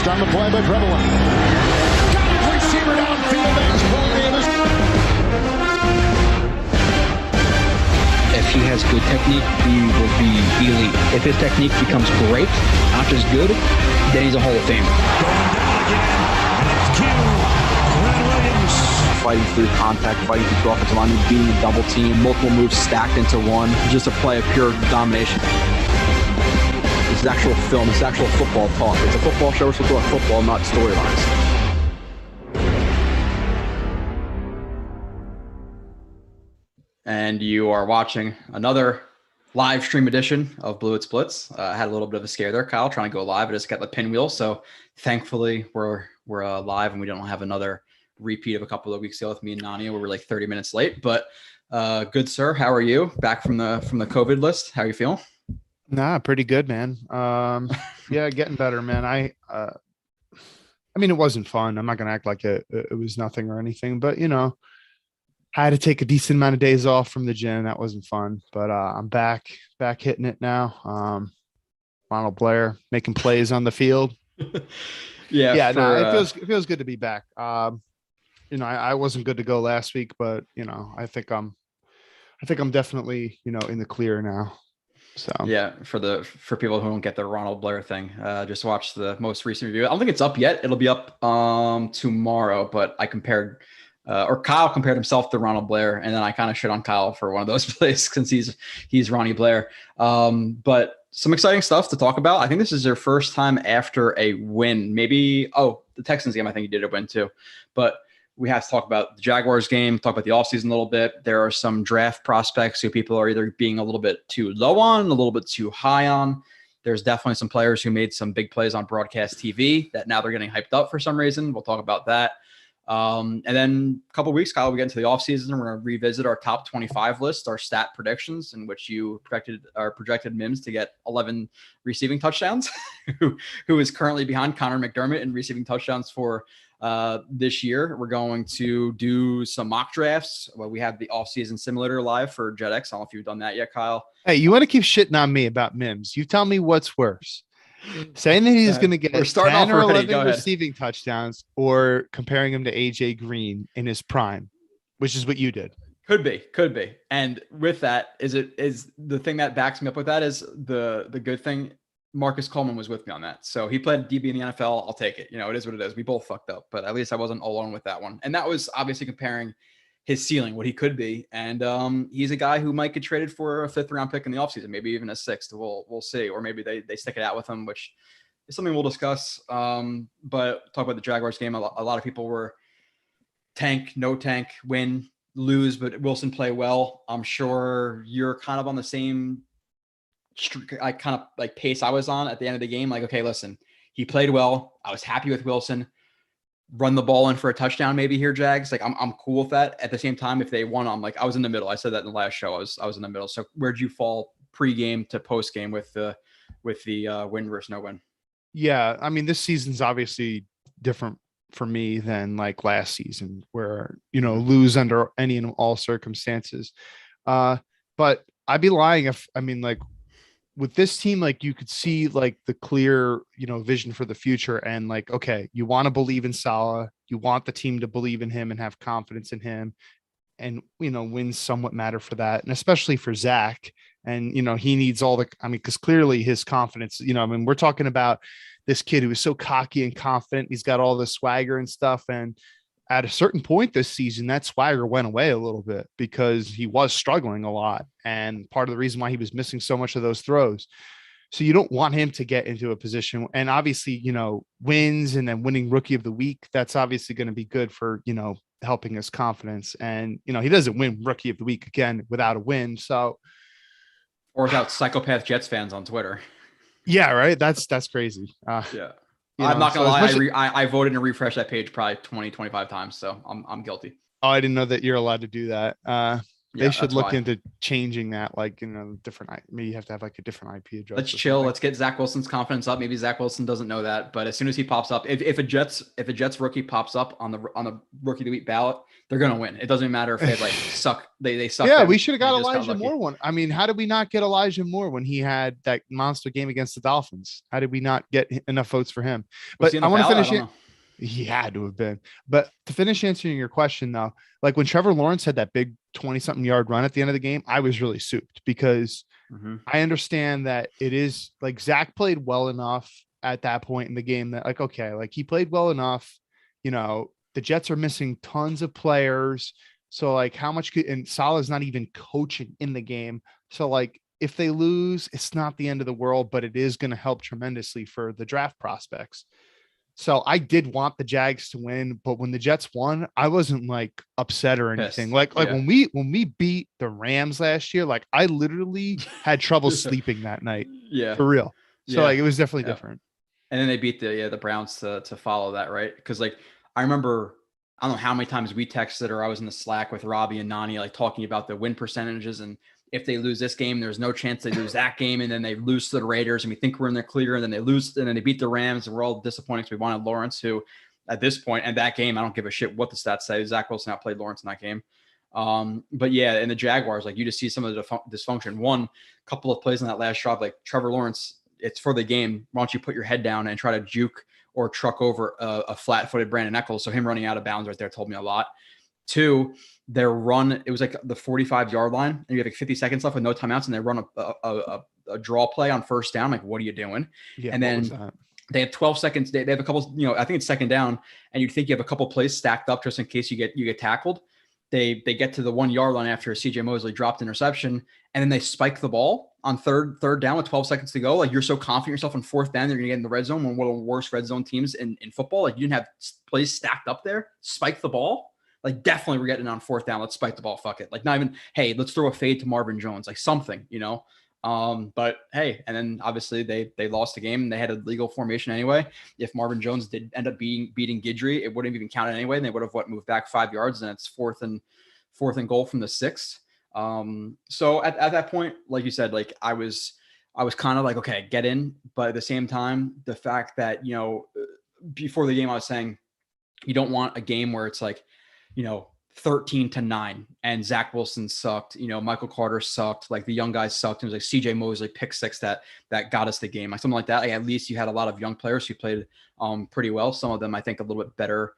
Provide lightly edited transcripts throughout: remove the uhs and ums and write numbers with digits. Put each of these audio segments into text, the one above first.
First on the play by Blewett. Got his receiver downfield. That's Corey. If he has good technique, he will be elite. If his technique becomes great, not just good, then he's a Hall of Famer. Going down again. It's Q. Red Williams. Fighting through contact, fighting through offensive line, being a double team, multiple moves stacked into one, just a play of pure domination. This is actual film, this is actual football talk. It's a football show, we're supposed to talk football, not storylines. And you are watching another live stream edition of Blewett's Blitz. I had a little bit of a scare there, Kyle, trying to go live. I just got the pinwheel, so thankfully we're live and we don't have another repeat of a couple of weeks ago with me and Nania. We were like 30 minutes late, but good, sir. How are you? Back from the COVID list. How are you feeling? Nah, pretty good, man. Yeah, getting better, man. I mean, it wasn't fun. I'm not gonna act like it was nothing or anything, but you know, I had to take a decent amount of days off from the gym. That wasn't fun, but I'm back hitting it now. Ronald Blair making plays on the field. Yeah. It feels good to be back. You know, I wasn't good to go last week, but you know, I think I'm definitely, you know, in the clear now. So yeah, for people who don't get the Ronald Blair thing, just watch the most recent review. I don't think it's up yet. It'll be up tomorrow, but I compared or Kyle compared himself to Ronald Blair, and then I kind of shit on Kyle for one of those plays since he's Ronnie Blair. But some exciting stuff to talk about. I think this is their first time after a win. Maybe the Texans game, I think he did a win too. But we have to talk about the Jaguars game, talk about the offseason a little bit. There are some draft prospects who people are either being a little bit too low on, a little bit too high on. There's definitely some players who made some big plays on broadcast TV that now they're getting hyped up for some reason. We'll talk about that. And then a couple of weeks, Kyle, we get into the offseason. We're going to revisit our top 25 list, our stat predictions, in which you projected Mims to get 11 receiving touchdowns, who is currently behind Connor McDermott in receiving touchdowns for this year. We're going to do some mock drafts. Well, we have the offseason simulator live for JetX. I don't know if you've done that yet, Kyle. Hey, you want to keep shitting on me about Mims? You tell me what's worse. Saying that he's going to get 10 or 11 receiving touchdowns, or comparing him to AJ Green in his prime, which is what you did. Could be. And with that, is the thing that backs me up with that is the good thing. Marcus Coleman was with me on that. So he played DB in the NFL. I'll take it. You know, it is what it is. We both fucked up, but at least I wasn't alone with that one. And that was obviously comparing his ceiling, what he could be. And he's a guy who might get traded for a 5th round pick in the offseason, maybe even a 6th. We'll see. Or maybe they stick it out with him, which is something we'll discuss. But talk about the Jaguars game. A lot of people were tank, no tank, win, lose, but Wilson play well. I'm sure you're kind of on the same pace I was on at the end of the game. Like, okay, listen, he played well. I was happy with Wilson. Run the ball in for a touchdown maybe here, Jags. Like, I'm cool with that. At the same time, if they won, I'm like, I was in the middle. I said that in the last show. I was in the middle. So where'd you fall pre-game to post-game with the win versus no win? Yeah, I mean, this season's obviously different for me than like last season, where, you know, lose under any and all circumstances. But I'd be lying if, I mean, like, with this team, like, you could see like the clear, you know, vision for the future, and like, okay, you want to believe in Salah, you want the team to believe in him and have confidence in him, and, you know, wins somewhat matter for that. And especially for Zach, and, you know, he needs all the, I mean, because clearly his confidence, you know, I mean, we're talking about this kid who is so cocky and confident. He's got all the swagger and stuff. And at a certain point this season, that swagger went away a little bit because he was struggling a lot. And part of the reason why he was missing so much of those throws. So you don't want him to get into a position, and obviously, you know, wins and then winning rookie of the week, that's obviously going to be good for, you know, helping his confidence. And, you know, he doesn't win rookie of the week again without a win. So, or without psychopath Jets fans on Twitter. Yeah. Right. That's crazy. Yeah. I'm not going to lie. I voted and refreshed that page probably 20, 25 times. So I'm guilty. Oh, I didn't know that you're allowed to do that. They should that's look why. into changing that, like, different. Maybe you have to have like a different IP address. Let's or chill. something. Let's get Zach Wilson's confidence up. Maybe Zach Wilson doesn't know that, but as soon as he pops up, if a Jets rookie pops up on the rookie of the week ballot, they're gonna win. It doesn't matter if they like suck. They suck. Yeah, every we should have game. got They just Elijah lucky. Moore one. I mean, how did we not get Elijah Moore when he had that monster game against the Dolphins? How did we not get enough votes for him? Was But he in I the want to ballot? I finish don't it. know. He had to have been. But to finish answering your question, though, like when Trevor Lawrence had that big 20-something yard run at the end of the game, I was really souped because Mhm. I understand that it is like Zach played well enough at that point in the game that, like, okay, like he played well enough. The Jets are missing tons of players. So, like, how much could, and Salah's not even coaching in the game. So, like, if they lose, it's not the end of the world, but it is going to help tremendously for the draft prospects. So I did want the Jags to win, but when the Jets won, I wasn't like upset or anything. Pissed. Like Yeah. when we beat the Rams last year, like I literally had trouble sleeping that night Yeah. for real. So Yeah. like it was definitely Yeah. different. And then they beat the Browns to follow that, right? Because like I remember, I don't know how many times we texted or I was in the Slack with Robbie and Nani, like talking about the win percentages, and if they lose this game, there's no chance they lose that game, and then they lose to the Raiders, and we think we're in the clear, and then they lose, and then they beat the Rams, and we're all disappointed because we wanted Lawrence, who at this point and that game, I don't give a shit what the stats say. Zach Wilson outplayed Lawrence in that game. But yeah, and the Jaguars, like you just see some of the dysfunction. One couple of plays in that last drive, like Trevor Lawrence, it's for the game. Why don't you put your head down and try to juke or truck over a flat-footed Brandon Eccles? So him running out of bounds right there told me a lot. Two, their run, it was like the 45-yard line, and you have like 50 seconds left with no timeouts, and they run a draw play on first down. Like, what are you doing? Yeah. And then they have 12 seconds. They have a couple, I think it's second down, and you'd think you have a couple plays stacked up just in case you get tackled. They get to the 1 yard line after CJ Mosley dropped interception, and then they spike the ball on third down with 12 seconds to go. Like, you're so confident yourself on fourth down, you're gonna get in the red zone, one of the worst red zone teams in football. Like, you didn't have plays stacked up there. Spike the ball. Like, definitely we're getting on fourth down. Let's spike the ball. Fuck it. Like, not even, hey, let's throw a fade to Marvin Jones, like something, But hey, and then obviously they lost the game, and they had a legal formation anyway. If Marvin Jones did end up beating Guidry, it wouldn't have even counted anyway, and they would have moved back 5 yards, and it's fourth and goal from the 6. So at that point, like you said, like I was kind of like, okay, get in, but at the same time, the fact that before the game, I was saying you don't want a game where it's like 13-9 and Zach Wilson sucked, Michael Carter sucked, like the young guys sucked. It was like CJ Mosley pick 6 that got us the game, like something like that. Like, at least you had a lot of young players who played pretty well. Some of them I think a little bit better,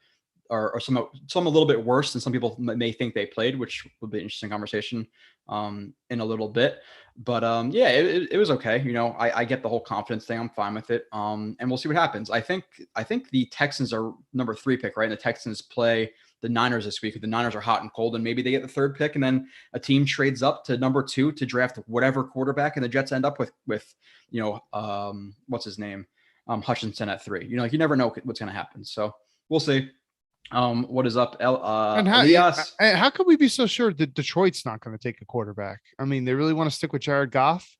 or some a little bit worse than some people may think they played, which would be an interesting conversation in a little bit. But yeah, it was okay. I get the whole confidence thing. I'm fine with it. And we'll see what happens. I think the Texans are number 3 pick, right? And the Texans play the Niners this week. The Niners are hot and cold, and maybe they get the 3rd pick, and then a team trades up to number 2 to draft whatever quarterback, and the Jets end up with what's his name? Hutchinson at 3. You never know what's going to happen. So we'll see. What is up? And Elias? how could we be so sure that Detroit's not going to take a quarterback? I mean, they really want to stick with Jared Goff?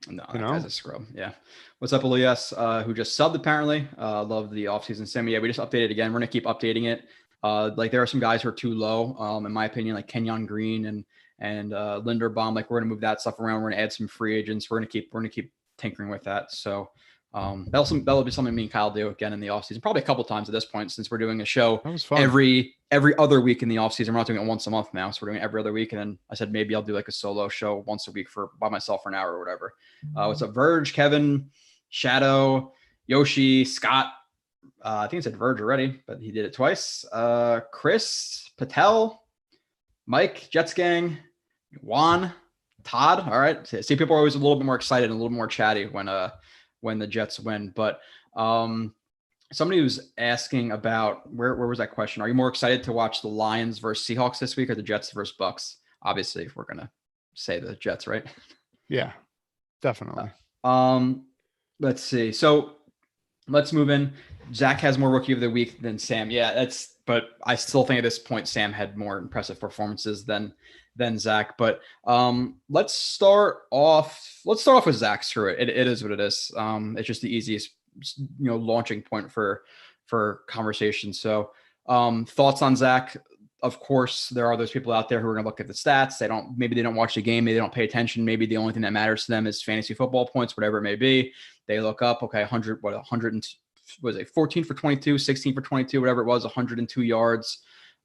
No, that guy's a scrub. Yeah. What's up, Elias? Who just subbed apparently. Love the offseason semi. Yeah, we just updated again. We're gonna keep updating it. Like there are some guys who are too low, in my opinion, like Kenyon Green and Linderbaum. Like, we're gonna move that stuff around. We're gonna add some free agents. We're gonna keep tinkering with that. So that'll be something me and Kyle do again in the offseason, probably a couple times at this point, since we're doing a show every other week in the offseason. We're not doing it once a month now, so we're doing it every other week. And then I said maybe I'll do like a solo show once a week by myself for an hour or whatever. What's up, Verge, Kevin, Shadow, Yoshi, Scott? I think it said Verge already, but he did it twice. Chris, Patel, Mike, Jets Gang, Juan, Todd. All right. See, people are always a little bit more excited and a little more chatty when the Jets win. But somebody was asking about where was that question? Are you more excited to watch the Lions versus Seahawks this week or the Jets versus Bucks? Obviously, we're gonna say the Jets, right? Yeah, definitely. Let's see. So let's move in. Zach has more rookie of the week than Sam. Yeah, but I still think at this point Sam had more impressive performances than Zach. But let's start off with Zach. Screw it. It is what it is. It's just the easiest launching point for conversation. So thoughts on Zach. of course, there are those people out there who are going to look at the stats. Maybe they don't watch the game. Maybe they don't pay attention. Maybe the only thing that matters to them is fantasy football points, whatever it may be. They look up, okay, 100 and was it 14 for 22, 16 for 22, whatever it was, 102 yards,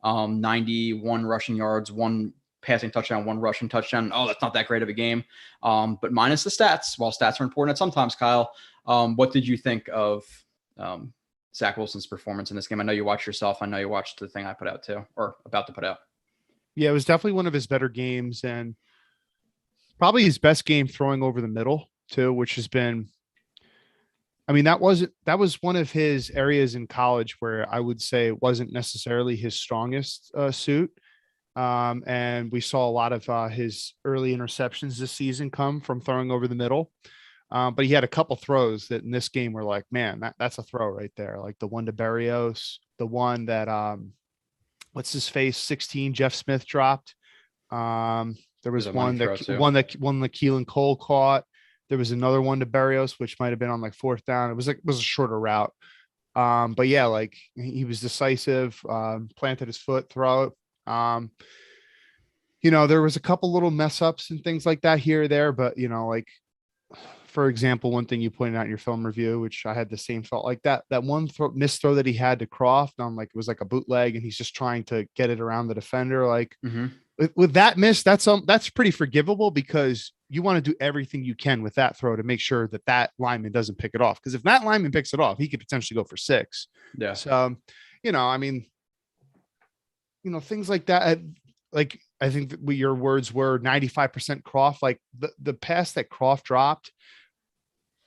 91 rushing yards, 1 passing touchdown, 1 rushing touchdown. Oh, that's not that great of a game. But minus the stats, while stats are important sometimes, Kyle, what did you think of Zach Wilson's performance in this game? I know you watched yourself. I know you watched the thing I put out too, or about to put out. Yeah, it was definitely one of his better games and probably his best game throwing over the middle too, which has been, I mean, that was one of his areas in college where I would say it wasn't necessarily his strongest suit. And we saw a lot of his early interceptions this season come from throwing over the middle. But he had a couple throws that in this game were like, man, that's a throw right there. Like the one to Berrios, the one that, what's his face, 16, Jeff Smith dropped. There was one that Keelan Cole caught. There was another one to Berrios, which might've been on like 4th down. It was a shorter route. But yeah, like he was decisive, planted his foot, throw it. There was a couple little mess ups and things like that here or there, but like, for example, one thing you pointed out in your film review, which I had the same thought, like that one missed throw that he had to Croft on, like, it was like a bootleg and he's just trying to get it around the defender. Like with that miss, that's pretty forgivable because you want to do everything you can with that throw to make sure that lineman doesn't pick it off. Because if that lineman picks it off, he could potentially go for 6. Yeah. So, I mean, things like that. Like, I think that your words were 95% Croft, like the pass that Croft dropped,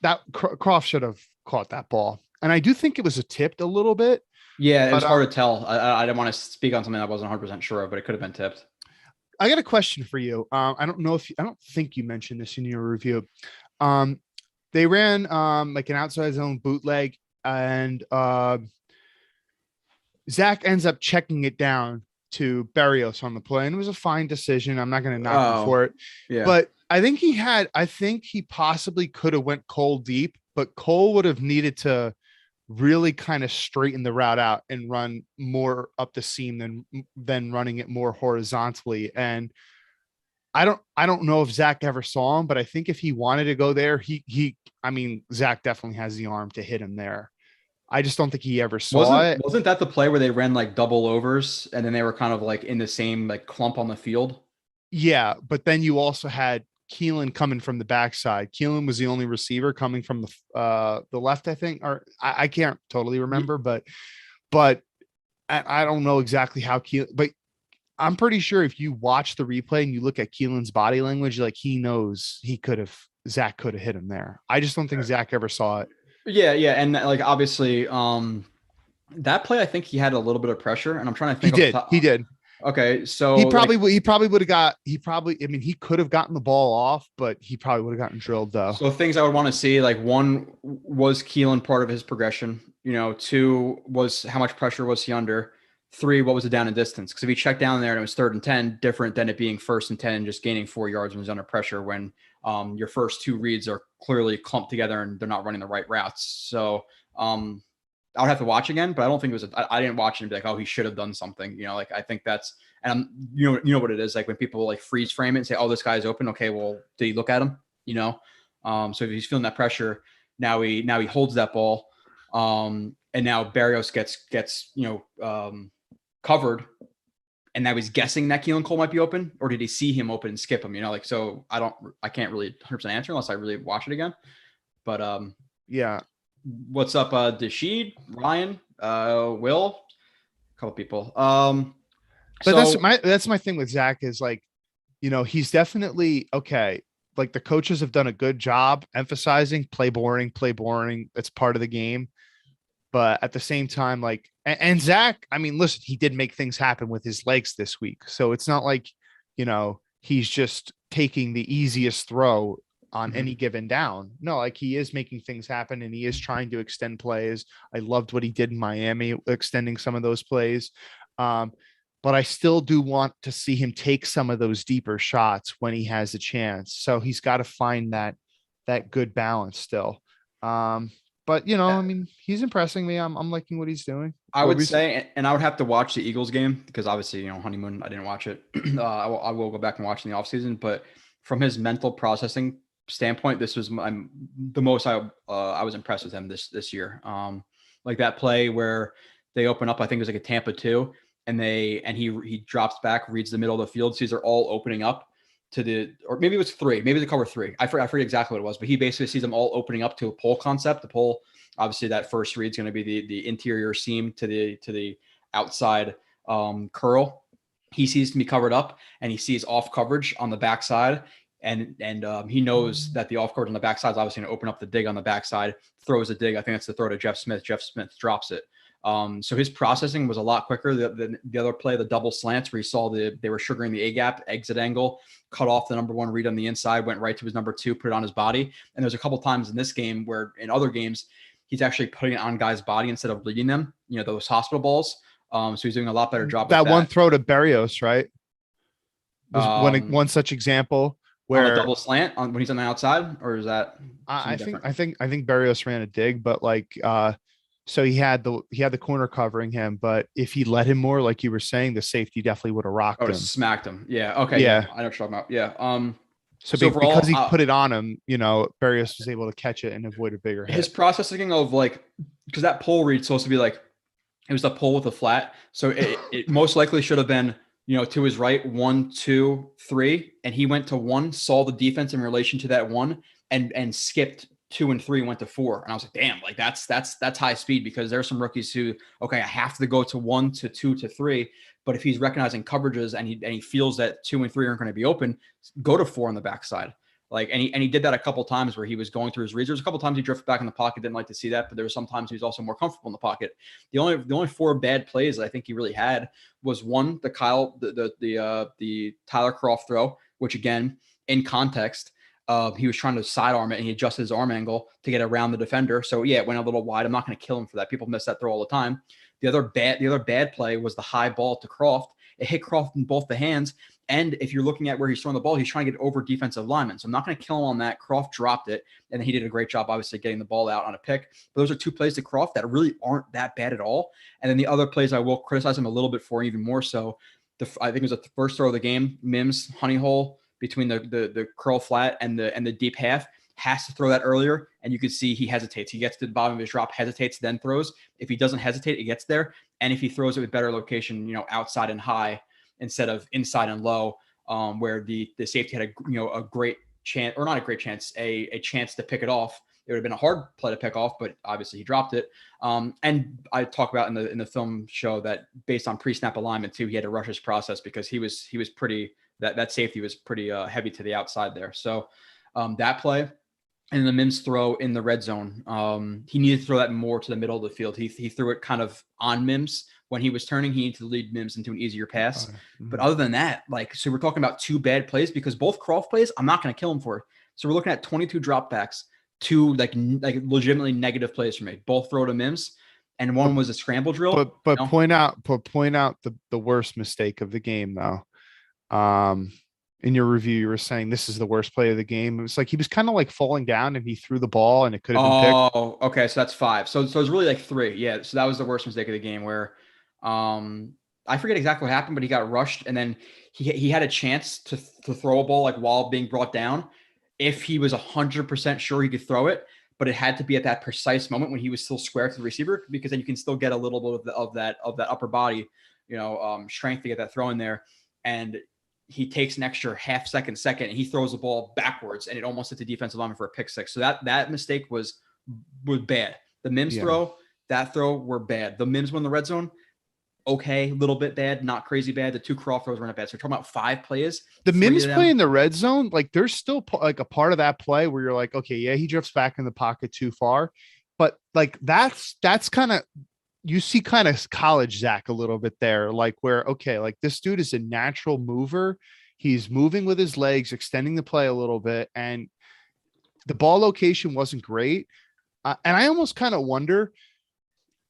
that Croft should have caught that ball. And I do think it was tipped a little bit. Yeah. It was hard to tell. I didn't want to speak on something I wasn't 100% sure of, but it could have been tipped. I got a question for you. I don't think you mentioned this in your review. They ran like an outside zone bootleg and Zach ends up checking it down to Berrios on the play. And it was a fine decision. I'm not going to knock him for it. Yeah. But I think he possibly could have went Cole deep, but Cole would have needed to really kind of straighten the route out and run more up the seam than running it more horizontally. And I don't know if Zach ever saw him, but I think if he wanted to go there, Zach definitely has the arm to hit him there. I just don't think he ever saw it. Wasn't that the play where they ran like double overs and then they were kind of like in the same like clump on the field? Yeah. But then you also had Keelan coming from the backside. Keelan was the only receiver coming from the left, I think, or I can't totally remember, but I don't know exactly how Keelan, but I'm pretty sure if you watch the replay and you look at Keelan's body language, like he knows Zach could have hit him there. I just don't think Zach ever saw it. Yeah. And like, obviously that play, I think he had a little bit of pressure and I'm trying to think. He did. Okay. So he could have gotten the ball off, but he probably would have gotten drilled though. So things I would want to see, like, 1 was Keelan part of his progression, 2 was how much pressure was he under, 3, what was the down and distance? Because if he checked down there and it was 3rd and 10, different than it being 1st and 10 and just gaining 4 yards when he's under pressure when your first 2 reads are clearly clumped together and they're not running the right routes. So I would have to watch again, but I don't think it was. I didn't watch it and be like, oh, he should have done something. Like I think that's, and you know what it is, like when people like freeze frame it and say, oh, this guy's open. Okay, well, did he look at him? So if he's feeling that pressure, now he holds that ball, and now Berrios gets covered, and now he's guessing that Keelan Cole might be open, or did he see him open and skip him? So I can't really 100% answer unless I really watch it again. But yeah. What's up, Dashid, Ryan, Will, a couple people. But that's my thing with Zach is like, he's definitely okay. Like the coaches have done a good job emphasizing play boring. It's part of the game. But at the same time, like, and Zach, listen, he did make things happen with his legs this week. So it's not like, he's just taking the easiest throw on any given down. No, like he is making things happen and he is trying to extend plays. I loved what he did in Miami, extending some of those plays. But I still do want to see him take some of those deeper shots when he has a chance. So he's got to find that good balance still. But But I mean, he's impressing me. I'm liking what he's doing. I would say, and I would have to watch the Eagles game because obviously, honeymoon, I didn't watch it. I will go back and watch in the offseason, but from his mental processing standpoint, this was the most I was impressed with him this year. Like that play where they open up, I think it was like a Tampa 2, and he drops back, reads the middle of the field, sees they're all opening up or maybe it was 3, maybe the cover 3. I forget exactly what it was, but he basically sees them all opening up to a pull concept. The pull, obviously, that first read is going to be the interior seam to the outside curl. He sees to be covered up, and he sees off coverage on the backside, and he knows that the off coverage on the backside is obviously going to open up the dig on the backside. Throws a dig. I think that's the throw to Jeff Smith. Jeff Smith drops it. So his processing was a lot quicker. The other play, the double slants, where he saw they were sugaring the A gap exit angle, cut off the number 1 read on the inside, went right to his number 2, put it on his body. And there's a couple times in this game where in other games he's actually putting it on guys' body instead of leading them. Those hospital balls. So he's doing a lot better job. That with one throw to Berrios, right? Was one such example where on a double slant when he's on the outside, or is that? I think Berrios ran a dig, but so he had the corner covering him, but if he let him more, like you were saying, the safety definitely would have rocked him. Smacked him. Yeah. Okay. Yeah. I know what you're talking about. Yeah. So because he put it on him, Berrios was able to catch it and avoid a bigger hit. His processing of because that pull read's supposed to be it was the pull with a flat. So it most likely should have been, to his right, 1, 2, 3. And he went to 1, saw the defense in relation to that 1 and skipped 2 and 3, went to 4. And I was like, damn, that's high speed, because there's some rookies who, okay, I have to go to 1 to 2 to 3. But if he's recognizing coverages and he feels that 2 and 3 aren't going to be open, go to 4 on the backside. And he did that a couple of times where he was going through his reads. There was a couple of times he drifted back in the pocket, didn't like to see that, but there were some times he was also more comfortable in the pocket. The only 4 bad plays that I think he really had was one, the Tyler Kroft throw, which again, in context, he was trying to sidearm it and he adjusted his arm angle to get around the defender. So yeah, it went a little wide. I'm not going to kill him for that. People miss that throw all the time. The other bad play was the high ball to Kroft. It hit Kroft in both the hands. And if you're looking at where he's throwing the ball, he's trying to get over defensive linemen. So I'm not going to kill him on that. Kroft dropped it, and he did a great job, obviously, getting the ball out on a pick. But those are 2 plays to Kroft that really aren't that bad at all. And then the other plays I will criticize him a little bit for, even more so. I think it was the first throw of the game, Mims, honey hole between the curl flat and the deep half. Has to throw that earlier, and you can see he hesitates. He gets to the bottom of his drop, hesitates, then throws. If he doesn't hesitate, it gets there. And if he throws it with better location, outside and high instead of inside and low, where the safety had a great chance, or not a great chance, a chance to pick it off. It would have been a hard play to pick off, but obviously he dropped it. And I talk about in the film show that based on pre-snap alignment too, he had to rush his process because he was pretty, that safety was pretty heavy to the outside there. So that play. And the Mims throw in the red zone, he needed to throw that more to the middle of the field. He threw it kind of on Mims when he was turning. He needed to lead Mims into an easier pass. Mm-hmm. But other than that, so we're talking about 2 bad plays, because both Kroft plays, I'm not going to kill him for. So we're looking at 22 dropbacks, 2 like legitimately negative plays for me. Both throw to Mims, and one was a scramble drill. But point out the worst mistake of the game though. In your review, you were saying this is the worst play of the game. It was like he was kind of falling down and he threw the ball and it could have been picked. Oh, okay. So that's 5. So it's really 3. Yeah. So that was the worst mistake of the game where I forget exactly what happened, but he got rushed and then he had a chance to throw a ball while being brought down. If he was 100% sure he could throw it, but it had to be at that precise moment when he was still square to the receiver, because then you can still get a little bit of that upper body, strength to get that throw in there. And he takes an extra half second, and he throws the ball backwards and it almost hit the defensive lineman for a pick 6. So that mistake was bad. The Mims throw, that throw were bad. The Mims one in the red zone, okay, a little bit bad, not crazy bad. The 2 Kroft throws were not bad. So we're talking about 5 plays. The Mims play in the red zone, there's still a part of that play where you're like, okay, yeah, he drifts back in the pocket too far. But that's kind of, you see kind of college Zach a little bit there, where, okay, this dude is a natural mover. He's moving with his legs, extending the play a little bit. And the ball location wasn't great. And I almost kind of wonder,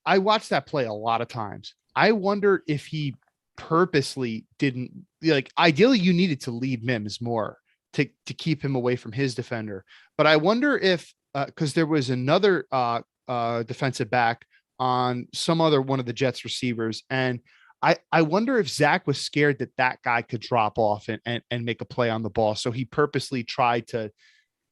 I watched that play a lot of times. I wonder if he purposely didn't, ideally you needed to lead Mims more to keep him away from his defender. But I wonder if, cause there was another, defensive back on some other one of the Jets receivers. And I wonder if Zach was scared that guy could drop off and make a play on the ball. So he purposely tried to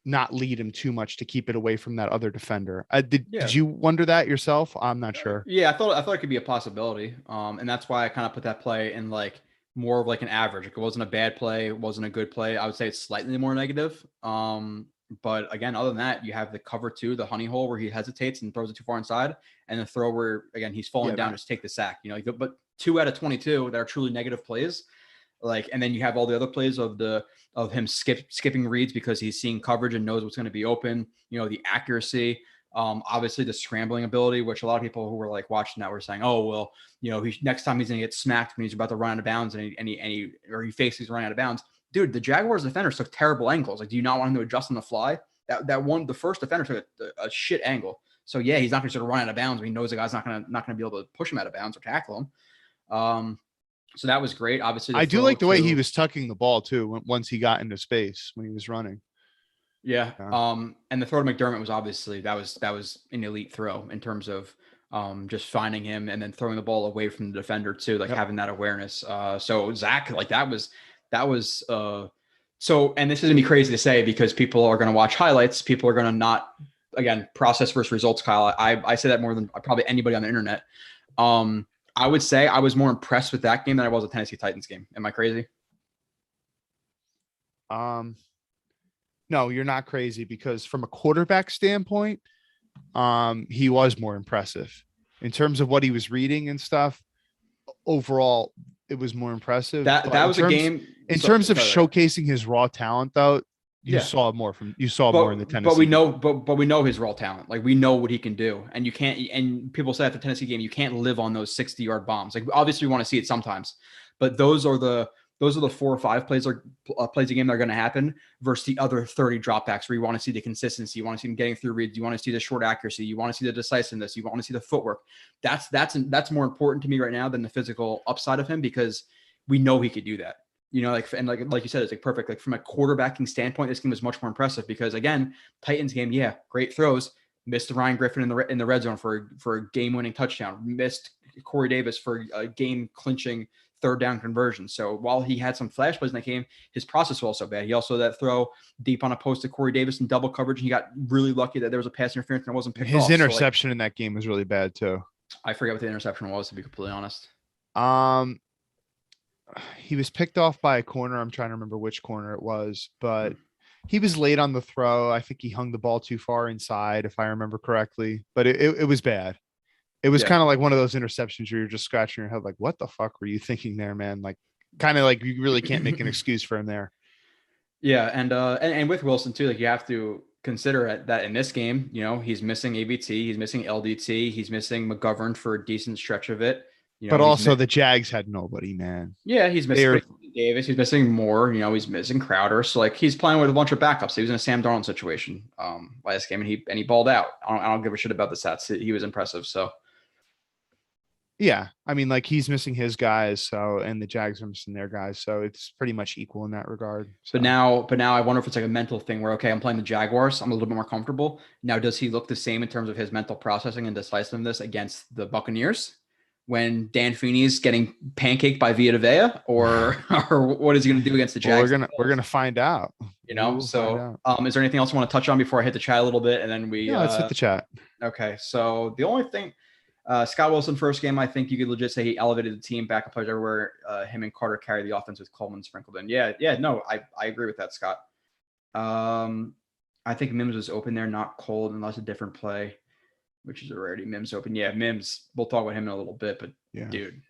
not lead him too much to keep it away from that other defender. Did you wonder that yourself? I'm not sure. Yeah, I thought it could be a possibility. And that's why I kind of put that play in like more of like an average. Like it wasn't a bad play, it wasn't a good play. I would say it's slightly more negative. But again, other than that, you have the cover 2, the honey hole where he hesitates and throws it too far inside, and the throw where again he's falling down, just take the sack. But 2 out of 22 that are truly negative plays. Like, and then you have all the other plays of him skipping reads because he's seeing coverage and knows what's going to be open. The accuracy, obviously the scrambling ability, which a lot of people who were like watching that were saying, oh well, next time he's going to get smacked when he's about to run out of bounds and he faces running out of bounds. Dude, the Jaguars defenders took terrible angles. Like, do you not want him to adjust on the fly? The first defender took a shit angle. So yeah, he's not going to sort of run out of bounds when he knows the guy's not going to be able to push him out of bounds or tackle him. So that was great. Obviously, I do like the way he was tucking the ball too once he got into space when he was running. Yeah. And the throw to McDermott was obviously that was an elite throw in terms of just finding him and then throwing the ball away from the defender too, like having that awareness. So Zach, like that was so, and this is gonna be crazy to say because people are going to watch highlights. People are going to not, again, process versus results, Kyle. I say that more than probably anybody on the internet. I would say I was more impressed with that game than I was a Tennessee Titans game. Am I crazy? No, you're not crazy because from a quarterback standpoint, he was more impressive in terms of what he was reading and stuff. Overall, it was more impressive. That was a game in terms of showcasing his raw talent, though. You saw more in the Tennessee. But we know his raw talent. Like we know what he can do, and you can't. And people say at the Tennessee game, you can't live on those 60-yard bombs. Like obviously, we want to see it sometimes, but those are the 4 or 5 plays a game that are going to happen versus the other 30 dropbacks where you want to see the consistency, you want to see him getting through reads, you want to see the short accuracy, you want to see the decisiveness, you want to see the footwork. That's more important to me right now than the physical upside of him because we know he could do that. Like you said, it's like perfect. Like from a quarterbacking standpoint, this game was much more impressive because again, Titans game, great throws, missed Ryan Griffin in the red zone for a game-winning touchdown, missed Corey Davis for a game-clinching 3rd down conversion. So while he had some flash plays in that game, his process was also bad. He also that throw deep on a post to Corey Davis in double coverage, and he got really lucky that there was a pass interference and it wasn't picked off. His interception in that game was really bad too. I forget what the interception was, to be completely honest. He was picked off by a corner. I'm trying to remember which corner it was, but he was late on the throw. I think he hung the ball too far inside, if I remember correctly, but it was bad. It was kind of like one of those interceptions where you're just scratching your head. Like, what the fuck were you thinking there, man? Like kind of like you really can't make an excuse for him there. Yeah. And with Wilson too, like you have to consider that in this game, he's missing ABT, he's missing LDT, he's missing McGovern for a decent stretch of it. But also the Jags had nobody, man. Yeah, he's missing Davis. He's missing Moore. He's missing Crowder. So like he's playing with a bunch of backups. He was in a Sam Darnold situation last game, and he balled out. I don't give a shit about the stats. He was impressive. So yeah, I mean, like he's missing his guys, so and the Jags are missing their guys, so it's pretty much equal in that regard. So. But now I wonder if it's like a mental thing where I'm playing the Jaguars, I'm a little bit more comfortable. Now, does he look the same in terms of his mental processing and decisiveness against the Buccaneers? When Dan Feeney's getting pancaked by Vita Vea, or what is he going to do against the Jags? Well, we're gonna find out. Is there anything else you want to touch on before I hit the chat a little bit, and then let's hit the chat. Okay, so the only thing, Scott Wilson first game, I think you could legit say he elevated the team, backup players everywhere. Him and Carter carried the offense with Coleman sprinkled in. I agree with that, Scott. I think Mims was open there, not cold, unless a different play. Which is a rarity. Mims open. Yeah, Mims. We'll talk about him in a little bit, but dude,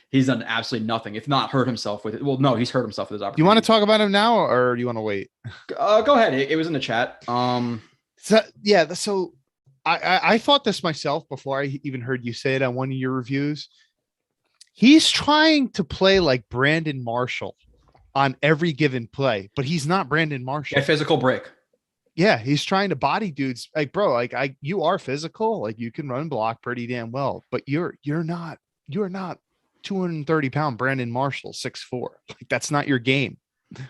he's done absolutely nothing. If not hurt himself with it. Well, no, he's hurt himself with his opportunity. Do you want to talk about him now, or do you want to wait? Go ahead. It was in the chat. So I thought this myself before I even heard you say it on one of your reviews. He's trying to play like Brandon Marshall on every given play, but he's not Brandon Marshall. Yeah, physical break. Yeah, he's trying to body dudes. Like, bro, you are physical. Like, you can run block pretty damn well, but you're not 230-pound Brandon Marshall, 6'4". Like, that's not your game.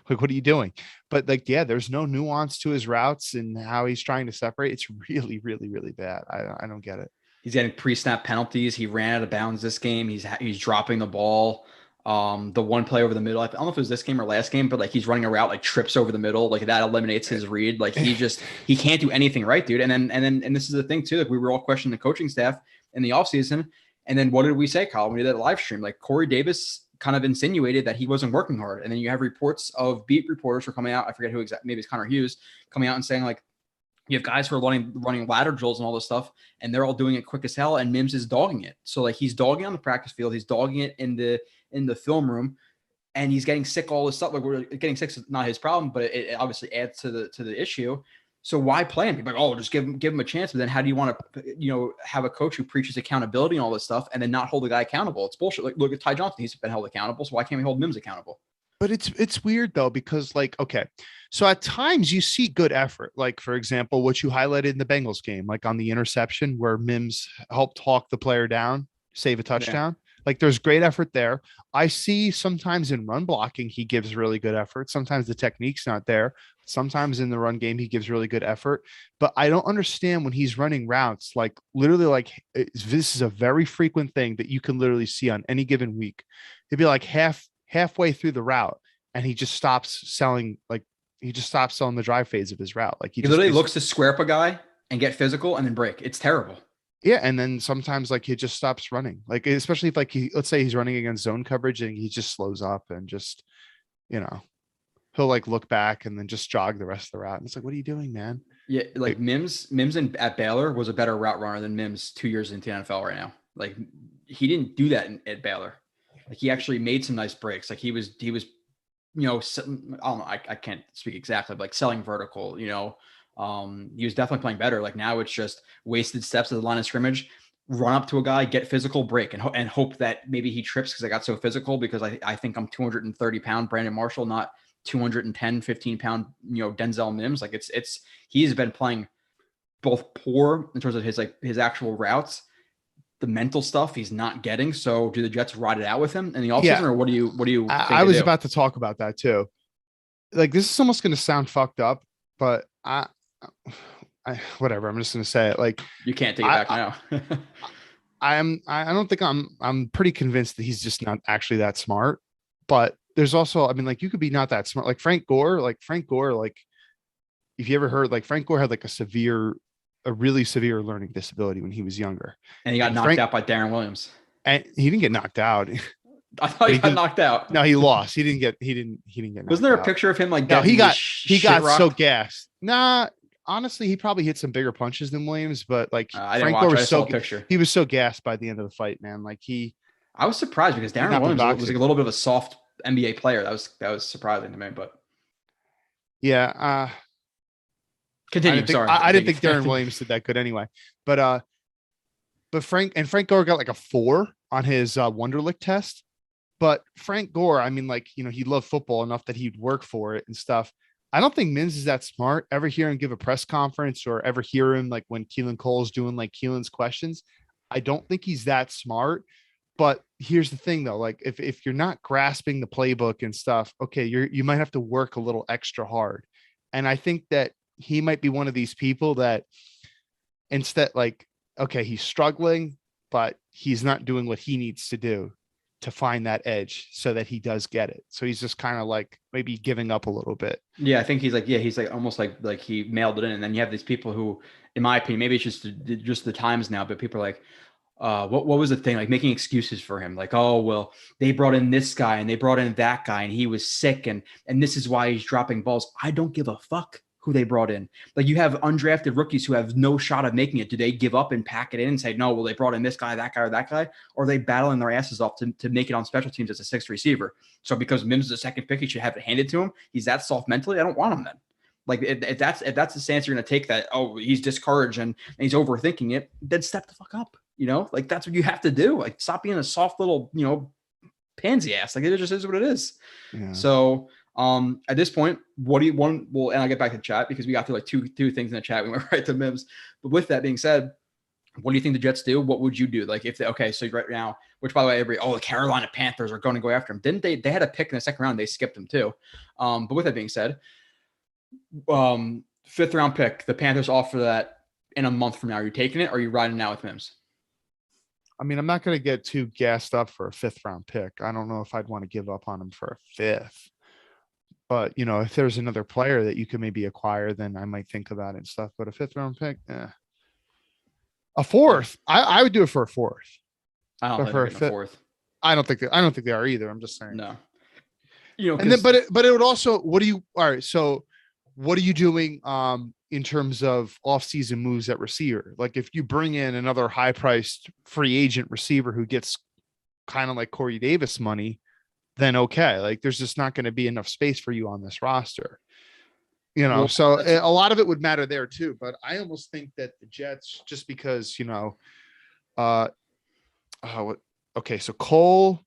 Like, what are you doing? But like, yeah, there's no nuance to his routes and how he's trying to separate. It's really, really, really bad. I don't get it. He's getting pre-snap penalties. He ran out of bounds this game. He's dropping the ball. The one play over the middle, I don't know if it was this game or last game, but like he's running a route, like trips over the middle, like that eliminates his read. Like he can't do anything right, dude. And this is the thing too. Like we were all questioning the coaching staff in the offseason. And then what did we say, Kyle, when we did that live stream? Like Corey Davis kind of insinuated that he wasn't working hard. And then you have reports of beat reporters who are coming out. I forget who exactly, maybe it's Connor Hughes coming out and saying like, you have guys who are running ladder drills and all this stuff, and they're all doing it quick as hell. And Mims is dogging it. So like he's dogging on the practice field, he's dogging it in the film room, and he's getting sick. All this stuff, like we're getting sick is not his problem, but it obviously adds to the issue. So why play him? Like, oh, just give him a chance. But then how do you want to have a coach who preaches accountability and all this stuff, and then not hold the guy accountable? It's bullshit. Like look at Ty Johnson; he's been held accountable. So why can't we hold Mims accountable? But it's weird though, because like, okay, so at times you see good effort. Like, for example, what you highlighted in the Bengals game, like on the interception where Mims helped hawk the player down, save a touchdown. Yeah. Like there's great effort there. I see sometimes in run blocking, he gives really good effort. Sometimes the technique's not there. Sometimes in the run game, he gives really good effort. But I don't understand when he's running routes, like literally like this is a very frequent thing that you can literally see on any given week. It'd be like halfway through the route and he just stops selling the drive phase of his route. Like he literally looks to square up a guy and get physical and then break. It's terrible. Yeah. And then sometimes like he just stops running, like, especially if like let's say he's running against zone coverage and he just slows up and just, he'll like look back and then just jog the rest of the route. And it's like, what are you doing, man? Yeah. Like Mims at Baylor was a better route runner than Mims 2 years into the NFL right now. Like he didn't do that at Baylor. Like he actually made some nice breaks. Like he was, I don't know, I can't speak exactly, but like selling vertical, he was definitely playing better. Like now it's just wasted steps at the line of scrimmage, run up to a guy, get physical, break, and hope that maybe he trips because I got so physical because I think I'm 230-pound Brandon Marshall, not 210, 15-pound, Denzel Mims. Like he's been playing both poor in terms of his actual routes. The mental stuff he's not getting. So do the Jets ride it out with him in the offseason, or what do you think I was about to talk about that too. Like, this is almost going to sound fucked up, but I whatever. I'm just going to say it. Like, you can't take it back now. I don't think I'm pretty convinced that he's just not actually that smart, but there's also, I mean, like you could be not that smart. Like Frank Gore, like if you ever heard, like Frank Gore had like a really severe learning disability when he was younger. And he got knocked out by Darren Williams. And he didn't get knocked out. I thought he got knocked out. No, he lost. He didn't get knocked Wasn't there a out. Picture of him like no, he got rocked? so gassed. Nah, honestly, he probably hit some bigger punches than Williams, but like Frank Gore was he was so gassed by the end of the fight, man. Like I was surprised because Darren Williams was like a little bit of a soft NBA player. That was surprising to me, but yeah. Continue. I didn't think Darren Williams did that good anyway. But Frank Gore got like a 4 on his Wonderlic test. But Frank Gore, I mean, like, he loved football enough that he'd work for it and stuff. I don't think Mims is that smart. Ever hear him give a press conference or ever hear him like when Keelan Cole's doing like Keelan's questions? I don't think he's that smart. But here's the thing though, like if you're not grasping the playbook and stuff, okay, you might have to work a little extra hard. And I think that he might be one of these people that instead, like, okay, he's struggling, but he's not doing what he needs to do to find that edge so that he does get it. So he's just kind of like maybe giving up a little bit. Yeah, I think he's like almost like he mailed it in. And then you have these people who, in my opinion, maybe it's just the times now, but people are like, what was the thing? Like making excuses for him. Like, oh, well, they brought in this guy and they brought in that guy and he was sick and this is why he's dropping balls. I don't give a fuck who they brought in. Like you have undrafted rookies who have no shot of making it. Do they give up and pack it in and say, no, well, they brought in this guy, that guy, or that guy? Or are they battling their asses off to make it on special teams as a 6th receiver? So because Mims is a second pick, he should have it handed to him. He's that soft mentally. I don't want him then. Like if that's the stance you're going to take, that, oh, he's discouraged and he's overthinking it, then step the fuck up. Like that's what you have to do. Like stop being a soft little, pansy ass. Like it just is what it is. Yeah. So at this point, what do you want? Well, and I'll get back to the chat because we got through like two things in the chat. We went right to Mims. But with that being said, What do you think the Jets do? What would you do? Like if so right now, which by the way, the Carolina Panthers are going to go after him. Didn't they? They had a pick in the second round. They skipped him too. But with that being said, 5th round pick, the Panthers offer that in a month from now. Are you taking it or are you riding out with Mims? I mean, I'm not going to get too gassed up for a 5th round pick. I don't know if I'd want to give up on him for a 5th. But, if there's another player that you can maybe acquire, then I might think about it and stuff. But a 5th round pick, a 4th, I would do it for a 4th. I don't think for a 4th. I don't think they are either. I'm just saying. No. And then, but it would also, all right. So what are you doing in terms of off-season moves at receiver? Like if you bring in another high-priced free agent receiver who gets kind of like Corey Davis money, then okay. Like there's just not going to be enough space for you on this roster. So a lot of it would matter there too. But I almost think that the Jets, just because, so Cole,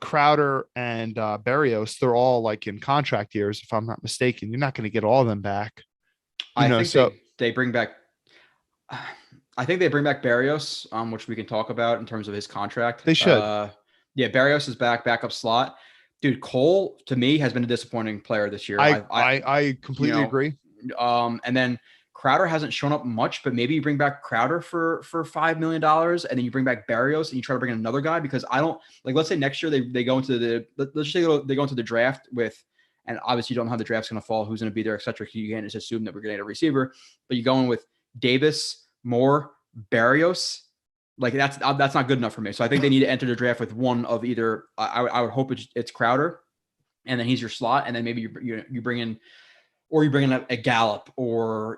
Crowder, and Berrios, they're all like in contract years, if I'm not mistaken. You're not going to get all of them back. I think they bring back. I think they bring back Berrios, which we can talk about in terms of his contract. They should. Berrios is backup slot. Dude, Cole to me has been a disappointing player this year. I completely agree. And then Crowder hasn't shown up much, but maybe you bring back Crowder for $5 million, and then you bring back Berrios and you try to bring in another guy, because I don't like. Let's say next year they go into let's say they go into the draft with, and obviously you don't know how the draft's going to fall, who's going to be there, etc. You can't just assume that we're going to get a receiver, but you go in with Davis, Moore, Berrios. Like that's not good enough for me. So I think they need to enter the draft with one of either. I would hope it's Crowder, and then he's your slot, and then maybe you bring in, or you bring in a Gallup, or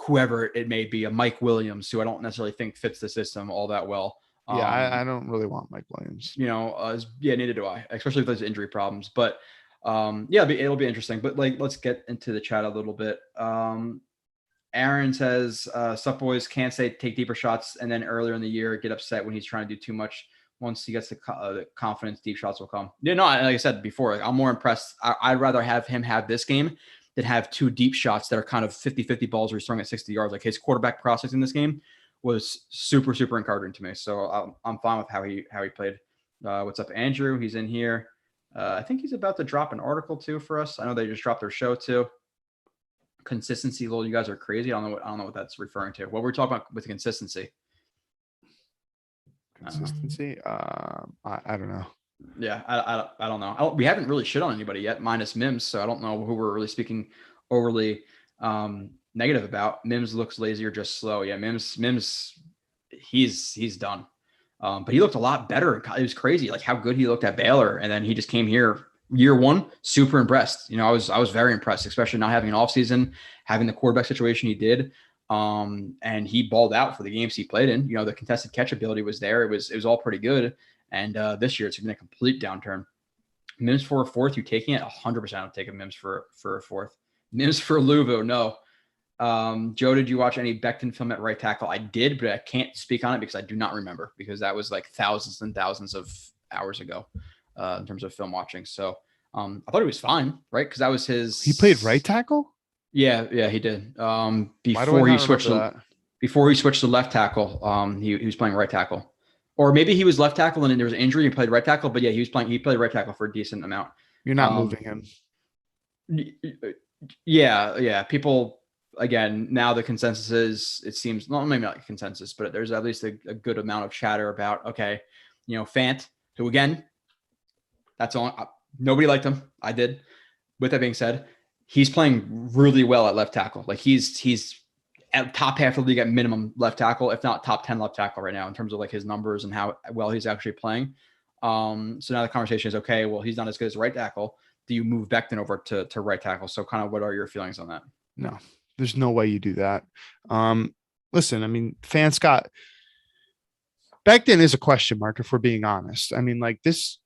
whoever it may be, a Mike Williams, who I don't necessarily think fits the system all that well. I don't really want Mike Williams. Neither do I, especially if there's injury problems. But it'll be interesting. But let's get into the chat a little bit. Aaron says, "Sup boys, can't take deeper shots, and then earlier in the year get upset when he's trying to do too much. Once he gets the confidence, deep shots will come." Yeah, no, like I said before, I'm more impressed. I'd rather have him have this game than have 2 deep shots that are kind of 50-50 balls where he's throwing at 60 yards. Like his quarterback process in this game was super, super encouraging to me. So I'm fine with how he played. What's up, Andrew? He's in here. I think he's about to drop an article too for us. I know they just dropped their show too. Consistency, Lol, you guys are crazy. I don't know what that's referring to. What we're talking about with consistency. Consistency. I don't know. Yeah, I don't know. We haven't really shit on anybody yet, minus Mims. So I don't know who we're really speaking overly negative about. Mims looks lazy or just slow. Yeah, Mims, he's done. But he looked a lot better. It was crazy, like how good he looked at Baylor, and then he just came here. Year 1, super impressed. I was very impressed, especially not having an offseason, having the quarterback situation he did. And he balled out for the games he played in. The contested catch ability was there. It was all pretty good. And this year it's been a complete downturn. Mims for a 4th, you taking it? 100% I'll take a Mims for a 4th. Mims for Louvo, no. Joe, did you watch any Becton film at right tackle? I did, but I can't speak on it because I do not remember, because that was like thousands and thousands of hours ago. In terms of film watching. So I thought he was fine, right? Because that was his. He played right tackle? Yeah, he did. Before he switched to left tackle, he was playing right tackle. Or maybe he was left tackle and then there was an injury, he played right tackle, but yeah, he played right tackle for a decent amount. You're not moving him. Yeah. People, again, now the consensus is, it seems, not maybe not a consensus, but there's at least a good amount of chatter about, okay, Fant, who again, that's all. Nobody liked him. I did. With that being said, he's playing really well at left tackle. Like he's at top half of the league at minimum left tackle, if not top 10 left tackle right now in terms of like his numbers and how well he's actually playing. So now the conversation is, okay, well, he's not as good as right tackle. Do you move Becton over to right tackle? So kind of what are your feelings on that? No, there's no way you do that. Listen, I mean, Becton is a question mark if we're being honest. I mean, like this.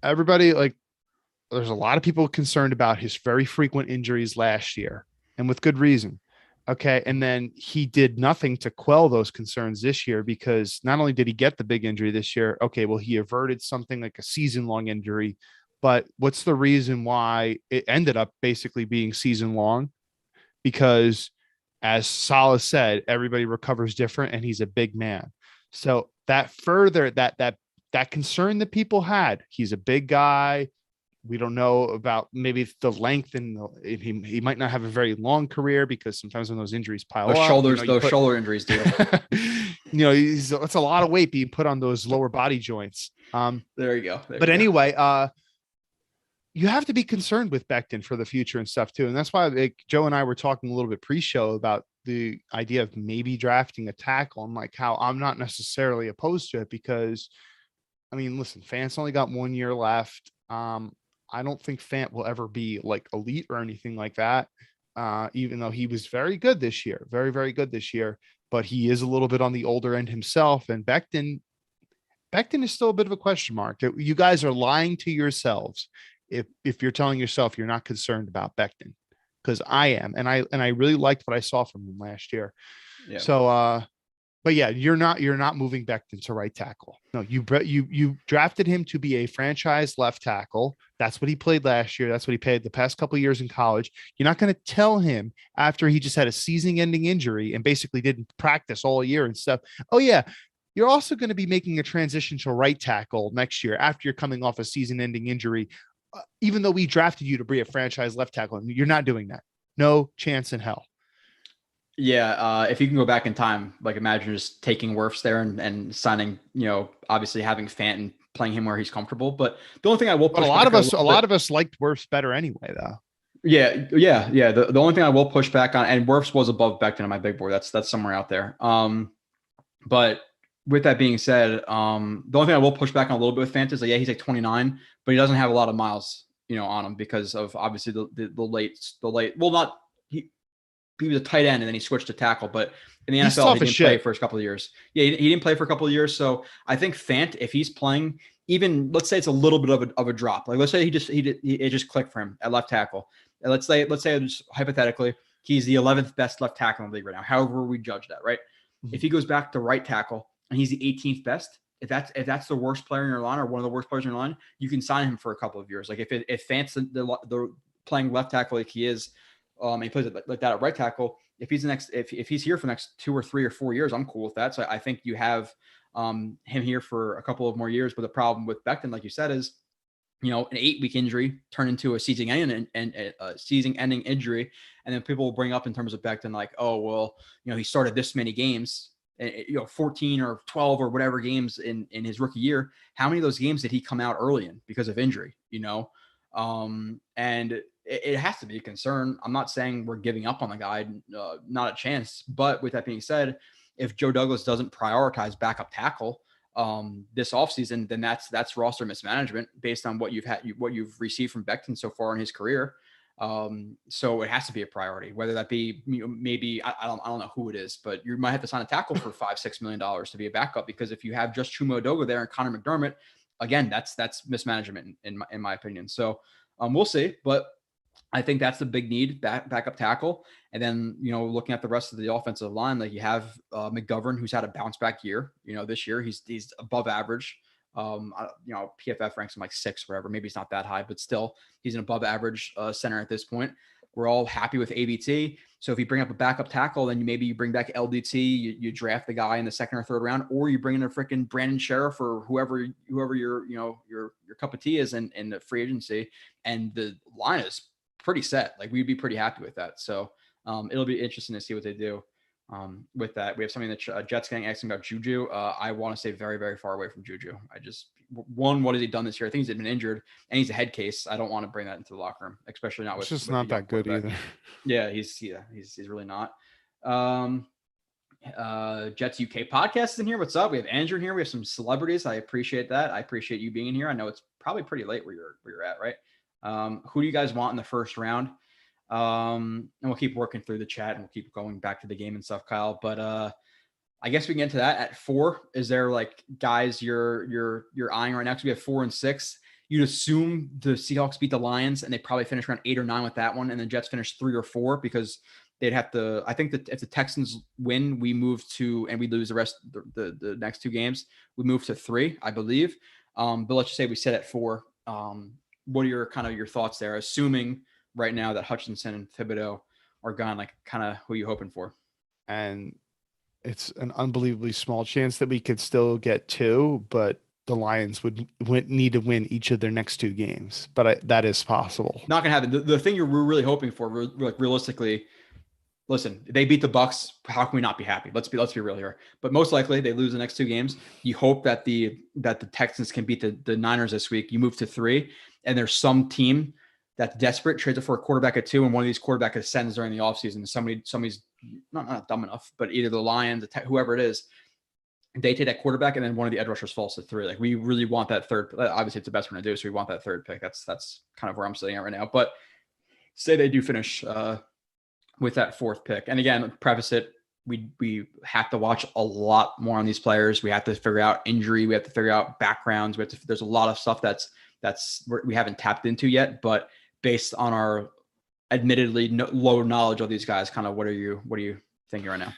Everybody, there's a lot of people concerned about his very frequent injuries last year, and with good reason. Okay. And then he did nothing to quell those concerns this year, because not only did he get the big injury this year, okay, well, he averted something like a season-long injury, but what's the reason why it ended up basically being season-long? Because as Salah said, everybody recovers different, and he's a big man. So that further that concern that people had, he's a big guy. We don't know about maybe the length, and he might not have a very long career because sometimes when those injuries pile Those up, shoulder injuries, dude. It's a lot of weight being put on those lower body joints. There you go. Anyway, you have to be concerned with Becton for the future and stuff too. And that's why Joe and I were talking a little bit pre-show about the idea of maybe drafting a tackle, and like how I'm not necessarily opposed to it because, I mean, listen, Fant's only got 1 year left. I don't think Fant will ever be like elite or anything like that. Even though he was very good this year, very, very good this year, but he is a little bit on the older end himself. And Becton is still a bit of a question mark. You guys are lying to yourselves if you're telling yourself you're not concerned about Becton, because I am, and I really liked what I saw from him last year. Yeah. So, but yeah, you're not moving Becton to right tackle. No, you drafted him to be a franchise left tackle. That's what he played last year. That's what he played the past couple of years in college. You're not going to tell him after he just had a season-ending injury and basically didn't practice all year and stuff. Oh yeah, you're also going to be making a transition to right tackle next year after you're coming off a season-ending injury. Even though we drafted you to be a franchise left tackle, and you're not doing that. No chance in hell. Yeah, if you can go back in time, like imagine just taking Wirfs there and signing, obviously having Fant and playing him where he's comfortable. But the only thing I will push a lot of us liked Wirfs better anyway, though. Yeah. The only thing I will push back on, and Wirfs was above Becton on my big board. That's somewhere out there. But with that being said, the only thing I will push back on a little bit with Fant is he's like 29, but he doesn't have a lot of miles, on him because of obviously the late. Well, not he was a tight end and then he switched to tackle, but in the NFL, he didn't play for a couple of years. Yeah, he didn't play for a couple of years. So I think Fant, if he's playing, even let's say it's a little bit of a drop. Like let's say it just clicked for him at left tackle. And let's say just hypothetically, he's the 11th best left tackle in the league right now. However we judge that, right? Mm-hmm. If he goes back to right tackle and he's the 18th best, if that's the worst player in your line or one of the worst players in your line, you can sign him for a couple of years. Like if Fant's the playing left tackle like he is, and he plays it like that at right tackle. If he's if he's here for the next 2 or 3 or 4 years, I'm cool with that. So I think you have him here for a couple of more years. But the problem with Becton, like you said, is an 8-week injury turned into a season-ending injury, and then people will bring up in terms of Becton like, oh well, he started this many games, 14 or 12 or whatever games in his rookie year. How many of those games did he come out early in because of injury? And it has to be a concern. I'm not saying we're giving up on the guy, not a chance. But with that being said, if Joe Douglas doesn't prioritize backup tackle this offseason, then that's roster mismanagement based on what you've received from Becton so far in his career. So it has to be a priority, whether that be maybe I don't know who it is, but you might have to sign a tackle for $5-6 million to be a backup, because if you have just Chuma Odoga there and Connor McDermott, again, that's mismanagement in my opinion. So we'll see, but I think that's the big need, backup tackle. And then, looking at the rest of the offensive line, like you have McGovern, who's had a bounce back year. This year he's above average. PFF ranks him like 6, whatever. Maybe he's not that high, but still he's an above average center at this point. We're all happy with ABT. So if you bring up a backup tackle, then maybe you bring back LDT, you draft the guy in the 2nd or 3rd round, or you bring in a freaking Brandon Sheriff or whoever your cup of tea is in the free agency, and the line is pretty set. Like we'd be pretty happy with that. So it'll be interesting to see what they do with that. We have something that Jets getting asking about Juju. I want to stay very, very far away from Juju. What has he done this year? I think he's been injured and he's a head case. I don't want to bring that into the locker room, especially not with. It's just not that good either. Yeah, he's really not. Jets UK podcast is in here. What's up? We have Andrew in here. We have some celebrities. I appreciate that. I appreciate you being in here. I know it's probably pretty late where you're at, right? Who do you guys want in the first round? And we'll keep working through the chat and we'll keep going back to the game and stuff, Kyle. But I guess we can get into that at 4. Is there like guys you're eyeing right now? Because we have 4 and 6. You'd assume the Seahawks beat the Lions and they probably finish around 8 or 9 with that one, and the Jets finish 3 or 4 because they'd have to. I think that if the Texans win, we move to, and we lose the rest the next 2 games, we move to 3, I believe. But let's just say we sit at 4. What are your thoughts there? Assuming right now that Hutchinson and Thibodeau are gone. Like kind of who you hoping for? And it's an unbelievably small chance that we could still get 2, but the Lions would need to win each of their next 2 games. But that is possible. Not gonna happen. The thing you're really hoping for, like realistically, listen, they beat the Bucks. How can we not be happy? Let's be real here. But most likely they lose the next 2 games. You hope that the Texans can beat the Niners this week. You move to 3, and there's some team that's desperate, trades it for a quarterback at 2, and one of these quarterback ascends during the offseason. Somebody's not dumb enough, but either the Lions, whoever it is, they take that quarterback, and then one of the edge rushers falls to 3. Like, we really want that third. Obviously, it's the best we're gonna do, so we want that third pick. That's kind of where I'm sitting at right now. But say they do finish with that 4th pick, and again, preface it, we have to watch a lot more on these players. We have to figure out injury. We have to figure out backgrounds. There's a lot of stuff that's we haven't tapped into yet. But based on our admittedly low knowledge of these guys, kind of what are you thinking right now?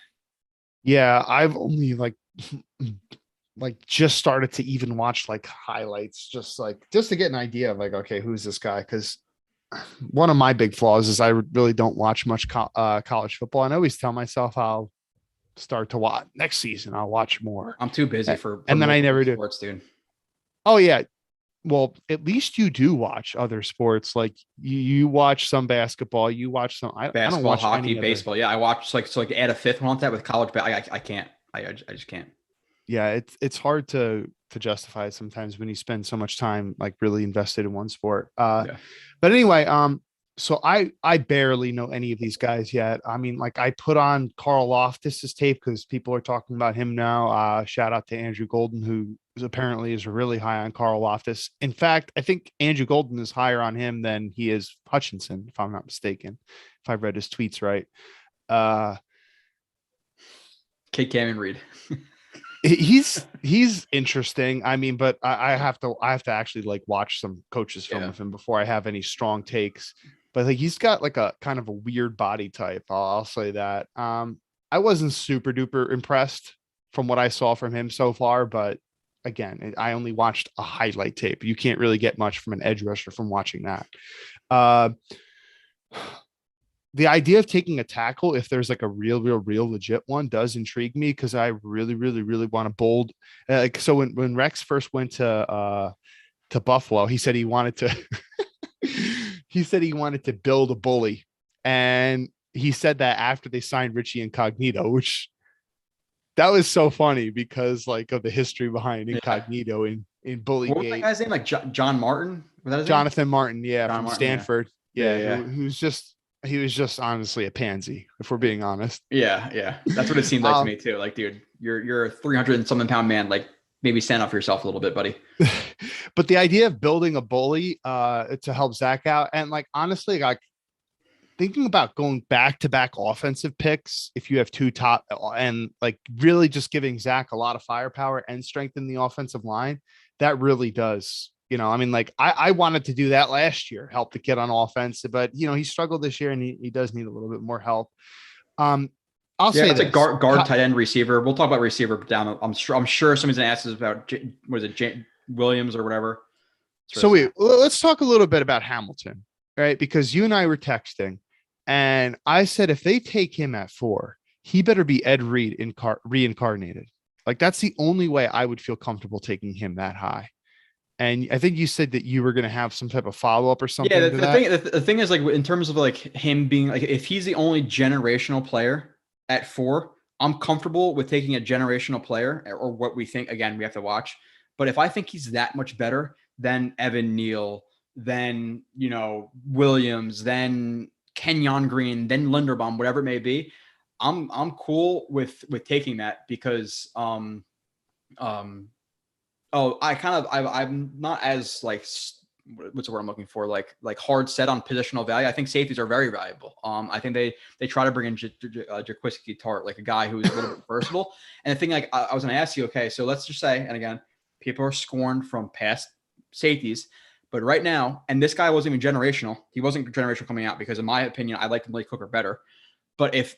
Yeah, I've only like just started to even watch like highlights, just to get an idea of like, okay, who's this guy? Because one of my big flaws is I really don't watch much college football. And I always tell myself I'll start to watch next season. I'll watch more. I'm too busy for and then I never sports, dude. Oh yeah. Well, at least you do watch other sports. Like you watch some basketball, you watch some basketball, I don't watch hockey, baseball. Yeah, I watch so add a 5th one on that with college. But I can't. I just can't. Yeah, it's hard to justify it sometimes when you spend so much time like really invested in one sport. But anyway, so I barely know any of these guys yet. I mean, like I put on Carl Loftus's tape because people are talking about him now. Shout out to Andrew Golden, who apparently is really high on Carl Loftus. In fact, I think Andrew Golden is higher on him than he is Hutchinson, if I'm not mistaken, if I've read his tweets right. Kid Cameron Reed. He's interesting. I mean, but I have to actually like watch some coaches film of him before I have any strong takes. But like he's got like a kind of a weird body type. I'll say that. I wasn't super duper impressed from what I saw from him so far, but again, I only watched a highlight tape. You can't really get much from an edge rusher from watching that. The idea of taking a tackle, if there's like a real legit one, does intrigue me because I really want to bold. So when Rex first went to Buffalo, he said he wanted to build a bully, and he said that after they signed Richie Incognito, which that was so funny because like of the history behind Incognito in Bullygate. What was that guy's name? Like John Martin? Was that his Jonathan name? Martin, John from Martin, Stanford. Yeah. He was just honestly a pansy, if we're being honest. Yeah. That's what it seemed like to me too. Like, dude, you're a 300 and something pound man. Like, maybe stand up for yourself a little bit, buddy. But the idea of building a bully to help Zach out, and like honestly, like thinking about going back-to-back offensive picks, if you have 2 top, and like really just giving Zach a lot of firepower and strengthen the offensive line, that really does. You know, I mean, like I wanted to do that last year, help the kid on offense, but you know, he struggled this year and he does need a little bit more help. I'll say it's this. a guard, tight end, receiver. We'll talk about receiver down. I'm sure somebody's gonna ask us about Williams or whatever. So let's talk a little bit about Hamilton, right? Because you and I were texting, and I said if they take him at 4, he better be Ed Reed reincarnated. Like that's the only way I would feel comfortable taking him that high. And I think you said that you were going to have some type of follow-up or something. Yeah, the thing is, like, in terms of like him being like, if he's the only generational player at 4, I'm comfortable with taking a generational player or what we think. Again, we have to watch. But if I think he's that much better than Evan Neal, then, you know, Williams, then Kenyon Green, then Linderbaum, whatever it may be, I'm cool with taking that because I'm not as like, what's the word I'm looking for? Like hard set on positional value. I think safeties are very valuable. I think they try to bring in Jaquiski Tart, like a guy who's a little bit versatile. And the thing, like I was going to ask you, okay, so let's just say, and again, people are scorned from past safeties, but right now, and this guy wasn't even generational. He wasn't generational coming out because in my opinion, I like Blake Hooker better. But if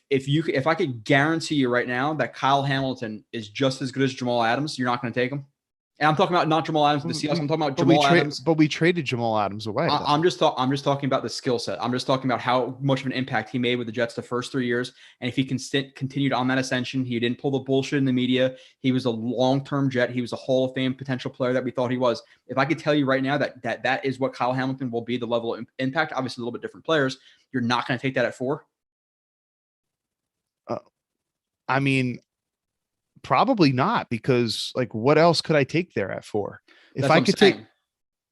I could guarantee you right now that Kyle Hamilton is just as good as Jamal Adams, you're not going to take him. And I'm talking about not Jamal Adams with the Seahawks. I'm talking about Jamal Adams. But we traded Jamal Adams away. I'm just talking about the skill set. I'm just talking about how much of an impact he made with the Jets the first 3 years. And if he continued on that ascension, he didn't pull the bullshit in the media. He was a long-term Jet. He was a Hall of Fame potential player that we thought he was. If I could tell you right now that is what Kyle Hamilton will be, the level of impact, obviously a little bit different players, you're not going to take that at 4? I mean, probably not, because like what else could I take there at 4? If I could take,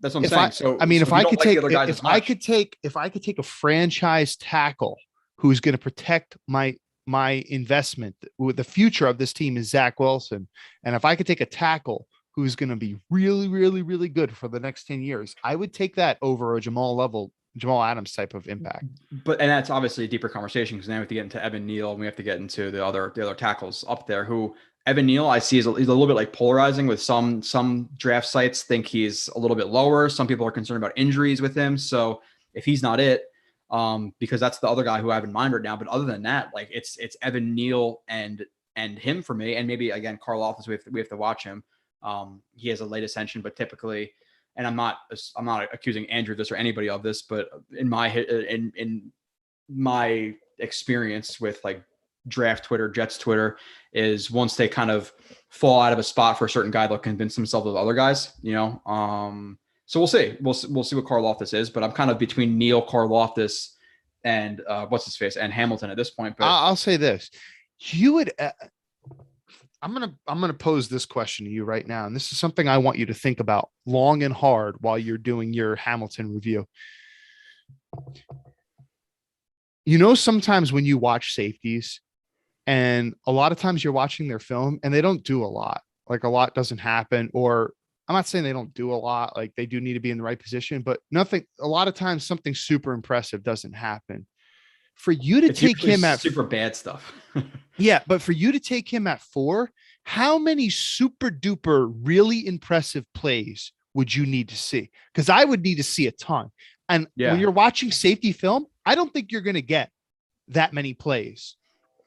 that's what I'm saying. So I mean, if I could take, if I could take a franchise tackle who's going to protect my investment with the future of this team is Zach Wilson. And if I could take a tackle who's going to be really, really, really good for the next 10 years, I would take that over a Jamal Adams type of impact. And that's obviously a deeper conversation, because now we have to get into Evan Neal and we have to get into the other tackles up there, who Evan Neal I see he's a little bit like polarizing, with some draft sites think he's a little bit lower. Some people are concerned about injuries with him. So if he's not it, because that's the other guy who I have in mind right now. But other than that, like it's Evan Neal and him for me. And maybe again, Carl Office, we have to watch him. He has a late ascension, but typically, and I'm not accusing Andrew of this or anybody of this, but in my experience with like draft Twitter, Jets Twitter, is once they kind of fall out of a spot for a certain guy, they'll convince themselves of other guys, so we'll see what Carl Loftus is, but I'm kind of between Neal, Carl Loftus, and what's his face, and Hamilton at this point. But I'll say this: you would. I'm gonna pose this question to you right now, and this is something I want you to think about long and hard while you're doing your Hamilton review. Sometimes when you watch safeties, and a lot of times you're watching their film and they don't do a lot, like a lot doesn't happen, or I'm not saying they don't do a lot, like they do need to be in the right position, but a lot of times something super impressive doesn't happen. For you to take him at super bad stuff. Yeah. But for you to take him at 4, how many super duper really impressive plays would you need to see? Because I would need to see a ton. And when you're watching safety film, I don't think you're going to get that many plays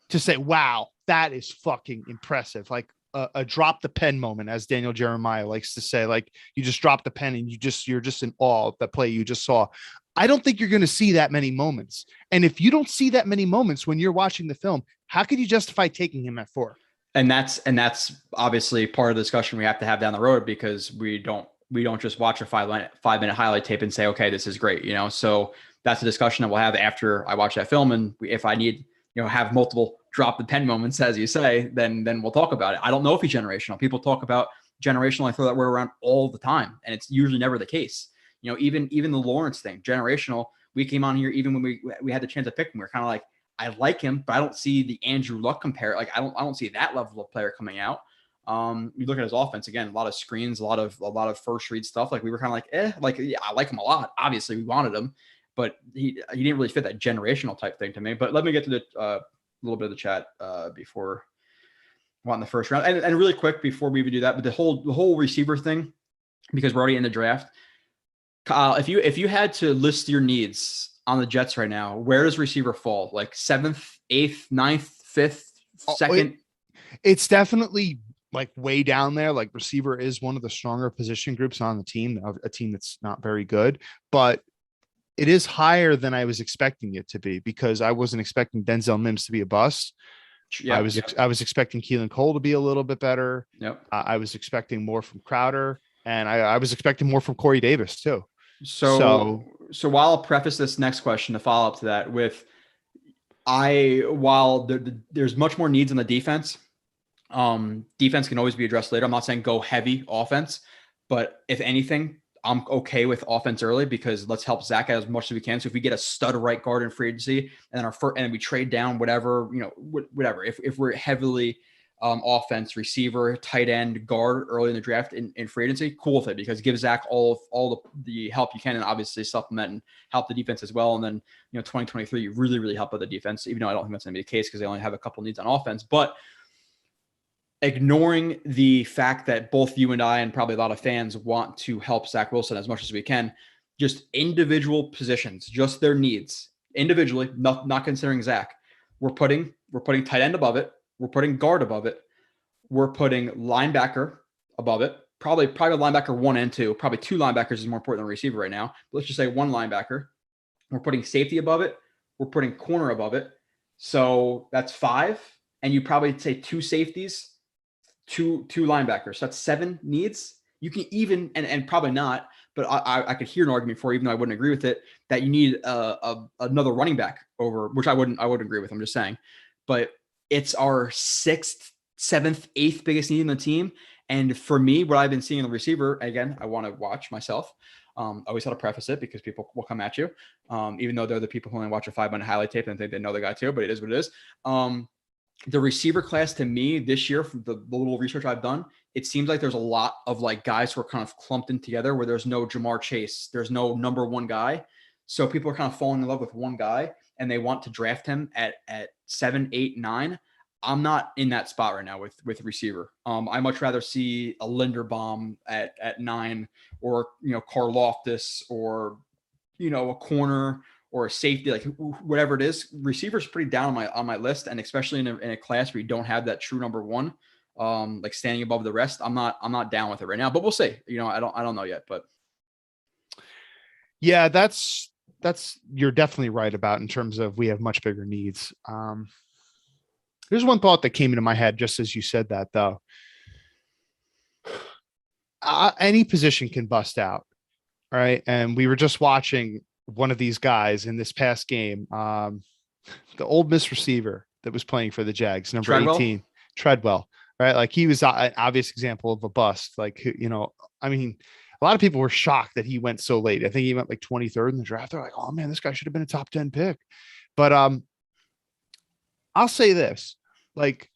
to say, wow, that is fucking impressive. Like a drop the pen moment, as Daniel Jeremiah likes to say, like you just drop the pen and you're just in awe of the play you just saw. I don't think you're going to see that many moments. And if you don't see that many moments when you're watching the film, how could you justify taking him at 4? And that's obviously part of the discussion we have to have down the road, because we don't just watch a 5-minute highlight tape and say, okay, this is great. So that's a discussion that we'll have after I watch that film. And if I need, have multiple drop the pen moments, as you say, then we'll talk about it. I don't know if he's generational. People talk about generational. I throw that word around all the time, and it's usually never the case. Even the Lawrence thing, generational. We came on here even when we had the chance to pick him. We were kind of like, I like him, but I don't see the Andrew Luck compare. Like I don't see that level of player coming out. You look at his offense again, a lot of screens, a lot of first read stuff. Like we were kind of like, yeah, I like him a lot. Obviously, we wanted him, but he didn't really fit that generational type thing to me. But let me get to the little bit of the chat before we're on the first round, and really quick before we even do that. But the whole receiver thing, because we're already in the draft. Kyle, if you had to list your needs on the Jets right now, where does receiver fall? Like 7th, 8th, 9th, 5th, 2nd? It's definitely like way down there. Like receiver is one of the stronger position groups on the team, a team that's not very good, but it is higher than I was expecting it to be, because I wasn't expecting Denzel Mims to be a bust. Yeah, I was expecting Keelan Cole to be a little bit better. Yep. I was expecting more from Crowder, and I was expecting more from Corey Davis too. So while I'll preface this next question to follow up to that with, while there's much more needs on the defense, defense can always be addressed later. I'm not saying go heavy offense, but if anything, I'm okay with offense early, because let's help Zach out as much as we can. So if we get a stud right guard in free agency and then we trade down whatever, whatever, if we're heavily offense, receiver, tight end, guard early in the draft in free agency, cool with it, because give Zach all the help you can, and obviously supplement and help the defense as well. And then 2023, you really, really help with the defense, even though I don't think that's going to be the case, because they only have a couple needs on offense. But ignoring the fact that both you and I, and probably a lot of fans, want to help Zach Wilson as much as we can, just individual positions, just their needs individually, not considering Zach, we're putting tight end above it. We're putting guard above it. We're putting linebacker above it. probably linebacker 1 and 2, probably 2 linebackers is more important than receiver right now. But let's just say 1 linebacker. We're putting safety above it. We're putting corner above it. So that's 5. And you probably say 2 safeties, two linebackers. So that's 7 needs. You can even, and probably not, but I could hear an argument for, even though I wouldn't agree with it, that you need another running back over, which I wouldn't agree with. I'm just saying, but it's our 6th, 7th, 8th biggest need in the team. And for me, what I've been seeing in the receiver, again, I want to watch myself. Always had to preface it because people will come at you, even though they're the people who only watch a 5-minute highlight tape and think they know the guy too, but it is what it is. The receiver class to me this year, from the little research I've done, it seems like there's a lot of like guys who are kind of clumped in together where there's no Jamar Chase. There's no number 1 guy. So people are kind of falling in love with one guy and they want to draft him at 7, 8, 9. I'm not in that spot right now with receiver. I much rather see a Linderbaum at 9, or, Karlaftis, or, a corner or a safety, like whatever it is. Receiver's pretty down on my list. And especially in a class where you don't have that true number 1, like standing above the rest, I'm not down with it right now, but we'll see. I don't know yet, but yeah, that's you're definitely right about, in terms of we have much bigger needs. There's one thought that came into my head just as you said that, though. Any position can bust out, right? And we were just watching one of these guys in this past game, the Ole Miss receiver that was playing for the Jags, number 18, Treadwell, right? Like, he was an obvious example of a bust. Like, I mean, a lot of people were shocked that he went so late. I think he went like 23rd in the draft. They're like, oh man, this guy should have been a top 10 pick. But I'll say this. Like,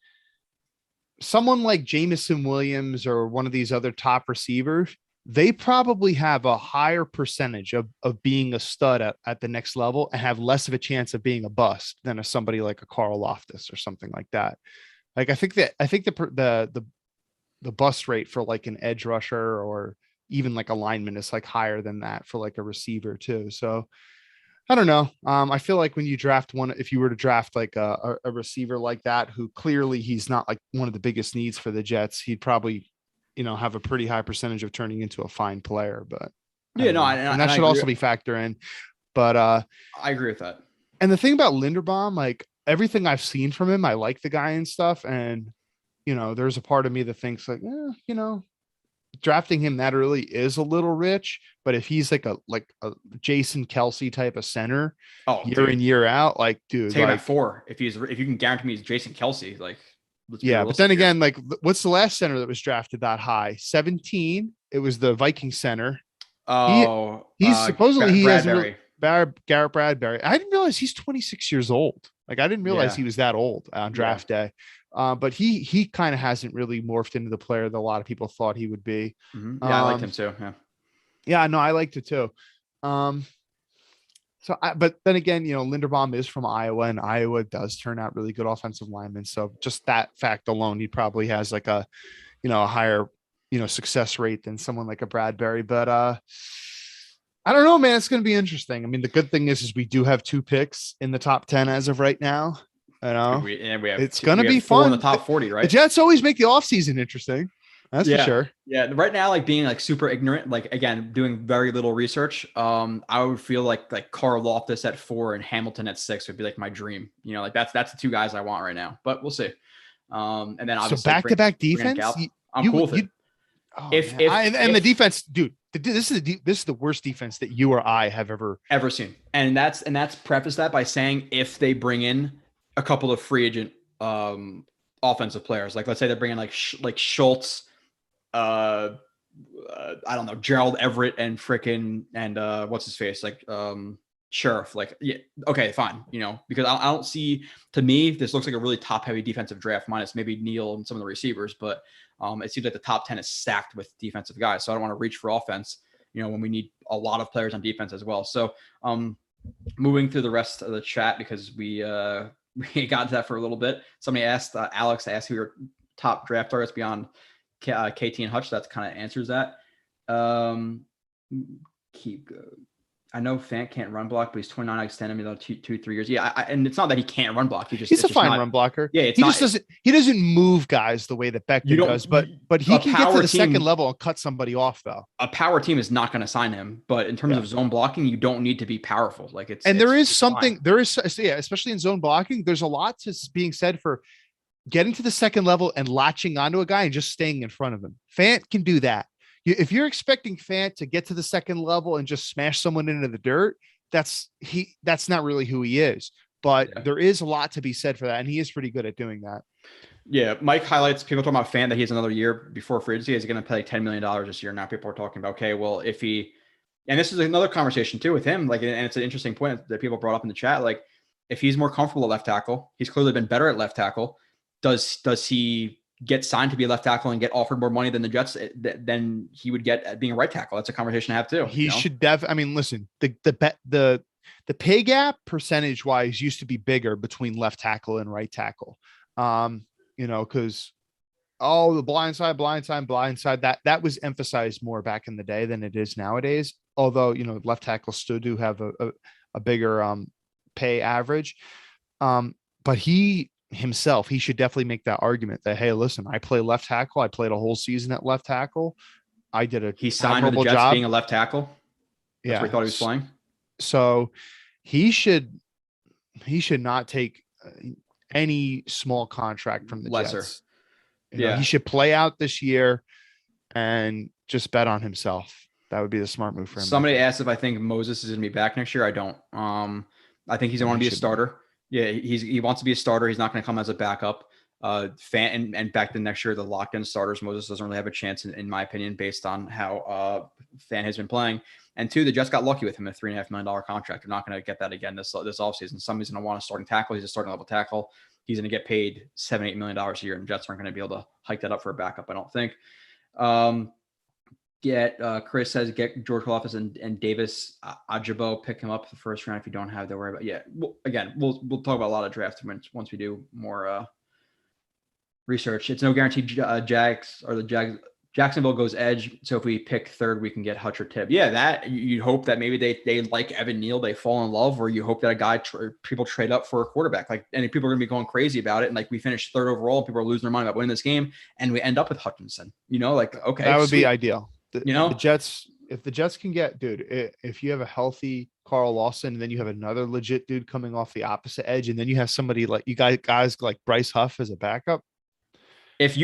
someone like Jamison Williams or one of these other top receivers, they probably have a higher percentage of being a stud at the next level and have less of a chance of being a bust than somebody like a Karlaftis or something like that. Like, I think the bust rate for like an edge rusher or even like a lineman is like higher than that for like a receiver too. So I don't know. I feel like when you draft one, if you were to draft like a receiver like that, who clearly he's not like one of the biggest needs for the Jets, he'd probably, have a pretty high percentage of turning into a fine player. But and that should also be factored in. But I agree with that. And the thing about Linderbaum, like, everything I've seen from him, I like the guy and stuff. And, there's a part of me that thinks like, drafting him that early is a little rich, but if he's like a Jason Kelsey type of center, year in, year out, like, dude, take him at 4. If you can guarantee me he's Jason Kelsey, like, yeah. But then again, like, what's the last center that was drafted that high? 17. It was the Viking center. He's supposedly Garrett Bradbury. I didn't realize he's 26 years old. Like, I didn't realize he was that old on draft day. But he kind of hasn't really morphed into the player that a lot of people thought he would be. Mm-hmm. Yeah, I liked him too. Yeah. Yeah, no, I liked it too. But then again, Linderbaum is from Iowa, and Iowa does turn out really good offensive linemen. So just that fact alone, he probably has like a higher, success rate than someone like a Bradbury. But I don't know, man. It's going to be interesting. I mean, the good thing is we do have 2 picks in the top 10 as of right now. It's going to be fun in the top 40, right? The Jets always make the offseason interesting. That's for sure. Yeah. Right now, like, being like super ignorant, like, again, doing very little research. I would feel like Karlaftis at 4 and Hamilton at 6 would be like my dream. Like, that's the 2 guys I want right now, but we'll see. And then obviously, so back-to-back defense. I'm cool with it. And the defense, dude, this is the worst defense that you or I have ever seen. And that's preface that by saying, if they bring in a couple of free agent offensive players, like, let's say they're bringing like Schultz, I don't know, Gerald Everett and what's his face, like Sheriff, like, yeah, okay, fine, because I don't see, to me, this looks like a really top heavy defensive draft, minus maybe Neal and some of the receivers, but it seems like the top 10 is stacked with defensive guys, so I don't want to reach for offense, when we need a lot of players on defense as well. So moving through the rest of the chat, because we got into that for a little bit. Somebody asked, Alex asked who your top draft targets beyond KT and Hutch. That kind of answers that. Keep going. I know Fant can't run block, but he's 29. I extend him another 3 years. Yeah, and it's not that he can't run block. He's it's a just fine not, run blocker. Yeah, it's he not. just doesn't move guys the way that You Becton don't- does. But he a can get to power the team- second level and cut somebody off though. A power team is not going to sign him, but in terms Yeah. of zone blocking, you don't need to be powerful. Like It's fine. especially in zone blocking, there's a lot to being said for getting to the second level and latching onto a guy and just staying in front of him. Fant can do that. If you're expecting Fant to get to the second level and just smash someone into the dirt, that's not really who he is. But there is a lot to be said for that, and he is pretty good at doing that. Yeah, Mike highlights people talking about Fant that he has another year before free agency. He's going to pay $10 million this year. Now people are talking about, okay, well, if he, and this is another conversation too with him, like, and it's an interesting point that people brought up in the chat. Like, if he's more comfortable at left tackle, he's clearly been better at left tackle. Does he get signed to be a left tackle and get offered more money than the Jets than he would get at being a right tackle? That's a conversation to have too. He should I mean, listen, the pay gap percentage wise used to be bigger between left tackle and right tackle. Because the blind side, that was emphasized more back in the day than it is nowadays. Although, left tackles still do have a bigger pay average. But he should definitely make that argument that, hey, listen, I play left tackle. I played a whole season at left tackle. I did he signed with the Jets job being a left tackle. That's where he thought he was playing. So he should not take any small contract from the Jets. He should play out this year and just bet on himself. That would be the smart move for him. Somebody asked if I think Moses is going to be back next year. I don't. I think he's going to want to be a starter. Yeah, he wants to be a starter. He's not going to come as a backup. Fant and back the next year, the locked-in starters, Moses doesn't really have a chance, in my opinion, based on how Fant has been playing. And two, the Jets got lucky with him, a $3.5 million contract. They're not going to get that again this offseason. Somebody's going to want a starting tackle. He's a starting level tackle. He's going to get paid $7-8 million a year, and the Jets aren't going to be able to hike that up for a backup, I don't think. Chris says get George Kalafis and Davis Ajabo, pick him up the first round if you don't have to worry about. Yeah, we'll talk about a lot of drafts once we do more research. It's no guarantee Jacksonville goes edge. So if we pick third, we can get Hutch or Tibb. Yeah, that you hope that maybe they like Evan Neal, they fall in love, or you hope that a guy people trade up for a quarterback. Like, and people are going to be going crazy about it. And like we finish third overall, people are losing their mind about winning this game, and we end up with Hutchinson. Okay, that would be ideal. The Jets, if the Jets can get, if you have a healthy Carl Lawson, and then you have another legit dude coming off the opposite edge, and then you have somebody like guys like Bryce Huff as a backup. If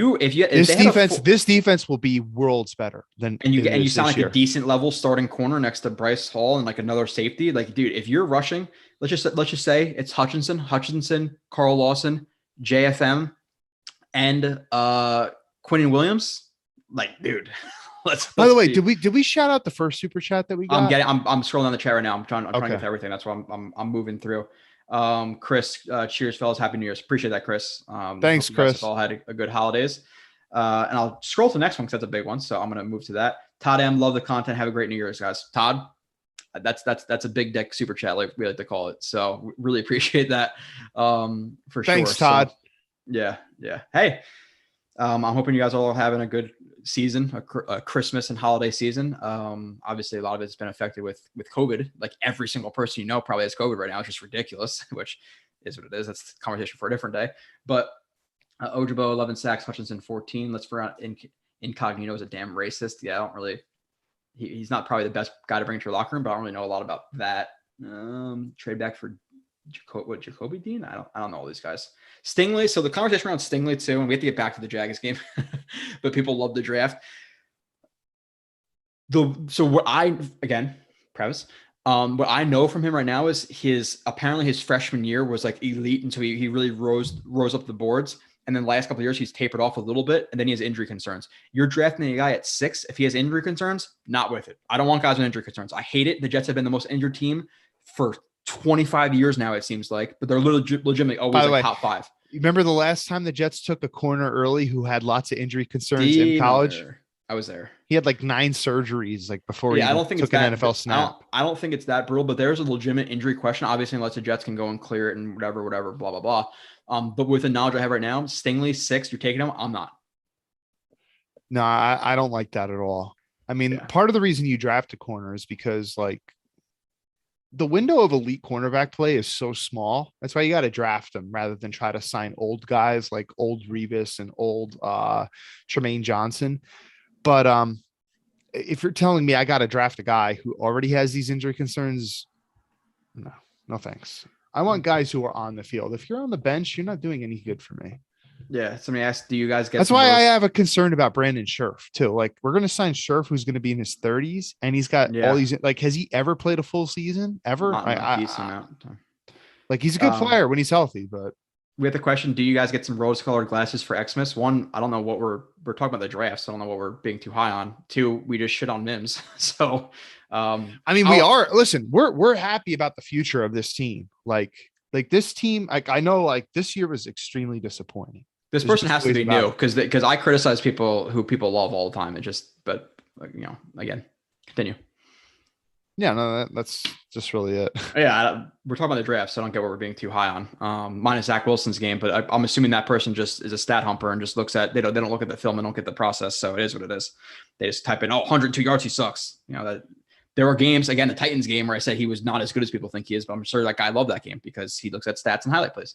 this defense will be worlds better than, and you sound like a decent level starting corner next to Bryce Hall and like another safety. Like, dude, if you're rushing, let's just say it's Hutchinson, Carl Lawson, JFM, and Quinnen Williams. Like, dude. By the way, did we shout out the first super chat that we got? I'm scrolling on the chat right now. I'm trying to get to everything. That's why I'm moving through. Chris, cheers, fellas. Happy New Year's. Appreciate that, Chris. Thanks, Chris. All had a good holidays. And I'll scroll to the next one because that's a big one. So I'm going to move to that. Todd M, love the content. Have a great New Year's, guys. Todd, that's a big deck super chat, like we like to call it. So really appreciate that. For sure. Thanks, Todd. So, yeah. Hey, I'm hoping you guys are all having a good season, a Christmas and holiday season. Obviously a lot of it's been affected with COVID. Like every single person probably has COVID right now. It's just ridiculous, which is what it is. That's a conversation for a different day. But Ojabo 11 sacks, Hutchinson 14. Let's forget Incognito is a damn racist. Yeah, I don't really. He's not probably the best guy to bring to your locker room, but I don't really know a lot about that. Trade back for Jacoby Dean? I don't know all these guys. Stingley. So the conversation around Stingley too, and we have to get back to the Jags game, but people love the draft. What I know from him right now is apparently his freshman year was like elite, and so he really rose up the boards. And then the last couple of years, he's tapered off a little bit, and then he has injury concerns. You're drafting a guy at 6. If he has injury concerns, not with it. I don't want guys with injury concerns. I hate it. The Jets have been the most injured team for 25 years now, it seems like, but they're legitimately always like top 5. Remember the last time the Jets took a corner early who had lots of injury concerns in college? I was there. He had like 9 surgeries before he took an NFL snap. I don't think it's that brutal, but there's a legitimate injury question. Obviously, unless the Jets can go and clear it and whatever, blah, blah, blah. But with the knowledge I have right now, Stingley 6, you're taking him. I'm not. No, I don't like that at all. I mean, part of the reason you draft a corner is because like the window of elite cornerback play is so small. That's why you got to draft them rather than try to sign old guys like old Revis and old Tremaine Johnson. But if you're telling me I got to draft a guy who already has these injury concerns, no thanks. I want guys who are on the field. If you're on the bench, you're not doing any good for me. Yeah. Somebody asked, do you guys get? That's why I have a concern about Brandon Scherf too. Like we're going to sign Scherf, who's going to be in his 30s, and he's got all these. Like, has he ever played a full season ever? Not decent amount. Like he's a good player when he's healthy, but we have the question: do you guys get some rose-colored glasses for Xmas? One, I don't know what we're talking about the draft, so I don't know what we're being too high on. Two, we just shit on Mims. So, I mean, we are. Listen, we're happy about the future of this team. Like this team. Like I know, like this year was extremely disappointing. This person has to be new because I criticize people who people love all the time. But again, continue. Yeah, no, that's just really it. Yeah, we're talking about the draft, so I don't get what we're being too high on. Minus Zach Wilson's game, but I'm assuming that person just is a stat humper and just looks at they don't look at the film and don't get the process. So it is what it is. They just type in 102 yards, he sucks. That there were games, again, the Titans game where I said he was not as good as people think he is, but I'm sure that guy loved that game because he looks at stats and highlight plays.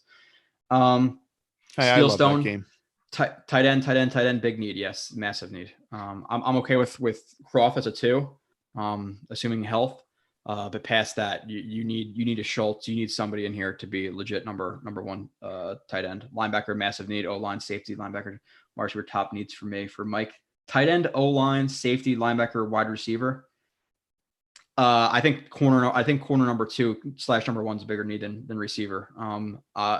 Steel Stone game. Tight end, big need. Yes, massive need. I'm okay with Croft as a 2, assuming health. But past that, you need a Schultz. You need somebody in here to be legit number 1 tight end. Linebacker, massive need. O-line, safety, linebacker. March were top needs for me. For Mike, tight end, O-line, safety, linebacker, wide receiver. I think corner number 2 / number 1 is a bigger need than receiver.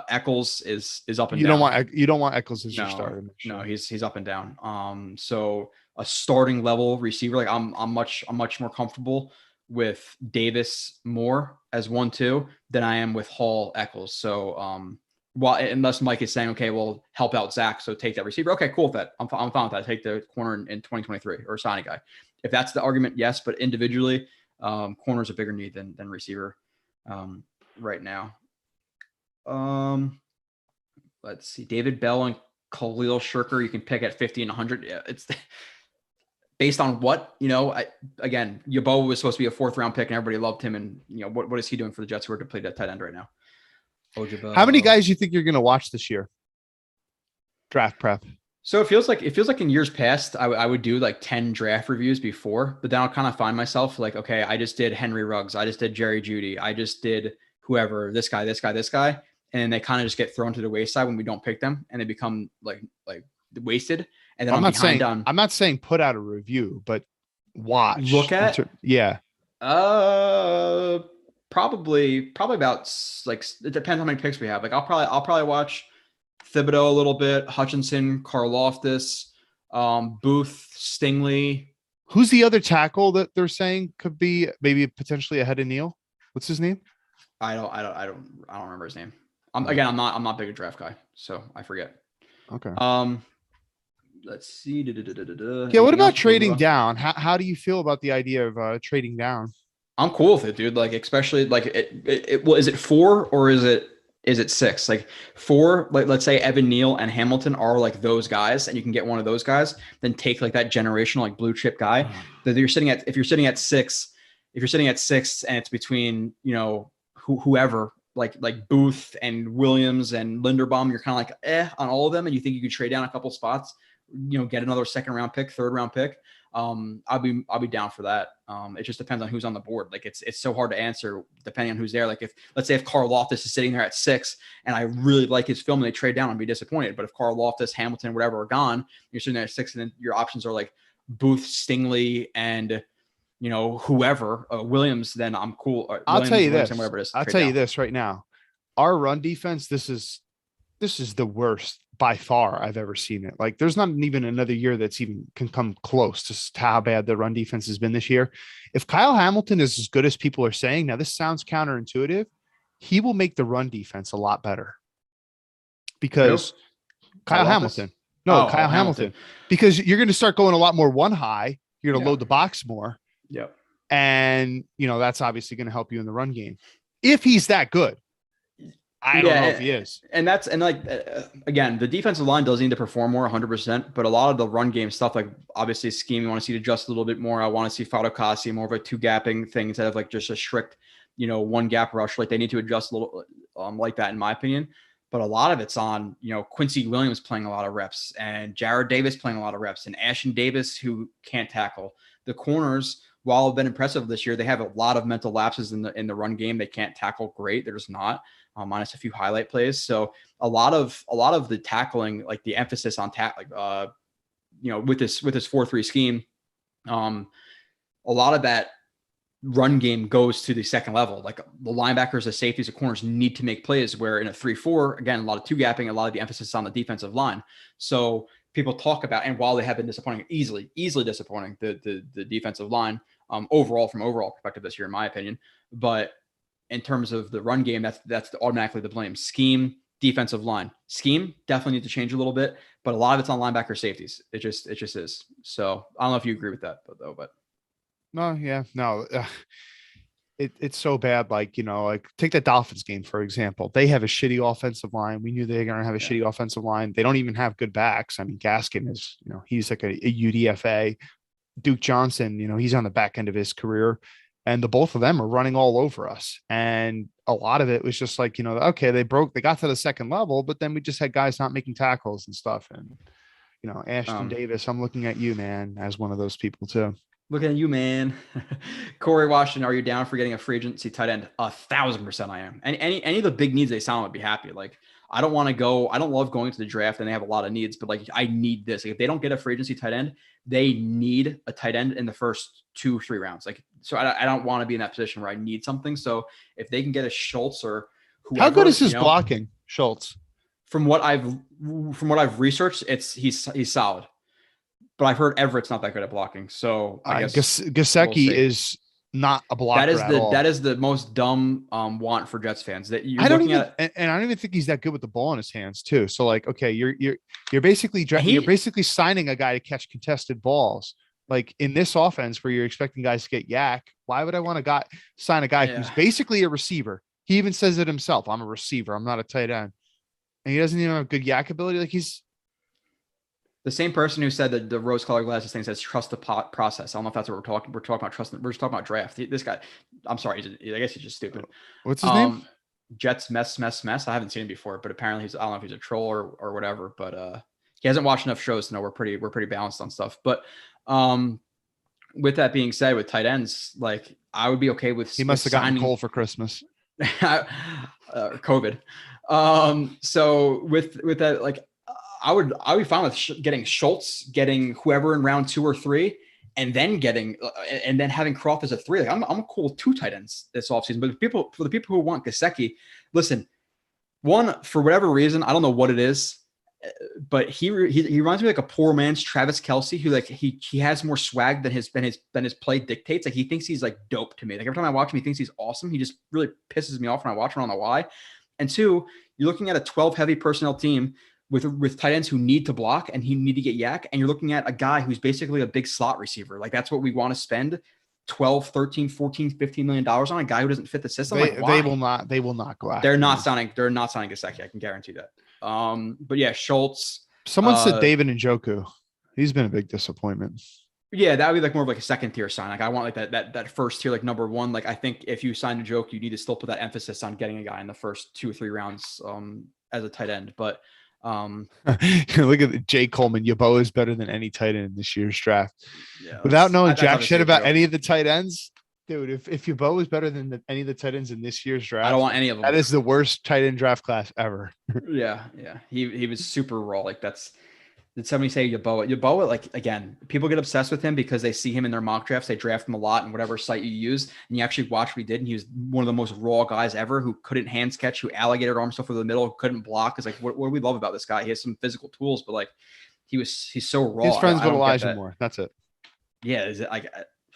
Eccles is up and down. You don't want Eccles as your starter. No, he's up and down. So a starting level receiver, like I'm much more comfortable with Davis Moore as 1-2 than I am with Hall Eccles. So unless Mike is saying, okay, well, help out Zach, so take that receiver. Okay, cool with that. I'm fine with that. Take the corner in 2023 or sign a guy. If that's the argument, yes, but individually. Corner is a bigger need than receiver right now. Let's see. David Bell and Khalil Shirker, you can pick at 50 and 100. Yeah, it's based on what, again, Yeboah was supposed to be a 4th round pick and everybody loved him. And what is he doing for the Jets who are to play that tight end right now? How many guys do you think you're going to watch this year? Draft prep. So it feels like in years past, I would do like 10 draft reviews before, but then I'll kind of find myself like, okay, I just did Henry Ruggs. I just did Jerry Jeudy. I just did whoever, this guy. And they kind of just get thrown to the wayside when we don't pick them and they become like wasted. And then I'm not saying put out a review, but watch. Look at. Yeah. Probably about like, it depends how many picks we have. Like I'll probably watch Thibodeau a little bit, Hutchinson, Karlaftis, Booth, Stingley. Who's the other tackle that they're saying could be maybe potentially ahead of Neal? What's his name? I don't remember his name. I'm not big a draft guy, so I forget. Okay. Let's see. Yeah. What about trading down? How do you feel about the idea of trading down? I'm cool with it, dude. Like, especially like is it 4 or is it 6? Like 4, like let's say Evan Neal and Hamilton are like those guys, and you can get one of those guys, then take like that generational, like blue chip guy that if you're sitting at 6 and it's between, whoever like Booth and Williams and Linderbaum, you're kind of like, on all of them. And you think you could trade down a couple spots, get another 2nd round pick, 3rd round pick. I'll be down for that. It just depends on who's on the board. Like it's so hard to answer depending on who's there. Like let's say if Karlaftis is sitting there at 6 and I really like his film and they trade down, I'd be disappointed. But if Karlaftis, Hamilton, whatever are gone, you're sitting there at 6 and then your options are like Booth, Stingley, and whoever Williams, then I'm cool. I'll tell you this. I'll tell you this right now. Our run defense, this is the worst by far I've ever seen it. Like there's not even another year that's even can come close to how bad the run defense has been this year. If Kyle Hamilton is as good as people are saying, now this sounds counterintuitive, he will make the run defense a lot better because Kyle Hamilton. Kyle Hamilton. Because you're going to start going a lot more one high. You're going to load the box more. Yep. And that's obviously going to help you in the run game. If he's that good. I don't know if he is. And again, the defensive line does need to perform more 100%, but a lot of the run game stuff, like obviously scheme, you want to see it adjust a little bit more. I want to see Fatukasi more of a 2 gapping thing instead of like just a strict one gap rush. Like they need to adjust a little like that, in my opinion. But a lot of it's on, Quincy Williams playing a lot of reps and Jared Davis playing a lot of reps and Ashton Davis, who can't tackle. The corners, while have been impressive this year, they have a lot of mental lapses in the run game. They can't tackle great. They're just not, minus a few highlight plays. So a lot of the tackling, like the emphasis on with this 4-3 scheme, a lot of that run game goes to the second level. Like the linebackers, the safeties, the corners need to make plays, where in a 3-4, again, a lot of two gapping, a lot of the emphasis on the defensive line. So people talk about, and while they have been disappointing, easily disappointing, the defensive line overall, from overall perspective this year, in my opinion. But in terms of the run game, that's automatically the blame. Scheme, defensive line. Scheme definitely need to change a little bit, but a lot of it's on linebacker safeties. It just is. So I don't know if you agree with that, but. No, yeah, no. It's so bad. Like, take the Dolphins game, for example. They have a shitty offensive line. We knew they were going to have a shitty offensive line. They don't even have good backs. I mean, Gaskin is, he's like a UDFA. Duke Johnson, he's on the back end of his career. And the both of them are running all over us. And a lot of it was just like, okay, they got to the second level, but then we just had guys not making tackles and stuff. And, Ashton Davis, I'm looking at you, man, as one of those people too. Looking at you, man. Corey Washington, are you down for getting a free agency tight end? 1,000% I am. And any of the big needs they sound, I'd be happy. Like, I don't love going to the draft and they have a lot of needs, but like, I need this. Like, if they don't get a free agency tight end, they need a tight end in the first 2-3 rounds. Like, so I don't want to be in that position where I need something. So if they can get a Schultz or whoever. How good is his blocking, Schultz? From what I've researched, he's solid. But I've heard Everett's not that good at blocking. So I guess Gesicki is not a blocker. That is the most dumb want for Jets fans. That I don't even think he's that good with the ball in his hands too. So like, okay, you're basically signing a guy to catch contested balls. Like in this offense where you're expecting guys to get yak, why would I want to sign a guy who's basically a receiver? He even says it himself. I'm a receiver. I'm not a tight end. And he doesn't even have good yak ability. Like he's the same person who said that the rose-colored glasses thing says trust the process. I don't know if that's what we're talking. We're talking about trust. We're just talking about draft. This guy, I'm sorry. I guess he's just stupid. What's his name? Jets mess. I haven't seen him before, but apparently I don't know if he's a troll or whatever. But he hasn't watched enough shows to know we're pretty balanced on stuff. But with that being said, with tight ends, like I would be okay with. He must have gotten Cole for Christmas. COVID. So with that, like. I would be fine with getting Schultz, getting whoever in round 2 or 3, and then having Croft as a 3. Like I'm cool with 2 tight ends this offseason. But for the people who want Gesicki, listen, one, for whatever reason, I don't know what it is, but he reminds me like a poor man's Travis Kelce, who like he has more swag than his play dictates. Like he thinks he's like dope to me. Like every time I watch him, he thinks he's awesome. He just really pisses me off when I watch him. I don't know why. And 2, you're looking at a 12 heavy personnel team with tight ends who need to block and he need to get yak. And you're looking at a guy who's basically a big slot receiver. Like that's what we want to spend 12, 13, 14, $15 million on, a guy who doesn't fit the system. They will not go out. They're not signing Gesicki. I can guarantee that. But yeah, Schultz. Someone said David Njoku. He's been a big disappointment. Yeah, that would be like more of like a second tier sign. Like I want like that first tier, like number 1. Like I think if you sign Njoku, you need to still put that emphasis on getting a guy in the first 2 or 3 rounds as a tight end. But look at Jay Coleman. Yeboah is better than any tight end in this year's draft. Yeah, without knowing jack shit about any of the tight ends, dude. If Yeboah is better than any of the tight ends in this year's draft, I don't want any of them. That is the worst tight end draft class ever. Yeah. He was super raw. Like did somebody say Yeboah? Yeboah, like again, people get obsessed with him because they see him in their mock drafts. They draft him a lot in whatever site you use, and you actually watch what he did. And he was one of the most raw guys ever, who couldn't hands catch, who alligator arm himself over the middle, couldn't block. It's like what do we love about this guy? He has some physical tools, but like he's so raw. He's friends with Elijah Moore. That's it. Yeah, is it like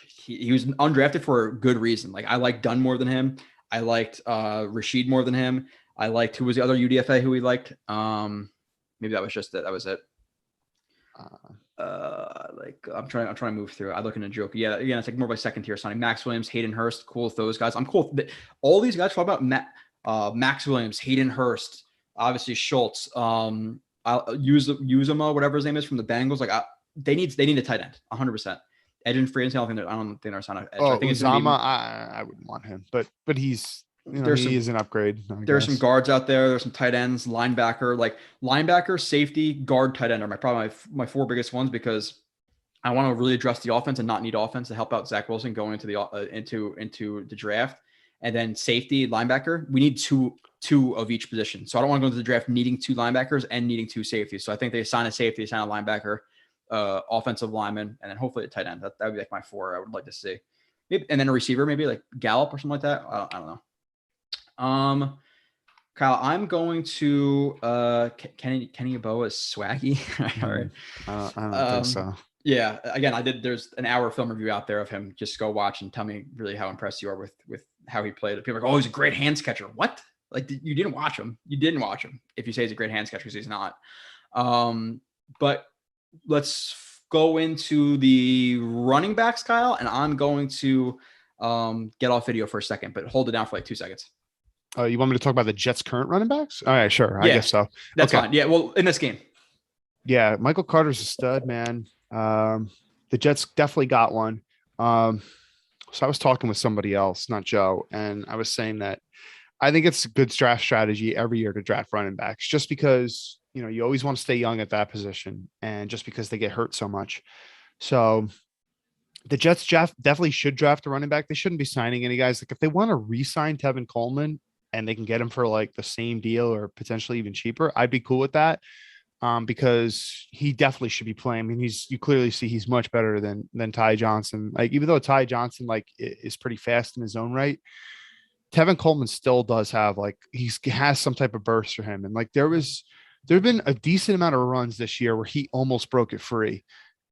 he was undrafted for a good reason. Like I liked Dunn more than him. I liked Rashid more than him. I liked who was the other UDFA who we liked. Maybe that was just it. That was it. I'm trying to move through. I look into Njoku. Yeah, again, it's like more of a second tier signing. Max Williams, Hayden Hurst, cool with those guys. I'm cool with all these guys. Talk about Max Williams, Hayden Hurst, obviously Schultz. I'll use Uzoma, whatever his name is, from the Bengals. Like they need a tight end, 100%. edge in free agency. I don't think they're signing edge. Oh, I think it's Uzama, I wouldn't want him, but he's he is an upgrade. There's some guards out there. There's some tight ends, linebacker, safety, guard, tight end are probably my four biggest ones because I want to really address the offense and not need offense to help out Zach Wilson going into the into the draft. And then safety, linebacker, we need two of each position. So I don't want to go into the draft needing two linebackers and needing two safeties. So I think they sign a safety, sign a linebacker, offensive lineman, and then hopefully a tight end. That would be like my four I would like to see. Maybe, and then a receiver, maybe like Gallup or something like that. I don't know. Kyle, I'm going to Kenny Yeboah is swaggy. All right. I don't think so. Yeah. Again, there's an hour film review out there of him. Just go watch and tell me really how impressed you are with how he played. People are like, oh, he's a great hands catcher. What? Like you didn't watch him. You didn't watch him. If you say he's a great hands catcher, because he's not. But let's go into the running backs, Kyle, and I'm going to get off video for a second, but hold it down for like 2 seconds. Oh, you want me to talk about the Jets' current running backs? All right, sure. I guess so. That's fine. Yeah. Well, in this game. Yeah. Michael Carter's a stud, man. The Jets definitely got one. So I was talking with somebody else, not Joe, and I was saying that I think it's a good draft strategy every year to draft running backs just because, you always want to stay young at that position and just because they get hurt so much. So the Jets definitely should draft a running back. They shouldn't be signing any guys. Like if they want to re-sign Tevin Coleman and they can get him for like the same deal or potentially even cheaper, I'd be cool with that. Because he definitely should be playing. I mean, you clearly see he's much better than Ty Johnson. Like, even though Ty Johnson is pretty fast in his own right, Tevin Coleman still does have he has some type of burst for him. And there've been a decent amount of runs this year where he almost broke it free.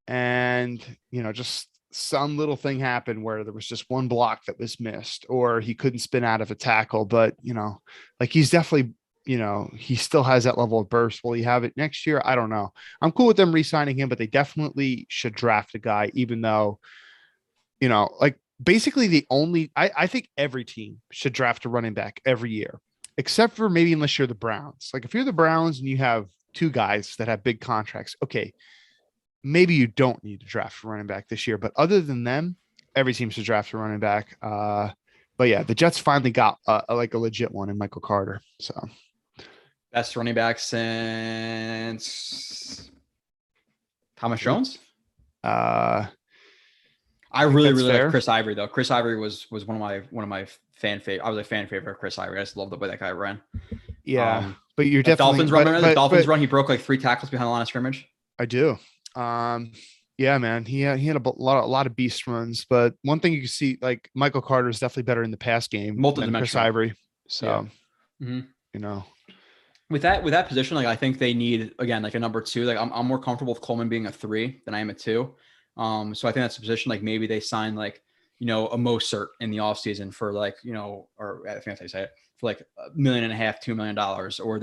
And, just some little thing happened where there was just one block that was missed or he couldn't spin out of a tackle. But, he's definitely, he still has that level of burst. Will he have it next year? I don't know. I'm cool with them re-signing him, but they definitely should draft a guy, even though, basically I think every team should draft a running back every year, except for maybe unless you're the Browns. Like if you're the Browns and you have two guys that have big contracts, okay, maybe you don't need to draft a running back this year, but other than them, every team should draft a running back. But yeah, the Jets finally got a legit one in Michael Carter. So best running back since Thomas Jones. I really like Chris Ivory though. Chris Ivory was one of my fan favorite. I was a fan favorite of Chris Ivory. I just love the way that guy ran. Yeah, but you're definitely Dolphins run. He broke like 3 tackles behind the line of scrimmage. I do. Yeah, man. He had a lot of beast runs, but one thing you can see, like Michael Carter is definitely better in the pass game than Chris Ivory. So, with that position, I think they need again a number 2. I'm more comfortable with Coleman being a 3 than I am a 2. So I think that's a position maybe they sign a Mostert in the offseason for or I think that's how you say it, for $1.5 million, $2 million, or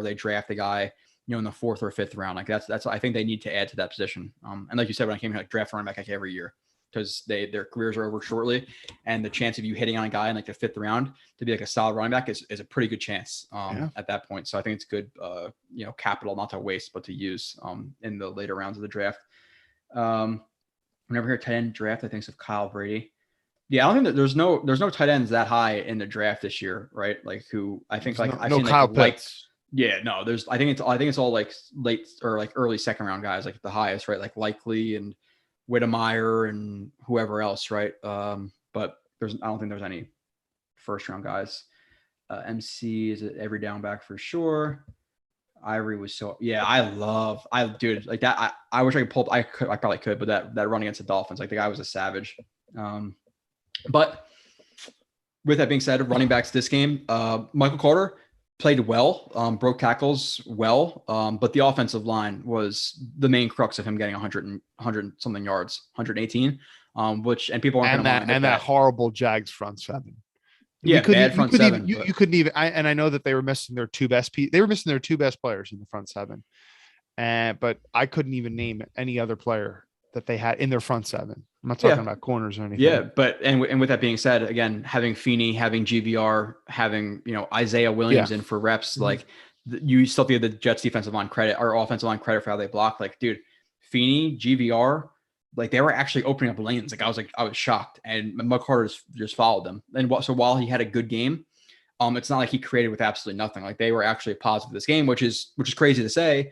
they draft a guy in the 4th or 5th round. That's I think they need to add to that position. And like you said, when I came here, draft running back every year because their careers are over shortly, and the chance of you hitting on a guy in the 5th round to be a solid running back is a pretty good chance at that point. So I think it's good capital not to waste but to use in the later rounds of the draft. Whenever I hear tight end draft, I think of Kyle Brady. Yeah, I don't think that there's no tight ends that high in the draft this year, right? Who I think I've seen Kyle Pitts. Yeah, no, I think it's all late or early 2nd round guys, the highest, right? Likely and Whittemire and whoever else, right? But I don't think there's any 1st round guys. MC is every down back for sure. Ivory was I wish I could pull up. I probably could, but that run against the Dolphins, the guy was a savage. But with that being said, running backs this game, Michael Carter played well, broke tackles well, but the offensive line was the main crux of him getting 100 something yards, 118, and people aren't going to that horrible Jags front 7. Yeah, bad front 7. You couldn't even. I know that they were missing their 2 best. They were missing their 2 best players in the front 7, but I couldn't even name any other player that they had in their front 7. I'm not talking about corners or anything. Yeah, but and with that being said, again, having Feeney, having GVR, having Isaiah Williams in for reps, you still give the Jets defensive line credit or offensive line credit for how they block. Dude, Feeney, GVR, like they were actually opening up lanes. Like I was shocked, and Mike Carter just followed them. And so while he had a good game, it's not like he created with absolutely nothing. Like they were actually positive this game, which is crazy to say,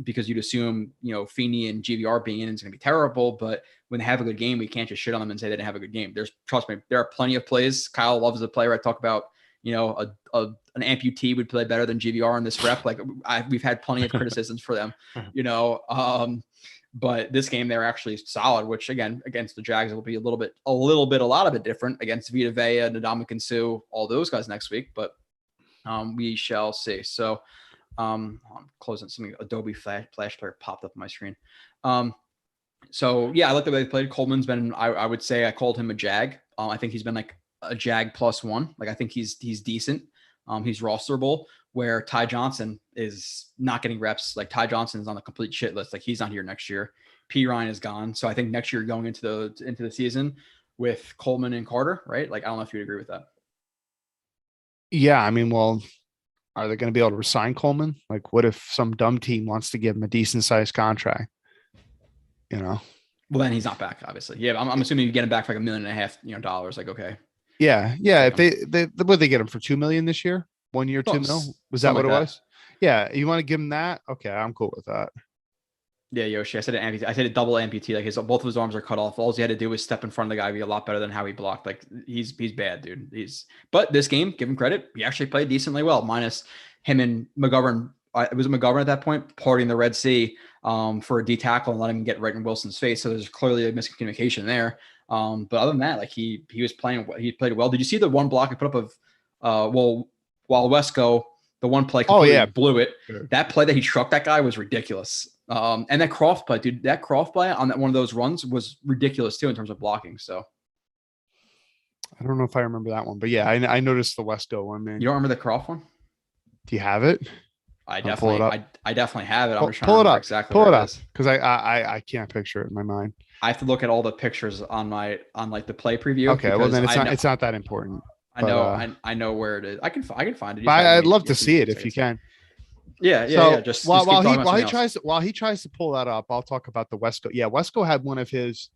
because you'd assume, Feeney and GVR being in is going to be terrible. But when they have a good game, we can't just shit on them and say they didn't have a good game. Trust me, there are plenty of plays. Kyle loves the player. I talk about, an amputee would play better than GVR in this rep. Like we've had plenty of criticisms for them, but this game they're actually solid, which again, against the Jags, will be a lot of it different against Vita Vea, Ndamukong Suh, all those guys next week, but we shall see. So I'm closing something. Adobe Flash Player popped up on my screen. So yeah, I like the way they played. Coleman's been, I would say I called him a Jag. I think he's been like a Jag +1. Like I think he's decent. He's rosterable, where Ty Johnson is not getting reps. Like Ty Johnson is on the complete shit list. Like he's not here next year. P Ryan is gone. So I think next year going into the season with Coleman and Carter, right? Like, I don't know if you'd agree with that. Yeah. I mean, well, are they going to be able to resign Coleman? Like what if some dumb team wants to give him a decent sized contract? Well, then he's not back, obviously. Yeah. I'm assuming you get him back for like $1.5 million. Like, okay. Yeah. Yeah. If they get him for $2 million this year, 1 year, $2 million. Was that what it was? Yeah. You want to give him that? Okay. I'm cool with that. Yeah, Yoshi. I said a double amputee. Like both of his arms are cut off. All he had to do was step in front of the guy, be a lot better than how he blocked. Like he's bad, dude. But this game, give him credit. He actually played decently well, minus him and McGovern. It was McGovern at that point, partying the Red Sea for a D tackle and letting him get right in Wilson's face. So there's clearly a miscommunication there. But other than that, like he was playing. He played well. Did you see the one block I put up of while Wesco, the one play blew it. Sure. That play that he struck that guy was ridiculous. And that Croft play, dude, that Croft play on that one of those runs was ridiculous too in terms of blocking. So I don't know if I remember that one, but yeah, I noticed the Wesco one, man. You don't remember the Croft one? Do you have it? I definitely have it. I'm just trying to remember exactly pull what it up because I can't picture it in my mind. I have to look at all the pictures on like the play preview. Okay, well then it's not that important. I know where it is. I can find it. I'd love to see it if you can. Yeah. Just while he tries to pull that up, I'll talk about the Wesco. Yeah, Wesco had one of his.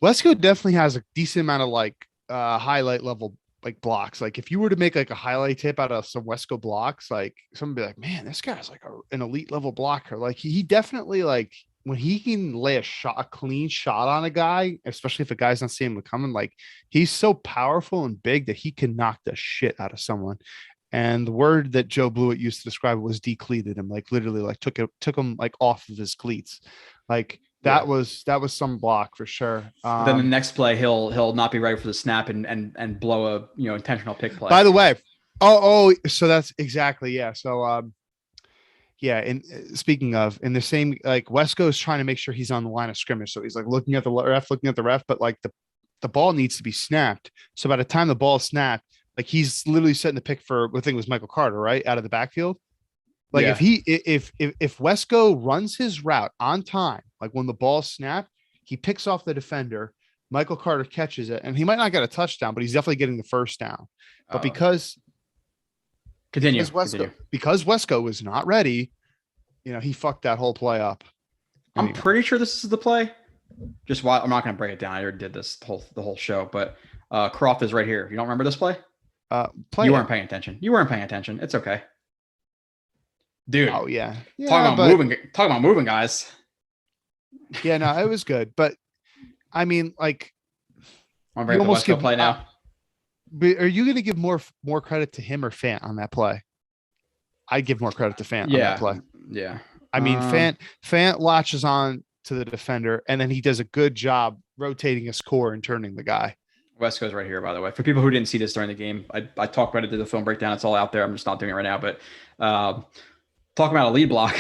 Wesco definitely has a decent amount of like highlight level like blocks. Like if you were to make like a highlight tape out of some Wesco blocks, like someone would be like, man, this guy's like an elite level blocker. Like he definitely like when he can lay a clean shot on a guy, especially if a guy's not seeing him coming, like he's so powerful and big that he can knock the shit out of someone. And the word that Joe Blewett used to describe it was decleated him, like literally like took him like off of his cleats. Like that was some block for sure. Then the next play, he'll not be ready for the snap and blow a intentional pick play. By the way, so that's exactly, yeah. So yeah, and speaking of, in the same, like Wesco is trying to make sure he's on the line of scrimmage. So he's like looking at the ref, but like the ball needs to be snapped. So by the time the ball is snapped, like he's literally setting the pick for, I think it was Michael Carter, right? Out of the backfield. Like if Wesco runs his route on time, like when the ball snapped, he picks off the defender, Michael Carter catches it, and he might not get a touchdown, but he's definitely getting the first down. But because Wesco was not ready, he fucked that whole play up. Anyway. I'm pretty sure this is the play. Just why I'm not going to break it down. I already did this the whole show, but Croft is right here. You don't remember this play? You weren't paying attention. It's okay. Dude. Oh yeah. Talking about moving, guys. Yeah, no, it was good. But I mean, like, I'm ready to Wesco play now. But are you going to give more credit to him or Fant on that play? I'd give more credit to Fant on that play. Yeah. I mean, Fant latches on to the defender, and then he does a good job rotating his core and turning the guy. Wesco's right here, by the way. For people who didn't see this during the game, I talked about it, did the film breakdown. It's all out there. I'm just not doing it right now. But talking about a lead block,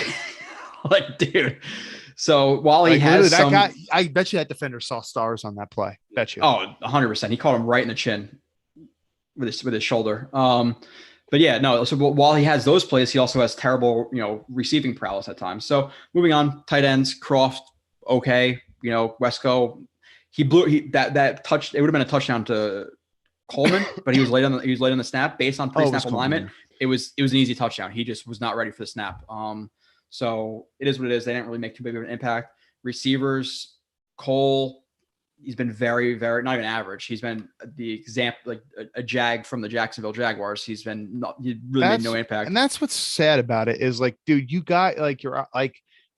like, dude. So while he has that guy, I bet you that defender saw stars on that play. Bet you. Oh, 100%. He caught him right in the chin with his shoulder. But yeah, no. So while he has those plays, he also has terrible, receiving prowess at times. So moving on, tight ends, Croft, okay. Wesco, he blew that touch. It would have been a touchdown to Coleman, but he was late on the snap based on pre-snap alignment. It was an easy touchdown. He just was not ready for the snap. So it is what it is. They didn't really make too big of an impact. Receivers, Cole, he's been very, very not even average. He's been the example, like a Jag from the Jacksonville Jaguars. He really made no impact. And that's what's sad about it is like, dude, you got like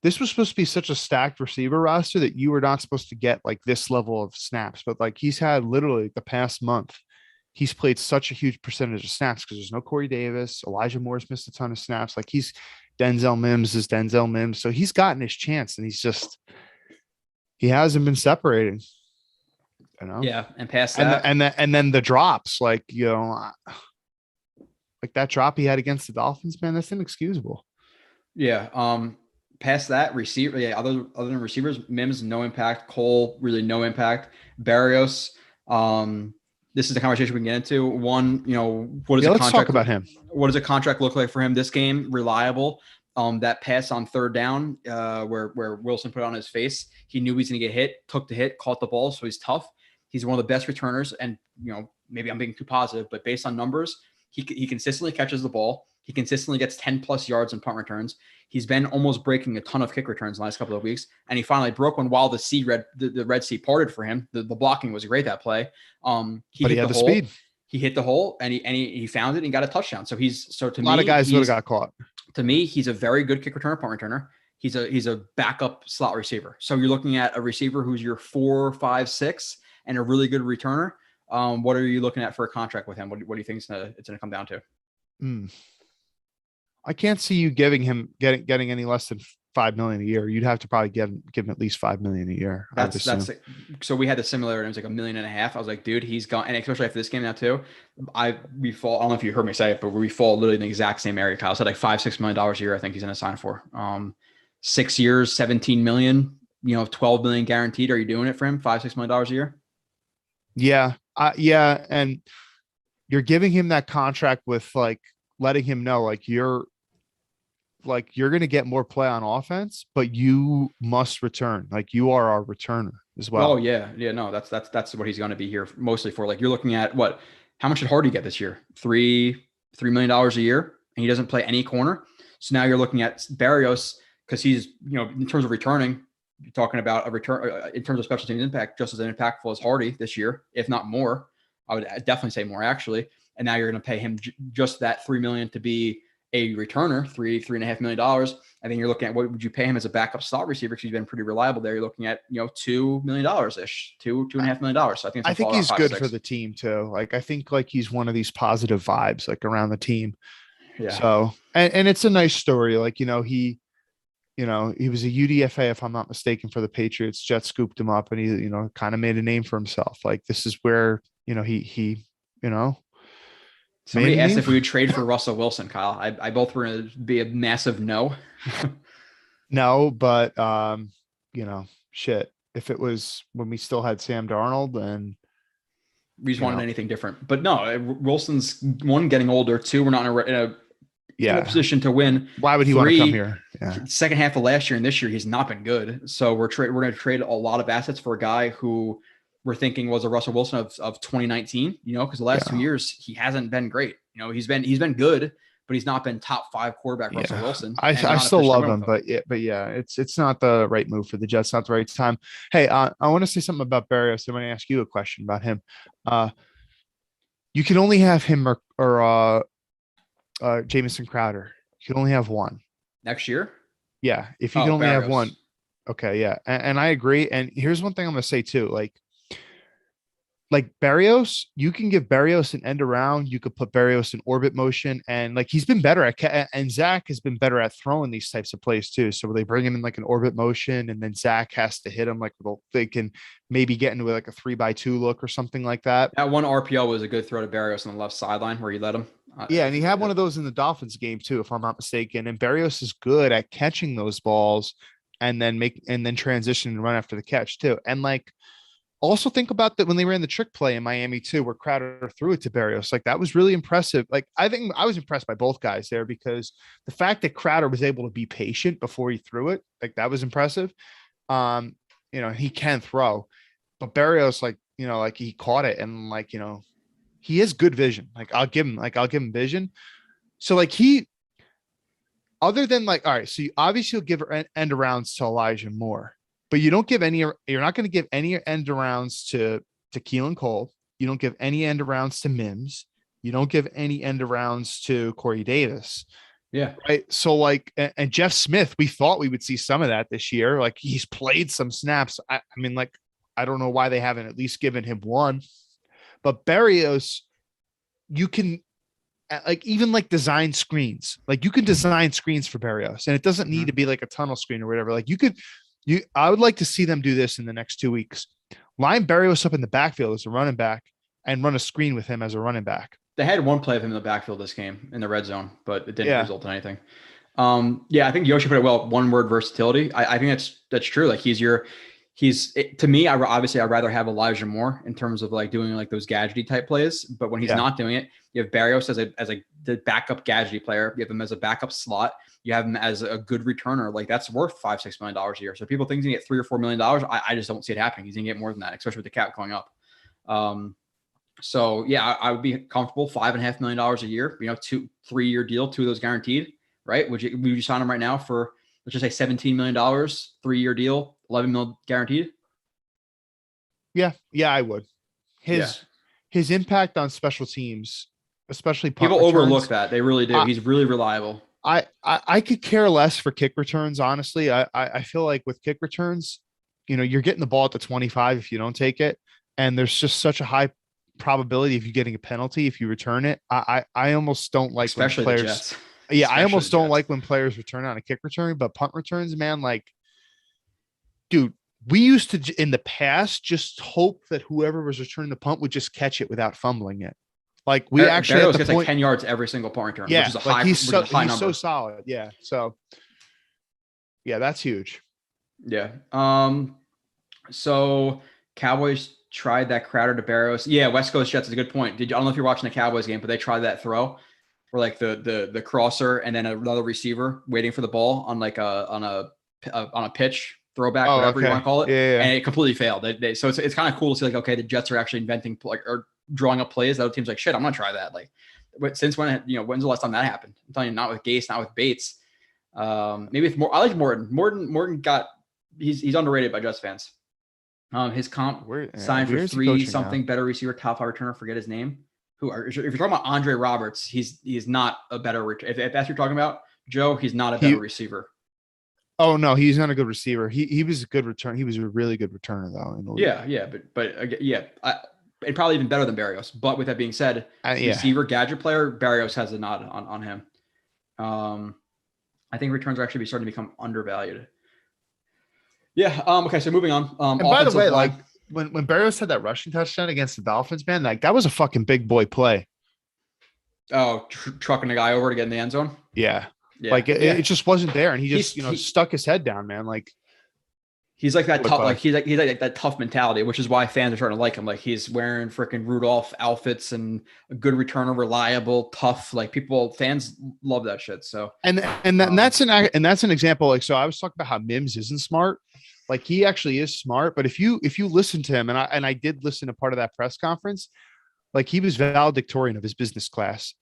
this was supposed to be such a stacked receiver roster that you were not supposed to get like this level of snaps, but like he's had literally the past month, he's played such a huge percentage of snaps because there's no Corey Davis. Elijah Moore's missed a ton of snaps. Like Denzel Mims. So he's gotten his chance and he hasn't been separating. You know? Yeah, and past that, and then the drops, like like that drop he had against the Dolphins, man, that's inexcusable. Yeah. Past that, receiver, other than receivers, Mims no impact. Cole really no impact. Barrios, this is the conversation we can get into. One, what is let's talk about him. What does a contract look like for him this game? Reliable. That pass on third down, where Wilson put it on his face, he knew he was going to get hit, took the hit, caught the ball, so he's tough. He's one of the best returners, and maybe I'm being too positive, but based on numbers, he consistently catches the ball. He consistently gets 10 plus yards in punt returns. He's been almost breaking a ton of kick returns the last couple of weeks, and he finally broke one while the Red Sea parted for him. The blocking was great that play. He had the speed. He hit the hole, and he found it and got a touchdown. So to a lot of guys would have got caught. To me, he's a very good kick returner, punt returner. He's a backup slot receiver. So you're looking at a receiver who's your 4, 5, 6, and a really good returner. What are you looking at for a contract with him? What do you think it's going to come down to? I can't see you getting any less than $5 million a year. You'd have to probably give him at least $5 million a year. So we had the similarity. It was like $1.5 million. I was like, dude, he's gone. And especially after this game now too, we fall. I don't know if you heard me say it, but we fall literally in the exact same area. Kyle said like $5-6 million a year. I think he's going to sign for 6 years, $17 million. $12 million guaranteed. Are you doing it for him? $5-6 million a year? Yeah, yeah, and you're giving him that contract with like letting him know like you're going to get more play on offense, but you must return. Like you are our returner as well. Oh yeah. No, that's what he's going to be here mostly for. Like you're looking at how much did Hardy get this year? $3 million a year, and he doesn't play any corner. So now you're looking at Barrios because he's in terms of returning, you're talking about a return in terms of special teams impact, just as impactful as Hardy this year, if not more. I would definitely say more actually. And now you're going to pay him just that $3 million to be a returner, $3.5 million. I think you're looking at what would you pay him as a backup slot receiver because he's been pretty reliable there. You're looking at $2 million ish, $2.5 million. So I think he's good for the team too. Like I think like he's one of these positive vibes like around the team. Yeah. So and it's a nice story. Like he was a UDFA if I'm not mistaken for the Patriots. Jets scooped him up and he kind of made a name for himself. Like this is where he. Somebody asked if we would trade for Russell Wilson, Kyle. I both were going to be a massive no. No, but shit. If it was when we still had Sam Darnold, then we just wanted anything different. But no, Wilson's one getting older. Two, we're not in a position to win. Why would he want to come here? Yeah. Second half of last year and this year, he's not been good. So we're going to trade a lot of assets for a guy who we're thinking was a Russell Wilson of 2019, because the last 2 years he hasn't been great. He's been good, but he's not been top 5 quarterback Russell Wilson. I still love him, but it's not the right move for the Jets. Not the right time. Hey, I want to say something about Barrios. I'm going to ask you a question about him. You can only have him or Jamison Crowder. You can only have one next year. Yeah, if you can only have one. Okay, yeah, and I agree. And here's one thing I'm going to say too, like Barrios, you can give Barrios an end around. You could put Barrios in orbit motion, and like he's been better at. And Zach has been better at throwing these types of plays too. So they bring him in like an orbit motion, and then Zach has to hit him like they can maybe get into like a 3x2 look or something like that. That one RPO was a good throw to Barrios on the left sideline where he led him. Yeah, and he had one of those in the Dolphins game too, if I'm not mistaken. And Barrios is good at catching those balls and then transition and run after the catch too. And like. Also think about that when they ran the trick play in Miami too, where Crowder threw it to Barrios. Like that was really impressive. Like I think I was impressed by both guys there because the fact that Crowder was able to be patient before he threw it, like that was impressive. He can throw, but Barrios, like he caught it and he has good vision. I'll give him vision. So other than all right, so you obviously will give end arounds to Elijah Moore. but you don't give any. You're not going to give any end arounds to Keelan Cole. You don't give any end arounds to Mims. You don't give any end arounds to Corey Davis. Yeah. Right. So like, and Jeff Smith, we thought we would see some of that this year. Like he's played some snaps. I mean, like, I don't know why they haven't at least given him one, but Berrios, you can like, even like design screens, like you can design screens for Berrios, and it doesn't need to be like a tunnel screen or whatever. Like I would like to see them do this in the next 2 weeks. Line Berrios up in the backfield as a running back and run a screen with him as a running back. They had one play of him in the backfield this game in the red zone, but it didn't result in anything. I think Yoshi put it well. One word: versatility. I think that's true. Like to me, I'd rather have Elijah Moore in terms of like doing like those gadgety type plays. But when he's not doing it, you have Berrios as the backup gadgety player. You have him as a backup slot. You have him as a good returner. Like that's worth $5-6 million a year. So people think he's gonna get $3 or $4 million. I just don't see it happening. He's gonna get more than that, especially with the cap going up. So yeah, I would be comfortable $5.5 million a year, 2-3 year deal, 2 of those guaranteed, right? Would you sign him right now for, let's just say $17 million, 3-year deal, $11 million guaranteed? Yeah, I would. His impact on special teams, especially punt people returns, overlook that. They really do. He's really reliable. I could care less for kick returns. Honestly, I feel like with kick returns, you're getting the ball at the 25 if you don't take it. And there's just such a high probability of you getting a penalty if you return it. I almost don't like, especially when players. The Jets. Yeah, I almost don't like when players return on a kick return, but punt returns, man, like, dude, we used to in the past just hope that whoever was returning the punt would just catch it without fumbling it. Like we actually Berrios gets like 10 yards every single punt return, yeah, which is a like high, he's number. So solid. Yeah. So yeah, that's huge. Yeah. So Cowboys tried that Crowder to Berrios. Yeah, West Coast Jets is a good point. I don't know if you're watching the Cowboys game, but they tried that throw where like the crosser and then another receiver waiting for the ball on like on a pitch throwback, whatever you want to call it. Yeah. And it completely failed. So it's kind of cool to see like, okay, the Jets are actually inventing or drawing up plays. The other team's like, shit, I'm gonna try that. Like, since when? When's the last time that happened? I'm telling you, not with Gase, not with Bates. Maybe it's more. I like Morton. Morton he's underrated by Jets fans. His comp signed for 3 something now. Better receiver, top 5 returner. Forget his name. If you're talking about Andre Roberts, he's not a better returner. If that's what you're talking about, Joe, he's not a better receiver. Oh no, he's not a good receiver. He was a good return. He was a really good returner though. And probably even better than Berrios. But with that being said, receiver gadget player, Berrios has a nod on him. I think returns are actually starting to become undervalued. Yeah. Okay. So moving on. And by the way, like when Berrios had that rushing touchdown against the Dolphins, man, like that was a fucking big boy play. Oh, trucking a guy over to get in the end zone. Yeah. Like it just wasn't there, and he just stuck his head down, man. Like he's like that tough, like he's like that tough mentality, which is why fans are starting to like him. Like he's wearing freaking Rudolph outfits and a good returner, reliable, tough. Like fans love that shit. So that's an example. Like so, I was talking about how Mims isn't smart. Like he actually is smart, but if you listen to him, and I did listen to part of that press conference, like he was valedictorian of his business class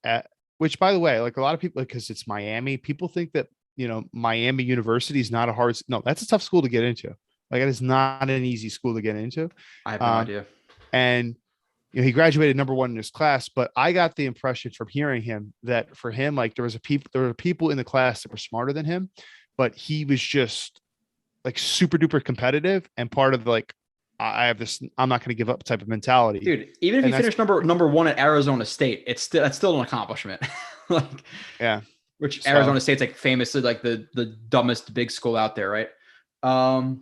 which, by the way, like a lot of people, because it's Miami, people think that, Miami University is not that's a tough school to get into. Like it is not an easy school to get into. I have no idea. And, he graduated number 1 in his class, but I got the impression from hearing him that for him, like there were people in the class that were smarter than him, but he was just like super duper competitive and part of like, I have this, I'm not going to give up type of mentality. Dude, even if you finish number 1 at Arizona State, that's still an accomplishment. Which Arizona State's like famously like the dumbest big school out there, right? I've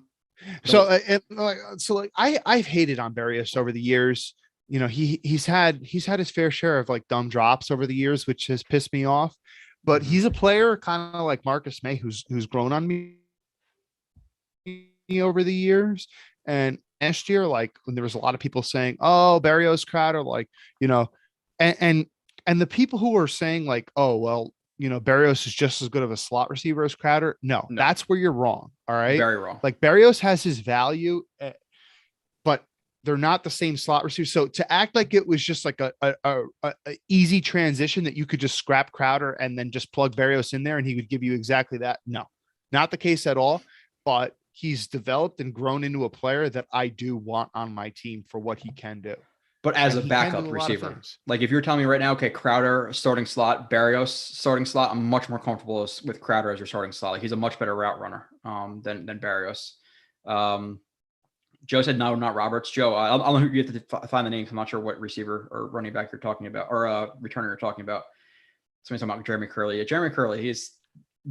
hated on Berrios over the years. He's had his fair share of like dumb drops over the years, which has pissed me off. But he's a player kind of like Marcus May, who's grown on me over the years. And last year, like when there was a lot of people saying, "Oh, Berrios, Crowder," like and the people who were saying like, "Oh, well, Berrios is just as good of a slot receiver as Crowder." No, that's where you're wrong. All right, very wrong. Like Berrios has his value, but they're not the same slot receiver. So to act like it was just like a easy transition that you could just scrap Crowder and then just plug Berrios in there and he would give you exactly that. No, not the case at all. But he's developed and grown into a player that I do want on my team for what he can do. But as And a he can do backup a lot of receiver, things. like if you're telling me right now, okay, Crowder starting slot, Barrios starting slot, I'm much more comfortable with Crowder as your starting slot. Like he's a much better route runner than Barrios. Joe said no, not Roberts. Joe, I'll know you have to find the names. I'm not sure what receiver or running back you're talking about or returner you're talking about. Somebody's talking about Jeremy Curley. Yeah, Jeremy Curley, he's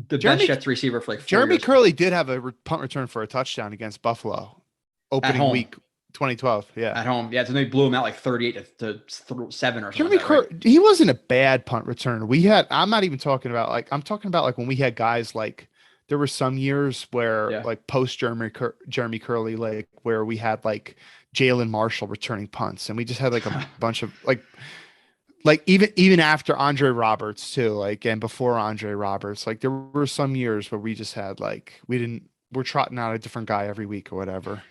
the best Jets receiver for like 4 Jeremy years. Curley did have a punt return for a touchdown against Buffalo opening week 2012. Yeah. At home. Yeah. So they blew him out like 38 to 7 or something. Jeremy Curley, right? He wasn't a bad punt returner. I'm not even talking about I'm talking about like when we had guys like there were some years where like post Jeremy Curley, like where we had like Jalen Marshall returning punts and we just had like a bunch of like even after Andre Roberts too, like, and before Andre Roberts, like there were some years where we just had like, we're trotting out a different guy every week or whatever.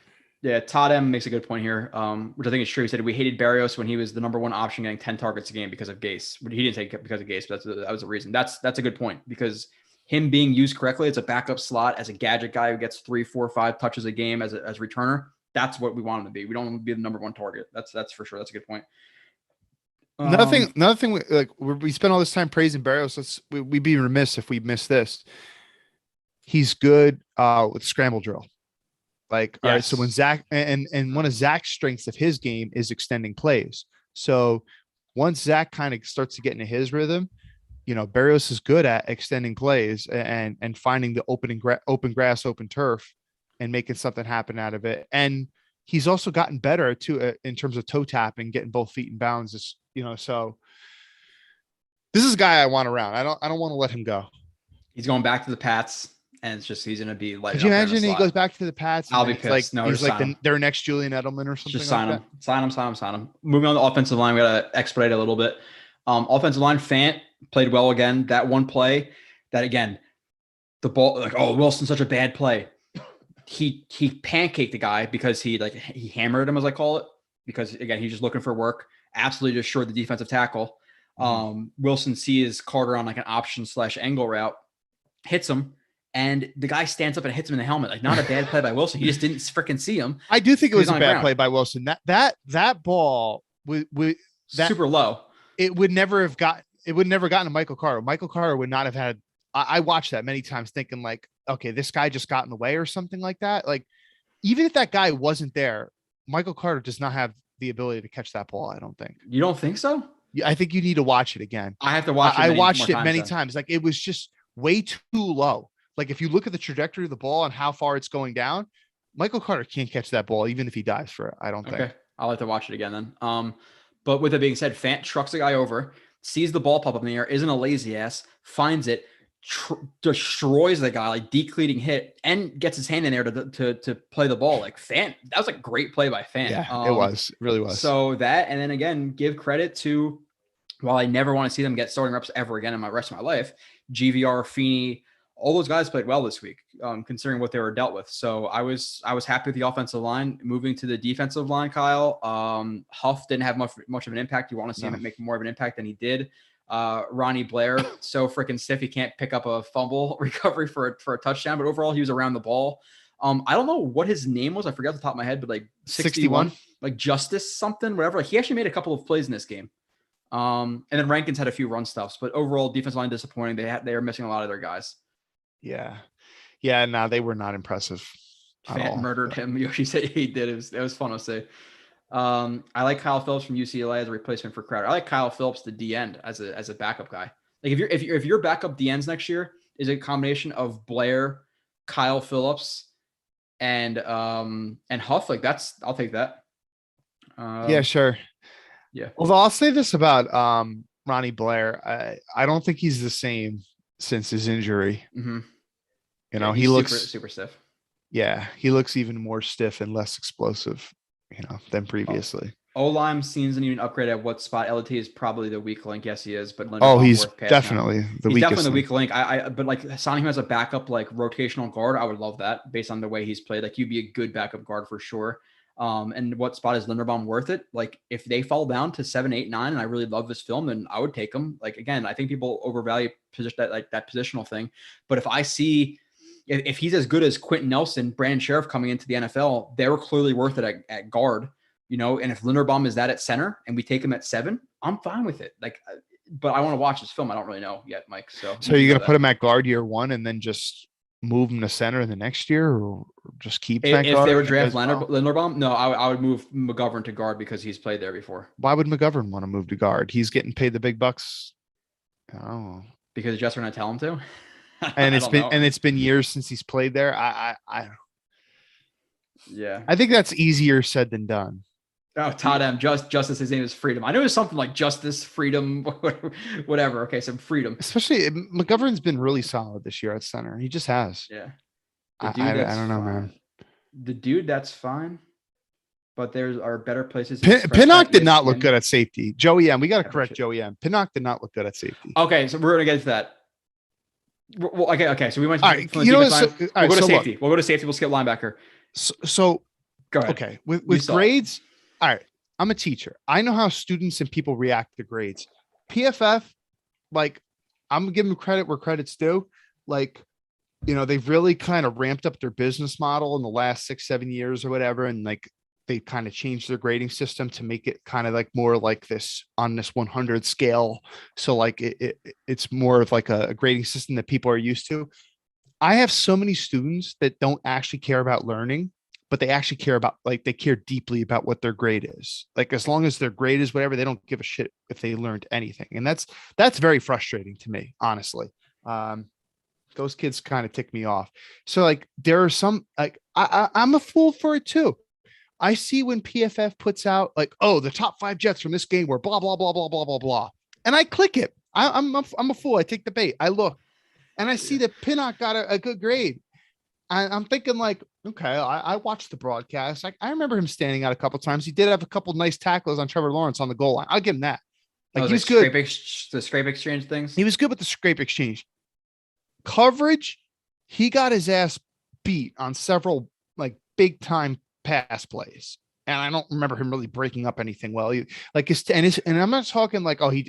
Yeah. Todd M makes a good point here. Which I think is true. He said, we hated Barrios when he was the number one option getting 10 targets a game because of Gase, but he didn't take it because of Gase, but that was the reason. That's a good point because him being used correctly as a backup slot, as a gadget guy who gets 3, 4, 5 touches a game as a returner. That's what we want him to be. We don't want him to be the number one target. That's for sure. That's a good point. Another thing, like we spend all this time praising Barrios. We'd be remiss if we miss this. He's good with scramble drill. Like, all right. So when Zach and one of Zach's strengths of his game is extending plays. So once Zach kind of starts to get into his rhythm, Barrios is good at extending plays and finding the open grass, open turf, and making something happen out of it. And he's also gotten better too in terms of toe tapping, getting both feet in bounds. So this is a guy I want around. I don't want to let him go. He's going back to the Pats, and it's just he's going to be like. Could you imagine he goes back to the Pats? I'll be pissed. Like, he's like their next Julian Edelman or something. Just sign him. Sign him. Moving on to the offensive line, we got to expedite a little bit. Offensive line, Fant played well again. That one play, that again, the ball, like, oh, Wilson's such a bad play. He pancaked the guy because he hammered him, as I call it, because again, he's just looking for work. Absolutely destroyed the defensive tackle. Wilson sees Carter on like an option / angle route, hits him, and the guy stands up and hits him in the helmet. Like, not a bad play by Wilson. He just didn't freaking see him. I do think it was a bad play by Wilson. That ball super low. It would never have gotten to Michael Carter. Michael Carter would not have had. I watched that many times thinking like, okay, this guy just got in the way or something like that. Like, even if that guy wasn't there, Michael Carter does not have the ability to catch that ball. I don't think. You don't think so? I think you need to watch it again. I have to watch it. I watched it many times. Like, it was just way too low. Like, if you look at the trajectory of the ball and how far it's going down, Michael Carter can't catch that ball, even if he dives for it. I don't think. Okay. I'll have to watch it again then. But with that being said, Fant trucks the guy over, sees the ball pop up in the air, isn't a lazy ass, finds it, destroys the guy, like decleating hit, and gets his hand in there to play the ball. Like, Fant, that was a great play by Fant. Yeah, it was. It really was. So that, and then again, give credit to, while I never want to see them get starting reps ever again in my rest of my life, GVR, Feeney, all those guys played well this week, considering what they were dealt with. So I was happy with the offensive line. Moving to the defensive line, Kyle, Huff didn't have much of an impact. You want to see him make more of an impact than he did. Ronnie Blair, so freaking stiff, he can't pick up a fumble recovery for a touchdown. But overall, he was around the ball. I don't know what his name was. I forget off the top of my head, but like 61, like Justice something, whatever. Like, he actually made a couple of plays in this game. And then Rankins had a few run stuffs, but overall, defensive line disappointing. They are missing a lot of their guys. Yeah. No, they were not impressive. Fant murdered him. Yoshi said he did. It was fun to say. I like Kyle Phillips from UCLA as a replacement for Crowder. I like Kyle Phillips, the D end, as a backup guy. Like, if your backup D ends next year is a combination of Blair, Kyle Phillips, and Huff, like, I'll take that. Yeah, sure. Yeah. Although I'll say this about Ronnie Blair, I don't think he's the same since his injury. Mm-hmm. He looks super stiff. Yeah, he looks even more stiff and less explosive, than previously. O-line seems to need an upgrade at what spot. LT is probably the weak link. Yes, he is. But he's definitely the weakest. Definitely the weak link. But like, signing him as a backup, like rotational guard, I would love that based on the way he's played. Like, you'd be a good backup guard for sure. And what spot is Linderbaum worth it? Like, if they fall down to 7, 8, 9, and I really love this film, then I would take them. Like, again, I think people overvalue that positional thing. But if I see if he's as good as Quentin Nelson, Brandon Sheriff coming into the NFL, they were clearly worth it at guard, and if Linderbaum is that at center and we take him at 7, I'm fine with it. But I want to watch this film. I don't really know yet, Mike. So you're going to put him at guard year 1 and then just move him to center the next year, or just keep that if guard they were draft Linderbaum? No, I would move McGovern to guard because he's played there before. Why would McGovern want to move to guard? He's getting paid the big bucks. Oh, because Jets are going to tell him to. And it's been years since he's played there. Yeah, I think that's easier said than done. Oh, Todd M. Justice. His name is Freedom. I know it's something like Justice, Freedom, whatever. Okay, some Freedom. Especially McGovern's been really solid this year at center. He just has. Yeah. I don't know, man. The dude, that's fine. But there are better places. Pinnock did not look good at safety. Joey M. We got to correct Joey M. Pinnock did not look good at safety. Okay, so we're gonna get to that. Well, okay. So we went. All right, we'll go to safety. We'll go to safety. We'll skip linebacker. So go ahead. Okay, with grades. All right, I'm a teacher. I know how students and people react to grades. PFF, I'm gonna give them credit where credit's due. They've really kind of ramped up their business model in the last 6-7 years or whatever, and they kind of changed their grading system to make it kind of more like this on this 100 scale. So it's more of a grading system that people are used to. I have so many students that don't actually care about learning, but they actually care about, they care deeply about what their grade is. As long as their grade is whatever, they don't give a shit if they learned anything. And that's very frustrating to me, honestly. Those kids kind of tick me off. So there are some, I'm a fool for it too. I see when PFF puts out the top 5 Jets from this game were blah, blah, blah, blah, blah, blah, blah. And I click it. I'm a fool. I take the bait. I look and I see that Pinnock got a good grade. I'm thinking okay, I watched the broadcast. I remember him standing out a couple times. He did have a couple nice tackles on Trevor Lawrence on the goal line. I'll give him that. He was good. The scrape exchange things. He was good with the scrape exchange. Coverage, he got his ass beat on several big time pass plays. And I don't remember him really breaking up anything well. And I'm not talking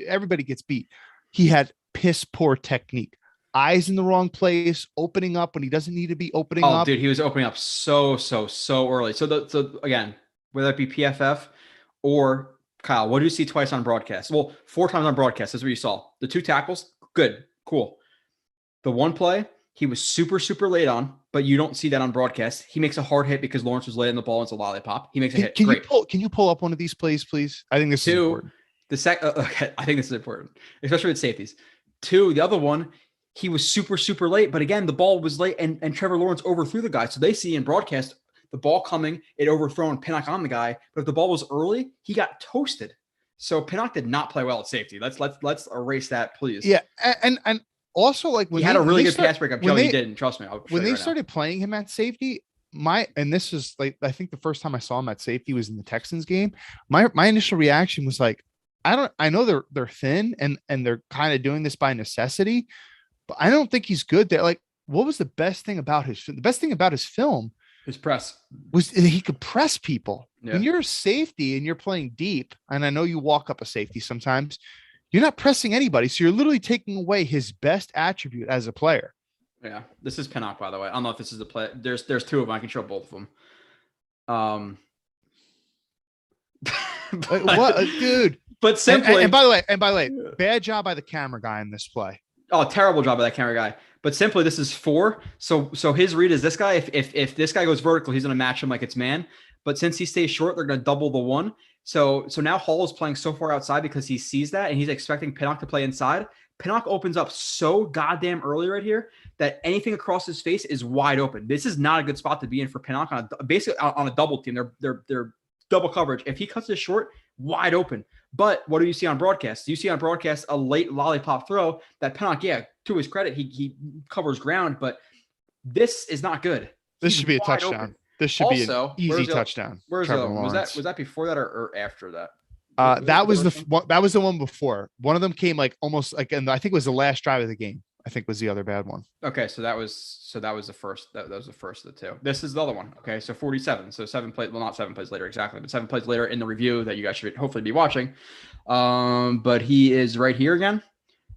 everybody gets beat. He had piss poor technique. Eyes in the wrong place, opening up when he doesn't need to be opening up. Oh, dude, he was opening up so early. So again, whether it be PFF or Kyle, what do you see twice on broadcast? Well, 4 times on broadcast. That's what you saw. The 2 tackles, good, cool. The 1 play, he was super late on, but you don't see that on broadcast. He makes a hard hit because Lawrence was late on the ball. It's a lollipop. He makes a hit. Great. Can you pull up one of these plays, please? I think this is important. I think this is important, especially with safeties. 2, the other one, he was super late, but again, the ball was late and Trevor Lawrence overthrew the guy. So they see in broadcast the ball coming, it overthrown Pinnock on the guy. But if the ball was early, he got toasted. So Pinnock did not play well at safety. Let's erase that, please. Yeah, and also when he had a really good pass breakup. Joe, he didn't. Trust me. When they started playing him at safety, this is I think the first time I saw him at safety was in the Texans game. My initial reaction was I know they're thin and they're kind of doing this by necessity. But I don't think he's good there. What was the best thing about his film? The best thing about his film, his press, was that he could press people. Yeah. When you're a safety and you're playing deep, and I know you walk up a safety sometimes, you're not pressing anybody. So you're literally taking away his best attribute as a player. Yeah. This is Pinnock, by the way. I don't know if this is the play. There's 2 of them. I can show both of them. What, dude? But simply, and by the way, bad job by the camera guy in this play. Oh, terrible job by that camera guy. But simply, this is 4. So his read is this guy. If this guy goes vertical, he's going to match him like it's man. But since he stays short, they're going to double the 1. So now Hall is playing so far outside because he sees that and he's expecting Pinnock to play inside. Pinnock opens up so goddamn early right here that anything across his face is wide open. This is not a good spot to be in for Pinnock basically on a double team. They're double coverage. If he cuts it short, wide open. But what do you see on broadcast? You see on broadcast a late lollipop throw that Pinnock, to his credit, he covers ground, but this is not good. This should be a touchdown. Open. This should be an easy touchdown. Where's the was that before that or after that? That was the one before. One of them came almost and I think it was the last drive of the game. I think was the other bad one. Okay, so that was the first. That was the first of the 2. This is the other one. Okay, so 47. So 7 plays. Well, not 7 plays later exactly, but 7 plays later in the review that you guys should hopefully be watching. But he is right here again,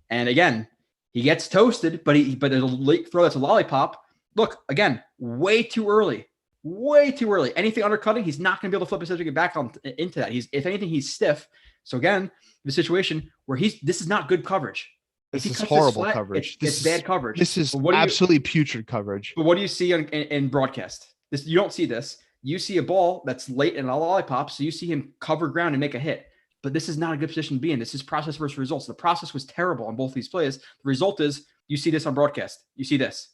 and again he gets toasted. But there's a late throw that's a lollipop. look, again, way too early. Way too early. Anything undercutting, he's not going to be able to flip his head to get back into that. If anything, he's stiff. So again, the situation where this is not good coverage. This is horrible coverage. It's bad coverage. This is absolutely putrid coverage. But what do you see in broadcast? You don't see this. You see a ball that's late and a lollipop, so you see him cover ground and make a hit. But this is not a good position to be in. This is process versus results. The process was terrible on both these plays. The result is you see this on broadcast. You see this.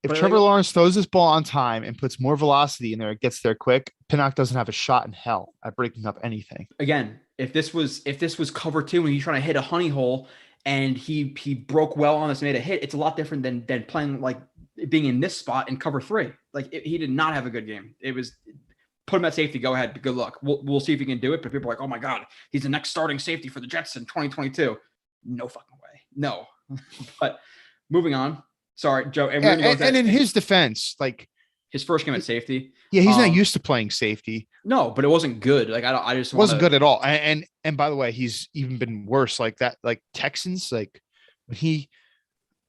If Trevor Lawrence throws this ball on time and puts more velocity in there, it gets there quick, Pinnock doesn't have a shot in hell at breaking up anything. Again, if this was cover 2 and he's trying to hit a honey hole and he broke well on this, made a hit, it's a lot different than playing like being in this spot in cover 3. Like he did not have a good game. It was put him at safety. Go ahead. Good luck. We'll see if he can do it. But people are like, oh my God, he's the next starting safety for the Jets in 2022. No fucking way. No. But moving on. Sorry, Joe. And in his defense, like his first game at safety. Yeah, he's not used to playing safety. No, but it wasn't good. Like I just wasn't good at all. And by the way, he's even been worse. Like that. Like Texans, like when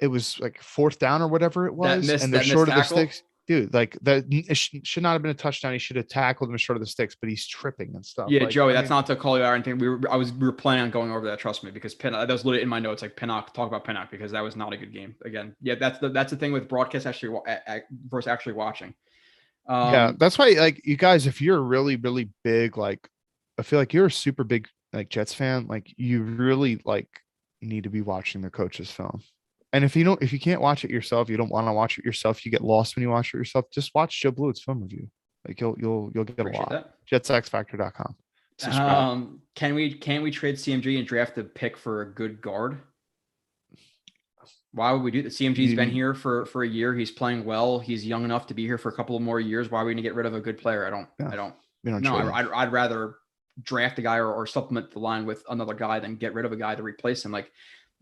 it was like 4th down or whatever it was, and they're short of the sticks. Dude, like that should not have been a touchdown. He should have tackled him short of the sticks, but he's tripping and stuff. Yeah, like, Joey, that's not to call you out or anything. We were planning on going over that. Trust me, because Pinnock, that was literally in my notes. Like Pinnock, talk about Pinnock because that was not a good game. Again, yeah, that's the thing with broadcast versus actually watching. Yeah, that's why. Like you guys, if you're really really big, like I feel like you're a super big like Jets fan. Like you really like need to be watching the coach's film. And if you can't watch it yourself, you don't want to watch it yourself, you get lost when you watch it yourself, just watch Joe Blewett's film review. Like you'll get Appreciate a lot. That. JetsXFactor.com. Can we trade CMG and draft a pick for a good guard? Why would we do that? CMG's been here for a year. He's playing well. He's young enough to be here for a couple of more years. Why are we going to get rid of a good player? I'd rather draft a guy or supplement the line with another guy than get rid of a guy to replace him. Like,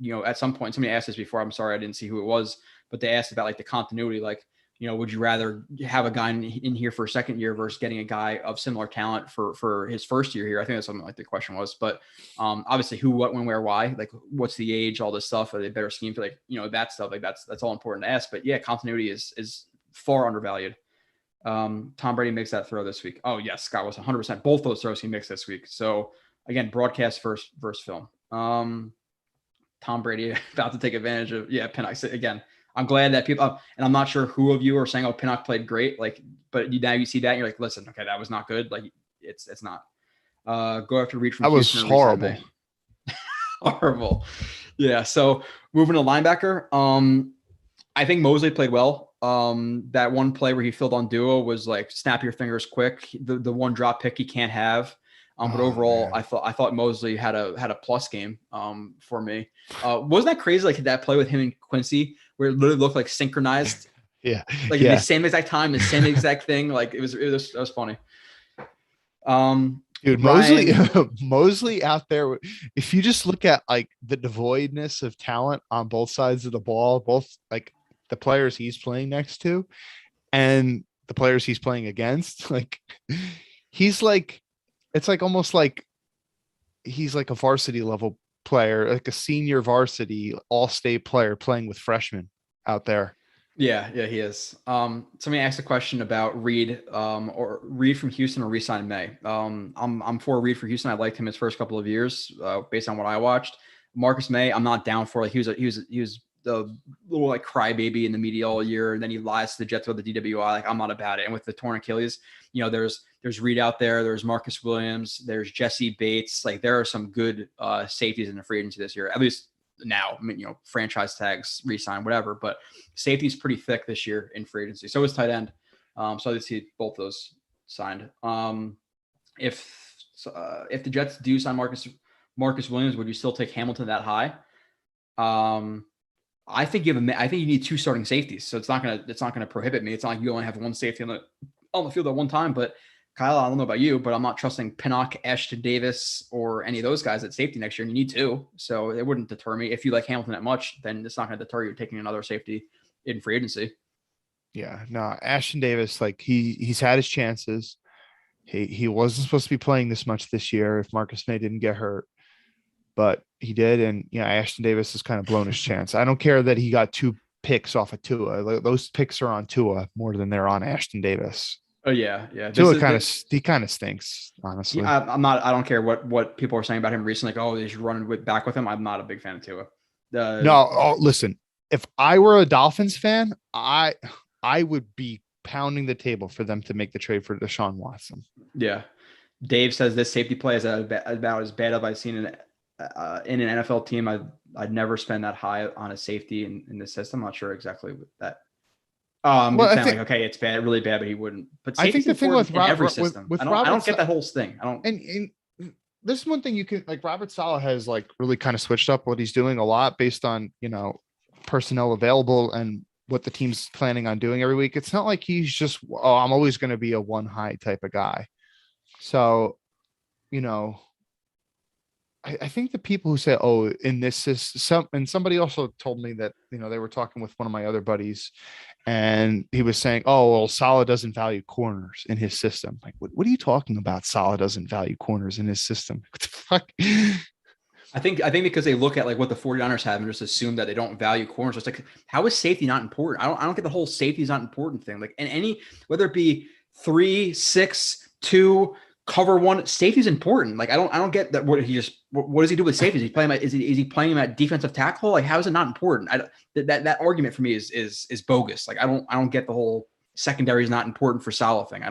you know, at some point, somebody asked this before. I'm sorry, I didn't see who it was, but they asked about like the continuity. Like, you know, would you rather have a guy in here for a second year versus getting a guy of similar talent for his first year here? I think that's something like the question was. But obviously, who, what, when, where, why? Like, what's the age? All this stuff. Are they better scheme for like, you know, that stuff? Like that's all important to ask. But yeah, continuity is far undervalued. Tom Brady makes that throw this week. Oh yes, Scott was 100%. Both those throws he makes this week. So again, broadcast versus film. Tom Brady about to take advantage of Pinnock again. I'm glad that people, and I'm not sure who of you are saying, "Oh, Pinnock played great." Like, but now you see that, and you're like, "Listen, okay, that was not good." Like, it's not. Go after reach from that was Houston horrible. Horrible. Yeah. So moving to linebacker, I think Mosley played well. That one play where he filled on duo was like snap your fingers quick. The one drop pick he can't have. But overall, man. I thought Mosley had a plus game for me. Wasn't that crazy? Like that play with him and Quincy, where it literally looked like synchronized. Yeah, like at the same exact time, the same exact thing. Like it was funny. Dude, Mosley out there. If you just look at like the devoidness of talent on both sides of the ball, both like the players he's playing next to and the players he's playing against, like he's like. It's like almost like he's like a varsity level player, like a senior varsity all-state player playing with freshmen out there. Yeah, he is. Somebody asked a question about Reed, or Reed from Houston or re-sign May. I'm for Reed for Houston. I liked him his first couple of years, based on what I watched. Marcus May, I'm not down for. Like he was the little like crybaby in the media all year, and then he lies to the Jets with the DWI. Like I'm not about it. And with the torn Achilles, you know, there's Reed out there, there's Marcus Williams, there's Jesse Bates. Like there are some good safeties in the free agency this year, at least now. I mean, you know, franchise tags, re-sign, whatever. But safety is pretty thick this year in free agency. So is tight end. So I see both those signed. If the Jets do sign Marcus Williams, would you still take Hamilton that high? I think you need 2 starting safeties, so it's not gonna prohibit me. It's not like you only have one safety on the field at one time. But Kyle, I don't know about you, but I'm not trusting Pinnock, Ashton Davis, or any of those guys at safety next year. And you need 2, so it wouldn't deter me. If you like Hamilton that much, then it's not going to deter you taking another safety in free agency. Yeah, no, Ashton Davis, like he's had his chances. He wasn't supposed to be playing this much this year if Marcus May didn't get hurt. But he did, and Ashton Davis has kind of blown his chance. I don't care that he got 2 picks off of Tua. Those picks are on Tua more than they're on Ashton Davis. Oh yeah. Tua he kind of stinks, honestly. Yeah, I'm not. I don't care what people are saying about him recently. Like, oh, they should run back with him. I'm not a big fan of Tua. No, listen. If I were a Dolphins fan, I would be pounding the table for them to make the trade for Deshaun Watson. Yeah. Dave says this safety play is about as bad as I've seen in an NFL team. I'd never spend that high on a safety in the system. I'm not sure exactly what that. Okay, it's bad, really bad, but he wouldn't. But I think the thing with every system, I don't get that whole thing. I don't. And this is one thing you can like. Robert Saleh has like really kind of switched up what he's doing a lot based on personnel available and what the team's planning on doing every week. It's not like he's just I'm always going to be a one high type of guy. So, I think the people who say, in this system, and somebody also told me that, they were talking with one of my other buddies and he was saying, Saleh doesn't value corners in his system. Like, what are you talking about? Saleh doesn't value corners in his system. What the fuck? I think because they look at like what the 49ers have and just assume that they don't value corners. It's like, how is safety not important? I don't get the whole safety is not important thing. Like, and whether it be 3, 6, 2, cover 1, safety is important. Like, I don't get that. What does he do with safety? Is he playing is he playing him at defensive tackle? Like, how is it not important? That argument for me is bogus. Like, I don't get the whole secondary is not important for Saleh thing. I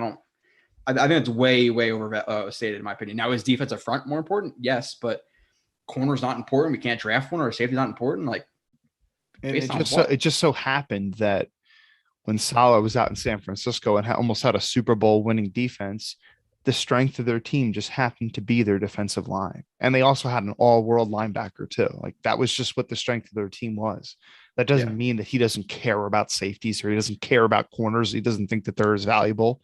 think it's way overstated in my opinion. Now, is defensive front more important? Yes, but corner's not important. We can't draft one, or safety's not important. Like, it just so happened that when Saleh was out in San Francisco and almost had a Super Bowl winning defense, the strength of their team just happened to be their defensive line. And they also had an all-world linebacker too. Like, that was just what the strength of their team was. That doesn't mean that he doesn't care about safeties or he doesn't care about corners. He doesn't think that they're as valuable.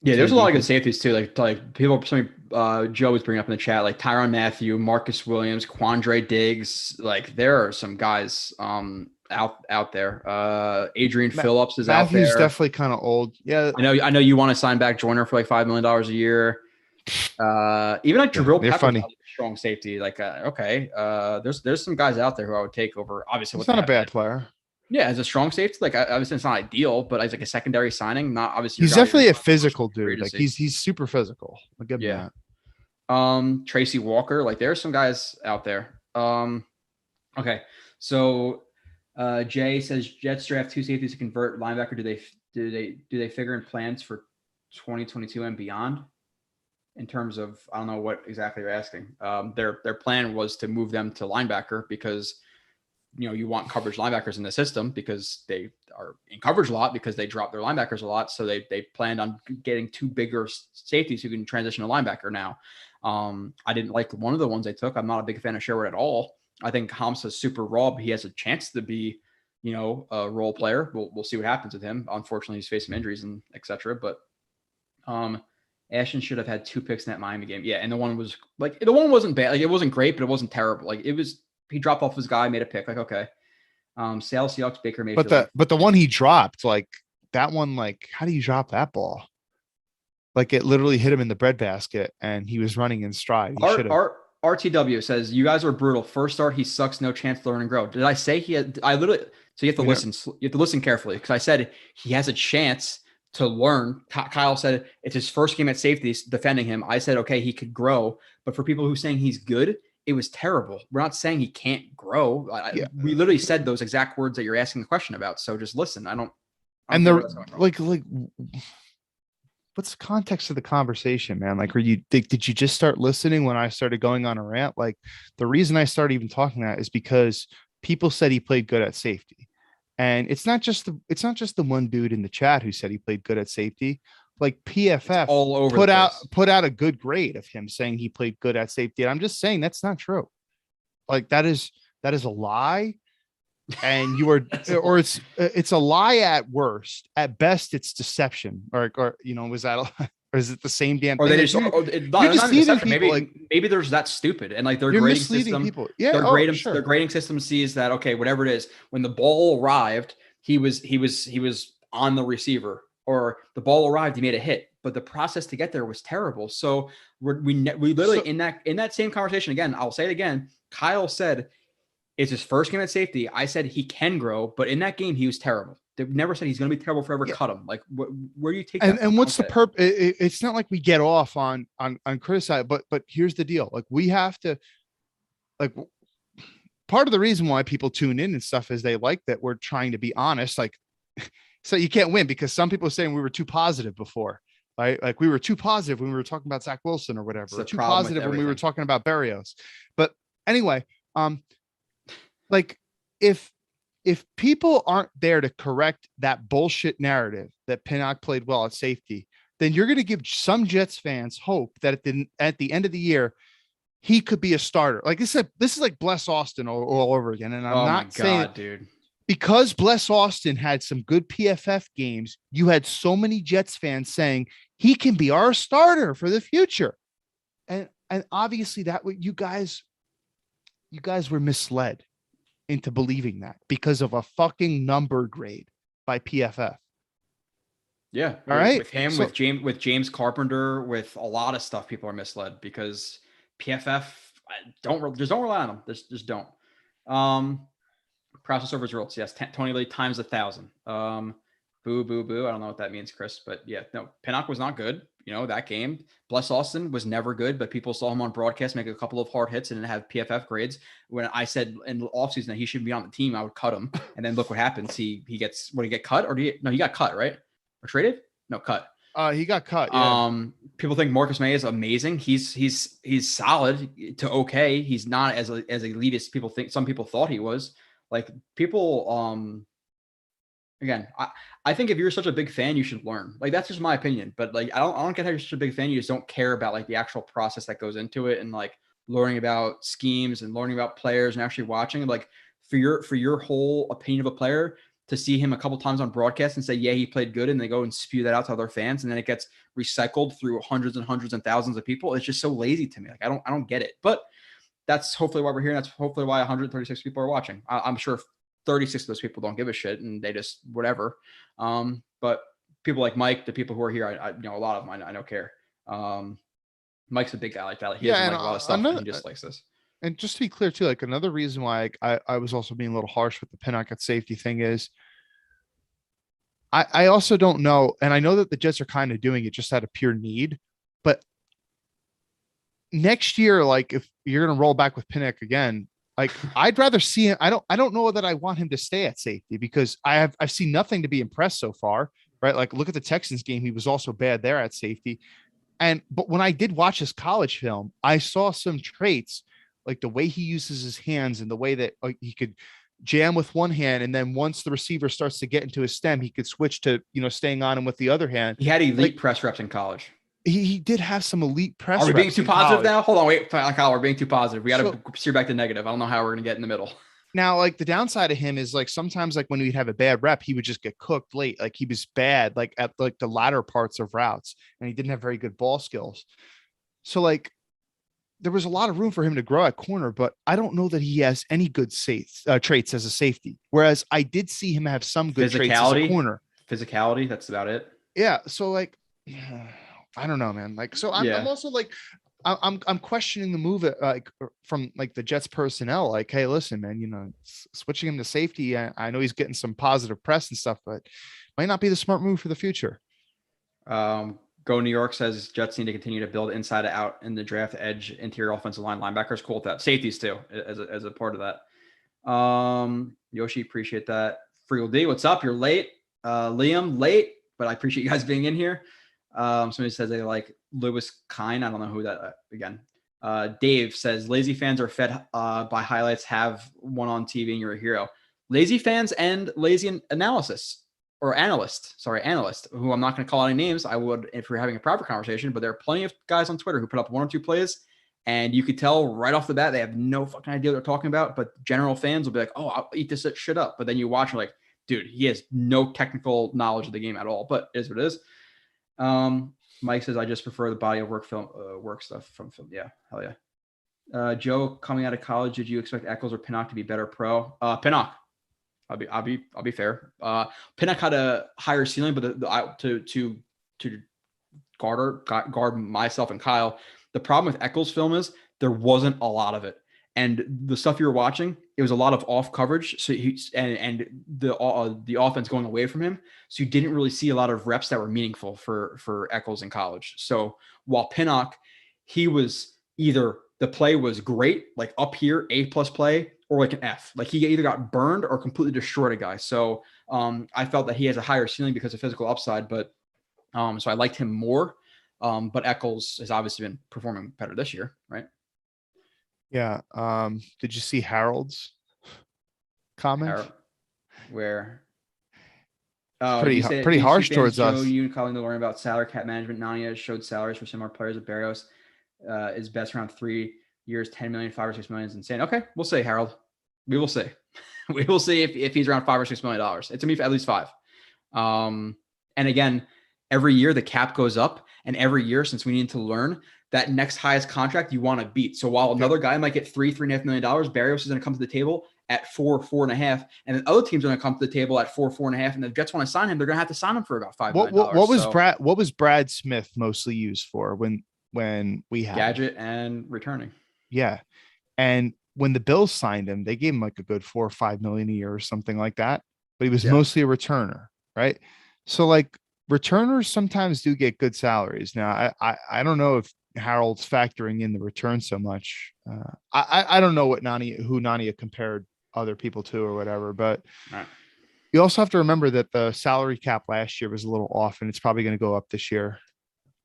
Yeah, there's a lot of good safeties too. Like people, Joe was bringing up in the chat, like Tyrann Mathieu, Marcus Williams, Quandre Diggs. Like, there are some guys out there. Adrian Phillips is out there. Matthew's definitely kind of old. Yeah, I know you want to sign back Joyner for like $5 million a year. Even like Jabril Peppers, strong safety. Like, there's some guys out there who I would take over. Obviously, he's not a bad player. Yeah, as a strong safety, like obviously it's not ideal, but as like a secondary signing, not obviously. He's definitely a physical dude. Like, he's super physical. I'll give him that. Tracy Walker, like there's some guys out there. Okay, so Jay says Jets draft 2 safeties to convert linebacker. Do they figure in plans for 2022 and beyond? In terms of, I don't know what exactly you're asking. Their plan was to move them to linebacker because you want coverage linebackers in the system because they are in coverage a lot because they drop their linebackers a lot. So they planned on getting 2 bigger safeties who can transition to linebacker now. I didn't like one of the ones they took. I'm not a big fan of Sherwood at all. I think Hamza's super raw, but he has a chance to be, a role player. We'll see what happens with him. Unfortunately, he's faced some injuries and et cetera, but Ashton should have had 2 picks in that Miami game. Yeah. And the one wasn't bad. Like, it wasn't great, but it wasn't terrible. Like, he dropped off his guy, made a pick. Like, okay. Sales, Seahawks, Baker Mayfield. But the one he dropped, like that one, like, how do you drop that ball? Like, it literally hit him in the breadbasket and he was running in stride. RTW says, you guys are brutal. First start, he sucks. No chance to learn and grow. Did I say so you have to listen. You have to listen carefully because I said he has a chance to learn. Kyle said it's his first game at safety defending him. I said, okay, he could grow. But for people who saying he's good, it was terrible. We're not saying he can't grow. We literally said those exact words that you're asking the question about. So just listen. I don't like what's the context of the conversation, man? Like, did you just start listening when I started going on a rant? Like, the reason I started even talking that is because people said he played good at safety. And it's not just the one dude in the chat who said he played good at safety. Like, PFF all over put out a good grade of him saying he played good at safety. And I'm just saying that's not true. Like, that is a lie. And you are, or it's a lie at worst. At best, it's deception. Or was that, or is it the same damn thing? Or they just maybe there's that stupid and like their grading system. People. Yeah, their grading system sees that, okay, whatever it is, when the ball arrived, he was on the receiver, or the ball arrived, he made a hit, but the process to get there was terrible. So we literally in that same conversation again, I'll say it again. Kyle said, It's his first game at safety. I said he can grow, but in that game, he was terrible. They never said he's going to be terrible forever. Yeah. Cut him. Like, where do you take that? And what's the purpose? It's not like we get off on criticize, but here's the deal. Like, we have to, like, part of the reason why people tune in and stuff is they like that we're trying to be honest. Like, so you can't win because some people are saying we were too positive before, right? Like, we were too positive when we were talking about Zach Wilson or whatever, too positive when we were talking about Berrios. But anyway, like, if people aren't there to correct that bullshit narrative that Pinnock played well at safety, then you're going to give some Jets fans hope that at the end of the year, he could be a starter. Like I said, this is like Bless Austin all over again. And I'm not saying, dude, because Bless Austin had some good PFF games, you had so many Jets fans saying he can be our starter for the future. And obviously that you guys were misled into believing that because of a fucking number grade by PFF. Yeah. All right. With him, with James Carpenter, with a lot of stuff, people are misled because PFF don't rely on them. Just don't. Process over results. Yes. Tony Lee times 1,000. Boo, boo, boo. I don't know what that means, Chris, but yeah, no, Pinnock was not good. You know, that game. Bless Austin was never good, but people saw him on broadcast make a couple of hard hits and then have PFF grades. When I said in the offseason that he shouldn't be on the team, I would cut him. And then look what happens. He gets, what, he get cut? He got cut, right? Or traded? No, cut. He got cut. Yeah. People think Marcus May is amazing. He's solid to okay. He's not as elite as people think. Some people thought he was. Like, people, again, I think if you're such a big fan, you should learn. Like, that's just my opinion. But like, I don't get how you're such a big fan. You just don't care about like the actual process that goes into it and like learning about schemes and learning about players and actually watching. Like, for your whole opinion of a player, to see him a couple times on broadcast and say, yeah, he played good, and they go and spew that out to other fans, and then it gets recycled through hundreds and hundreds and thousands of people. It's just so lazy to me. Like, I don't get it. But that's hopefully why we're here. And that's hopefully why 136 people are watching. I'm sure 36 of those people don't give a shit and they just whatever. But people like Mike, the people who are here, I a lot of them I know care. Mike's a big guy like that. Like, he doesn't like a lot of stuff. And he just likes this. And just to be clear too, like, another reason why I was also being a little harsh with the Pinnock at safety thing is I also don't know. And I know that the Jets are kind of doing it just out of pure need, but next year, like, if you're going to roll back with Pinnock again, like, I'd rather see him. I don't know that I want him to stay at safety because I've seen nothing to be impressed so far, right? Like, look at the Texans game. He was also bad there at safety. But when I did watch his college film, I saw some traits, like the way he uses his hands and the way that he could jam with one hand. And then once the receiver starts to get into his stem, he could switch to, staying on him with the other hand. He had elite press reps in college. He did have some elite press. Are we being too positive now? Hold on, wait, Kyle, we're being too positive. We got to steer back to negative. I don't know how we're going to get in the middle. Now, like, the downside of him is, like, sometimes, like, when we'd have a bad rep, he would just get cooked late. Like, he was bad, like, at like the latter parts of routes, and he didn't have very good ball skills. So, like, there was a lot of room for him to grow at corner, but I don't know that he has any good traits as a safety. Whereas I did see him have some good traits as a corner. Physicality, that's about it. Yeah. So, like, I don't know, man. Like, so I'm also like, I'm questioning the move from like the Jets personnel. Like, hey, listen, man, switching him to safety. I know he's getting some positive press and stuff, but might not be the smart move for the future. Go New York says Jets need to continue to build inside out in the draft, edge, interior offensive line, linebackers. Cool with that. Safeties too, as a part of that. Yoshi, appreciate that. Freal D, what's up? You're late. Liam, late, but I appreciate you guys being in here. Somebody says they like Lewis Kine. I don't know who that again. Dave says lazy fans are fed by highlights, have one on TV and you're a hero. Lazy fans and lazy analyst, who I'm not going to call any names. I would if we're having a proper conversation, but there are plenty of guys on Twitter who put up one or two plays and you could tell right off the bat they have no fucking idea what they're talking about. But general fans will be like, oh, I'll eat this shit up. But then you watch, you're like, dude, he has no technical knowledge of the game at all, but it is what it is. Mike says, I just prefer the body of work work stuff from film. Yeah. Hell yeah. Joe, coming out of college, did you expect Eccles or Pinnock to be better pro? Pinnock. I'll be fair. Pinnock had a higher ceiling, but to guard myself and Kyle, the problem with Eccles' film is there wasn't a lot of it. And the stuff you were watching, it was a lot of off coverage. So and the offense going away from him. So you didn't really see a lot of reps that were meaningful for Eccles in college. So while Pinnock, he was either the play was great, like up here, A+ play, or like an F. Like he either got burned or completely destroyed a guy. So I felt that he has a higher ceiling because of physical upside, but so I liked him more. But Eccles has obviously been performing better this year, right? Yeah. Did you see Harold's comment? Where Pretty harsh towards us. You calling to learn about salary cap management. Nania showed salaries for similar players of Barrios is best around 3 years, 10 million, 5 or 6 million is insane. Okay, we'll see, Harold. We will see. We will see if he's around $5 or $6 million. It's gonna be at least 5. And again, every year the cap goes up, and every year since we need to learn that next highest contract you want to beat. So while another guy might get $3.5 million, Barrios is going to come to the table at 4.5, and then other teams are going to come to the table at 4.5, and the Jets want to sign him. They're going to have to sign him for about $5 million. What was Brad Smith mostly used for when we had gadget and returning? Yeah, and when the Bills signed him, they gave him like a good $4 or $5 million a year or something like that. But he was mostly a returner, right? So like returners sometimes do get good salaries. Now I don't know if Harold's factoring in the return so much. I don't know who Nania compared other people to or whatever, but right. You also have to remember that the salary cap last year was a little off, and it's probably going to go up this year.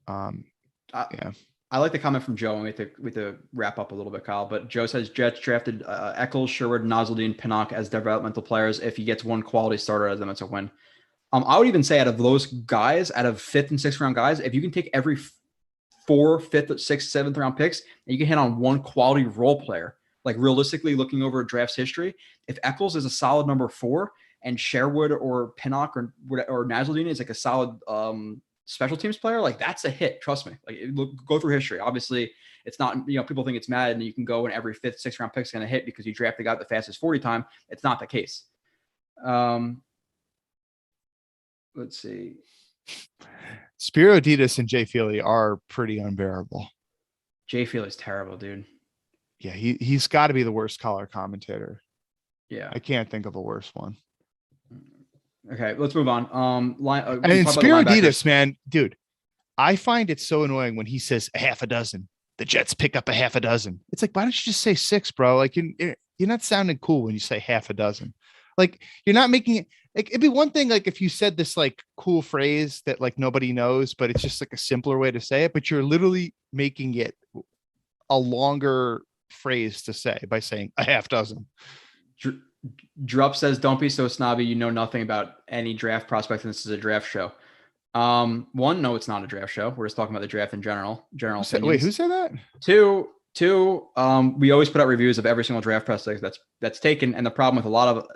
I like the comment from Joe, and we have to wrap up a little bit, Kyle. But Joe says Jets drafted Eccles, Sherwood, Nozzledine, Pinnock as developmental players. If he gets one quality starter as them, it's a win. I would even say out of those guys, out of 5th and 6th round guys, if you can take every 4, 5th, 6th, 7th round picks, and you can hit on one quality role player, like realistically looking over a draft's history, if Eccles is a solid number 4 and Sherwood or Pinnock or Nozzledine is like a solid special teams player, like that's a hit. Trust me. Like go through history. Obviously, it's not, people think it's mad and you can go and every 5th, 6th round pick is going to hit because you draft the guy with the fastest 40 time. It's not the case. Let's see. Spiro Ditas and Jay Feely are pretty unbearable. Jay Feely's terrible, dude. Yeah, he's got to be the worst color commentator. Yeah, I can't think of a worse one. Okay, let's move on. And Spiro Ditas, man, dude, I find it so annoying when he says a half a dozen. The Jets pick up a half a dozen. It's like, why don't you just say 6, bro? Like you're not sounding cool when you say half a dozen. Like you're not making it. Like, it'd be one thing, like if you said this like cool phrase that like nobody knows, but it's just like a simpler way to say it. But you're literally making it a longer phrase to say by saying a half dozen. Drup says, "Don't be so snobby. You know nothing about any draft prospects, and this is a draft show." One, no, it's not a draft show. We're just talking about the draft in general. Wait, who said that? Two, we always put out reviews of every single draft prospect that's taken, and the problem with a lot of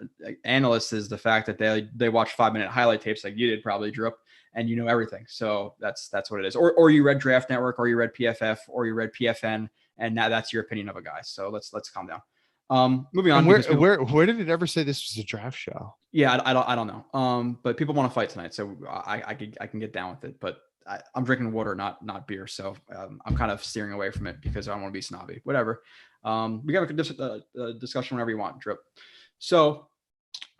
analysts is the fact that they watch 5-minute highlight tapes like you did, probably, Drup, and you know everything. So that's what it is. Or you read Draft Network, or you read PFF, or you read PFN, and now that's your opinion of a guy. So let's calm down. Moving on. Where did it ever say this was a draft show? Yeah, I don't know. But people want to fight tonight, so I can get down with it. But I'm drinking water, not beer, so I'm kind of steering away from it because I don't want to be snobby. Whatever. We got a discussion whenever you want, Drip. So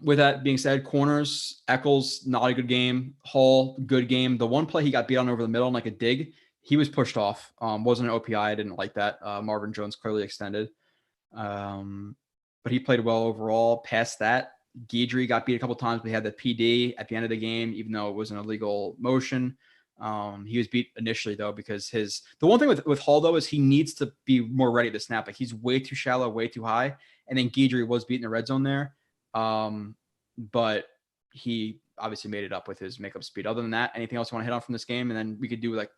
with that being said, corners, Eccles, not a good game. Hall, good game. The one play he got beat on over the middle, like a dig, he was pushed off. Wasn't an OPI. I didn't like that. Marvin Jones clearly extended. But he played well overall. Past that, Guidry got beat a couple times, but he had the PD at the end of the game, even though it was an illegal motion. He was beat initially though, because the one thing with Hall though is he needs to be more ready to snap. Like he's way too shallow, way too high. And then Guidry was beating the red zone there. But he obviously made it up with his makeup speed. Other than that, anything else you want to hit on from this game? And then we could do like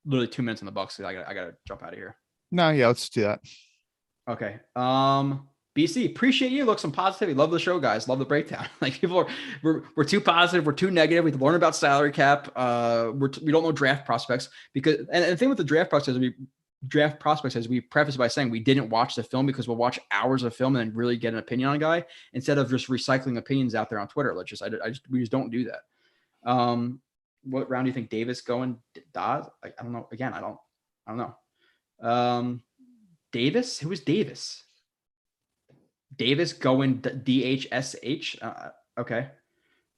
literally 2 minutes on the Bucks. I gotta jump out of here. No, yeah, let's do that. Okay. BC, appreciate you. Look, some positivity. Love the show, guys. Love the breakdown. Like people we're too positive. We're too negative. We have to learn about salary cap. We don't know draft prospects because, and the thing with the draft prospects is we preface by saying we didn't watch the film because we'll watch hours of film and then really get an opinion on a guy instead of just recycling opinions out there on Twitter. We just don't do that. What round do you think Davis going? Dawes? I don't know. Again, I don't know. Davis? Who is Davis? Davis going DHSH. Okay.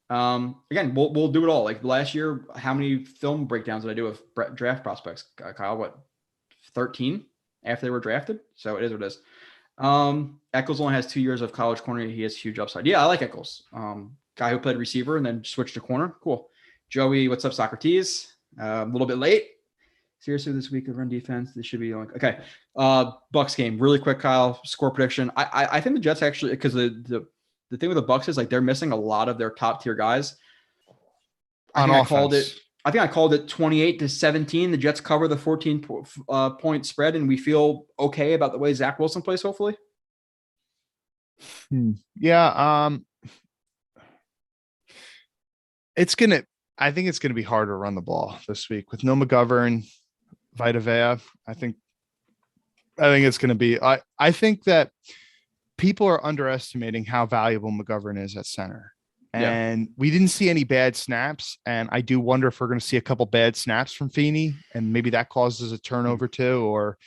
Again, we'll do it all. Like last year, how many film breakdowns did I do of draft prospects? Kyle, what, 13 after they were drafted? So it is what it is. Eccles only has 2 years of college corner. He has huge upside. Yeah, I like Eccles. Guy who played receiver and then switched to corner. Cool. Joey, what's up, Socrates? A little bit late. Seriously, this week of run defense, this should be like okay. Bucks game, really quick, Kyle. Score prediction. I think the Jets actually, because the thing with the Bucks is like they're missing a lot of their top tier guys. I think I called it 28-17. The Jets cover the 14 point spread, and we feel okay about the way Zach Wilson plays. Hopefully. Yeah. I think it's gonna be hard to run the ball this week with no McGovern, Vita Vea. I think it's gonna be. I think that people are underestimating how valuable McGovern is at center. And we didn't see any bad snaps. And I do wonder if we're going to see a couple bad snaps from Feeney, and maybe that causes a turnover too, or,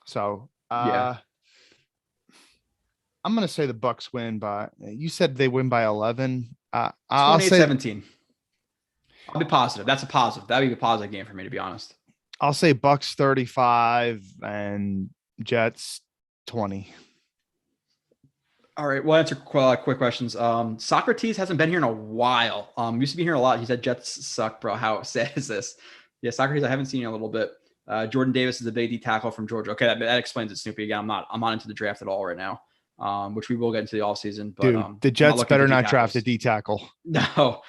so I'm going to say the Bucks win by, you said they win by 11. I'll say 17. I'll be positive. That's a positive. That'd be a positive game for me, to be honest. I'll say Bucks 35 and Jets 20. All right. We'll answer quick questions. Socrates hasn't been here in a while. Used to be here a lot. He said Jets suck, bro. How sad is this? Yeah, Socrates, I haven't seen you in a little bit. Jordan Davis is a big D tackle from Georgia. Okay, that explains it, Snoopy. Again, I'm not into the draft at all right now, which we will get into the offseason. But dude, the Jets better not draft a D tackle. No.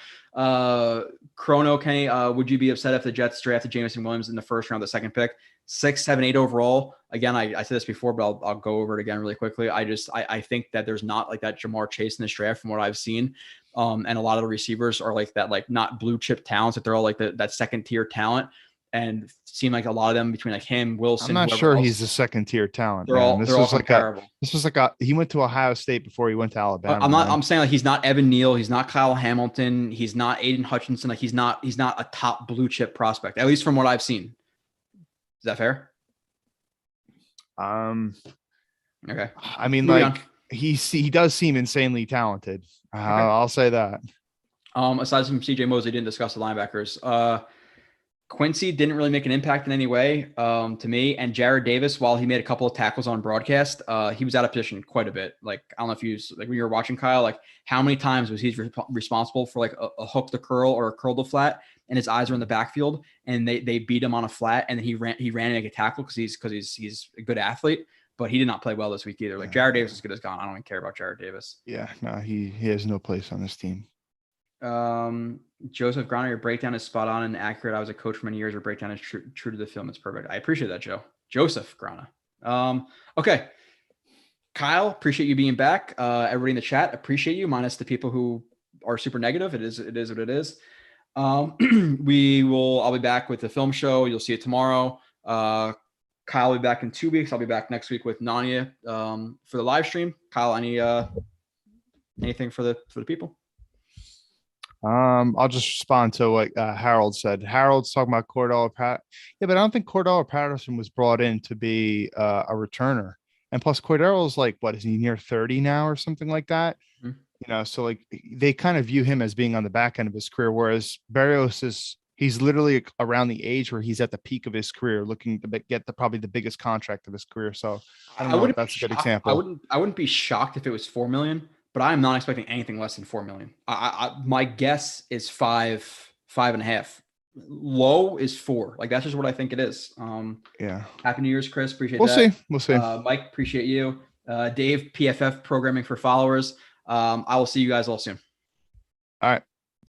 Chrono Kenny, would you be upset if the Jets drafted Jameson Williams in the first round, the second pick? 6, 7, 8 overall. Again, I said this before, but I'll go over it again really quickly. I think that there's not like that Jamar Chase in this draft from what I've seen. And a lot of the receivers are like that, like not blue chip talents, that they're all like that second tier talent, and seem like a lot of them between like him, Wilson. I'm not sure he's the second tier talent. They're all comparable. He went to Ohio State before he went to Alabama. I'm saying like he's not Evan Neal, he's not Kyle Hamilton, he's not Aiden Hutchinson. Like he's not a top blue chip prospect, at least from what I've seen. Is that fair? Okay. I mean, like he does seem insanely talented. Okay. I'll say that. Aside from CJ Mosley, didn't discuss the linebackers. Quincy didn't really make an impact in any way to me. And Jared Davis, while he made a couple of tackles on broadcast, he was out of position quite a bit. Like, I don't know if you like when you were watching Kyle, like how many times was he responsible for like a hook to curl or a curl to flat, and his eyes are in the backfield, and they beat him on a flat, and then he ran to make a tackle because he's a good athlete, but he did not play well this week either. Like Jared Davis is good as gone. I don't even care about Jared Davis. Yeah, no, he has no place on this team. Joseph Grana, your breakdown is spot on and accurate. I was a coach for many years. Your breakdown is true to the film. It's perfect. I appreciate that, Joseph Grana. Okay. Kyle, appreciate you being back. Everybody in the chat, appreciate you, minus the people who are super negative. It is what it is. I'll be back with the film show. You'll see it tomorrow. Kyle will be back in 2 weeks. I'll be back next week with Nanya for the live stream. Kyle, anything for the people? I'll just respond to what Harold said. Harold's talking about Cordell Patterson. Yeah, but I don't think Cordell Patterson was brought in to be a returner. And plus, Cordell's like, what is he, near 30 now or something like that? Mm-hmm. So like they kind of view him as being on the back end of his career, whereas Berrios he's literally around the age where he's at the peak of his career, looking to get probably the biggest contract of his career. So I don't know if that's a good example. I wouldn't be shocked if it was $4 million. But I am not expecting anything less than $4 million. My guess is 5.5. Low is 4. Like that's just what I think it is. Yeah. Happy New Year's, Chris. Appreciate that. We'll see. Mike, appreciate you. Dave, PFF programming for followers. I will see you guys all soon. All right.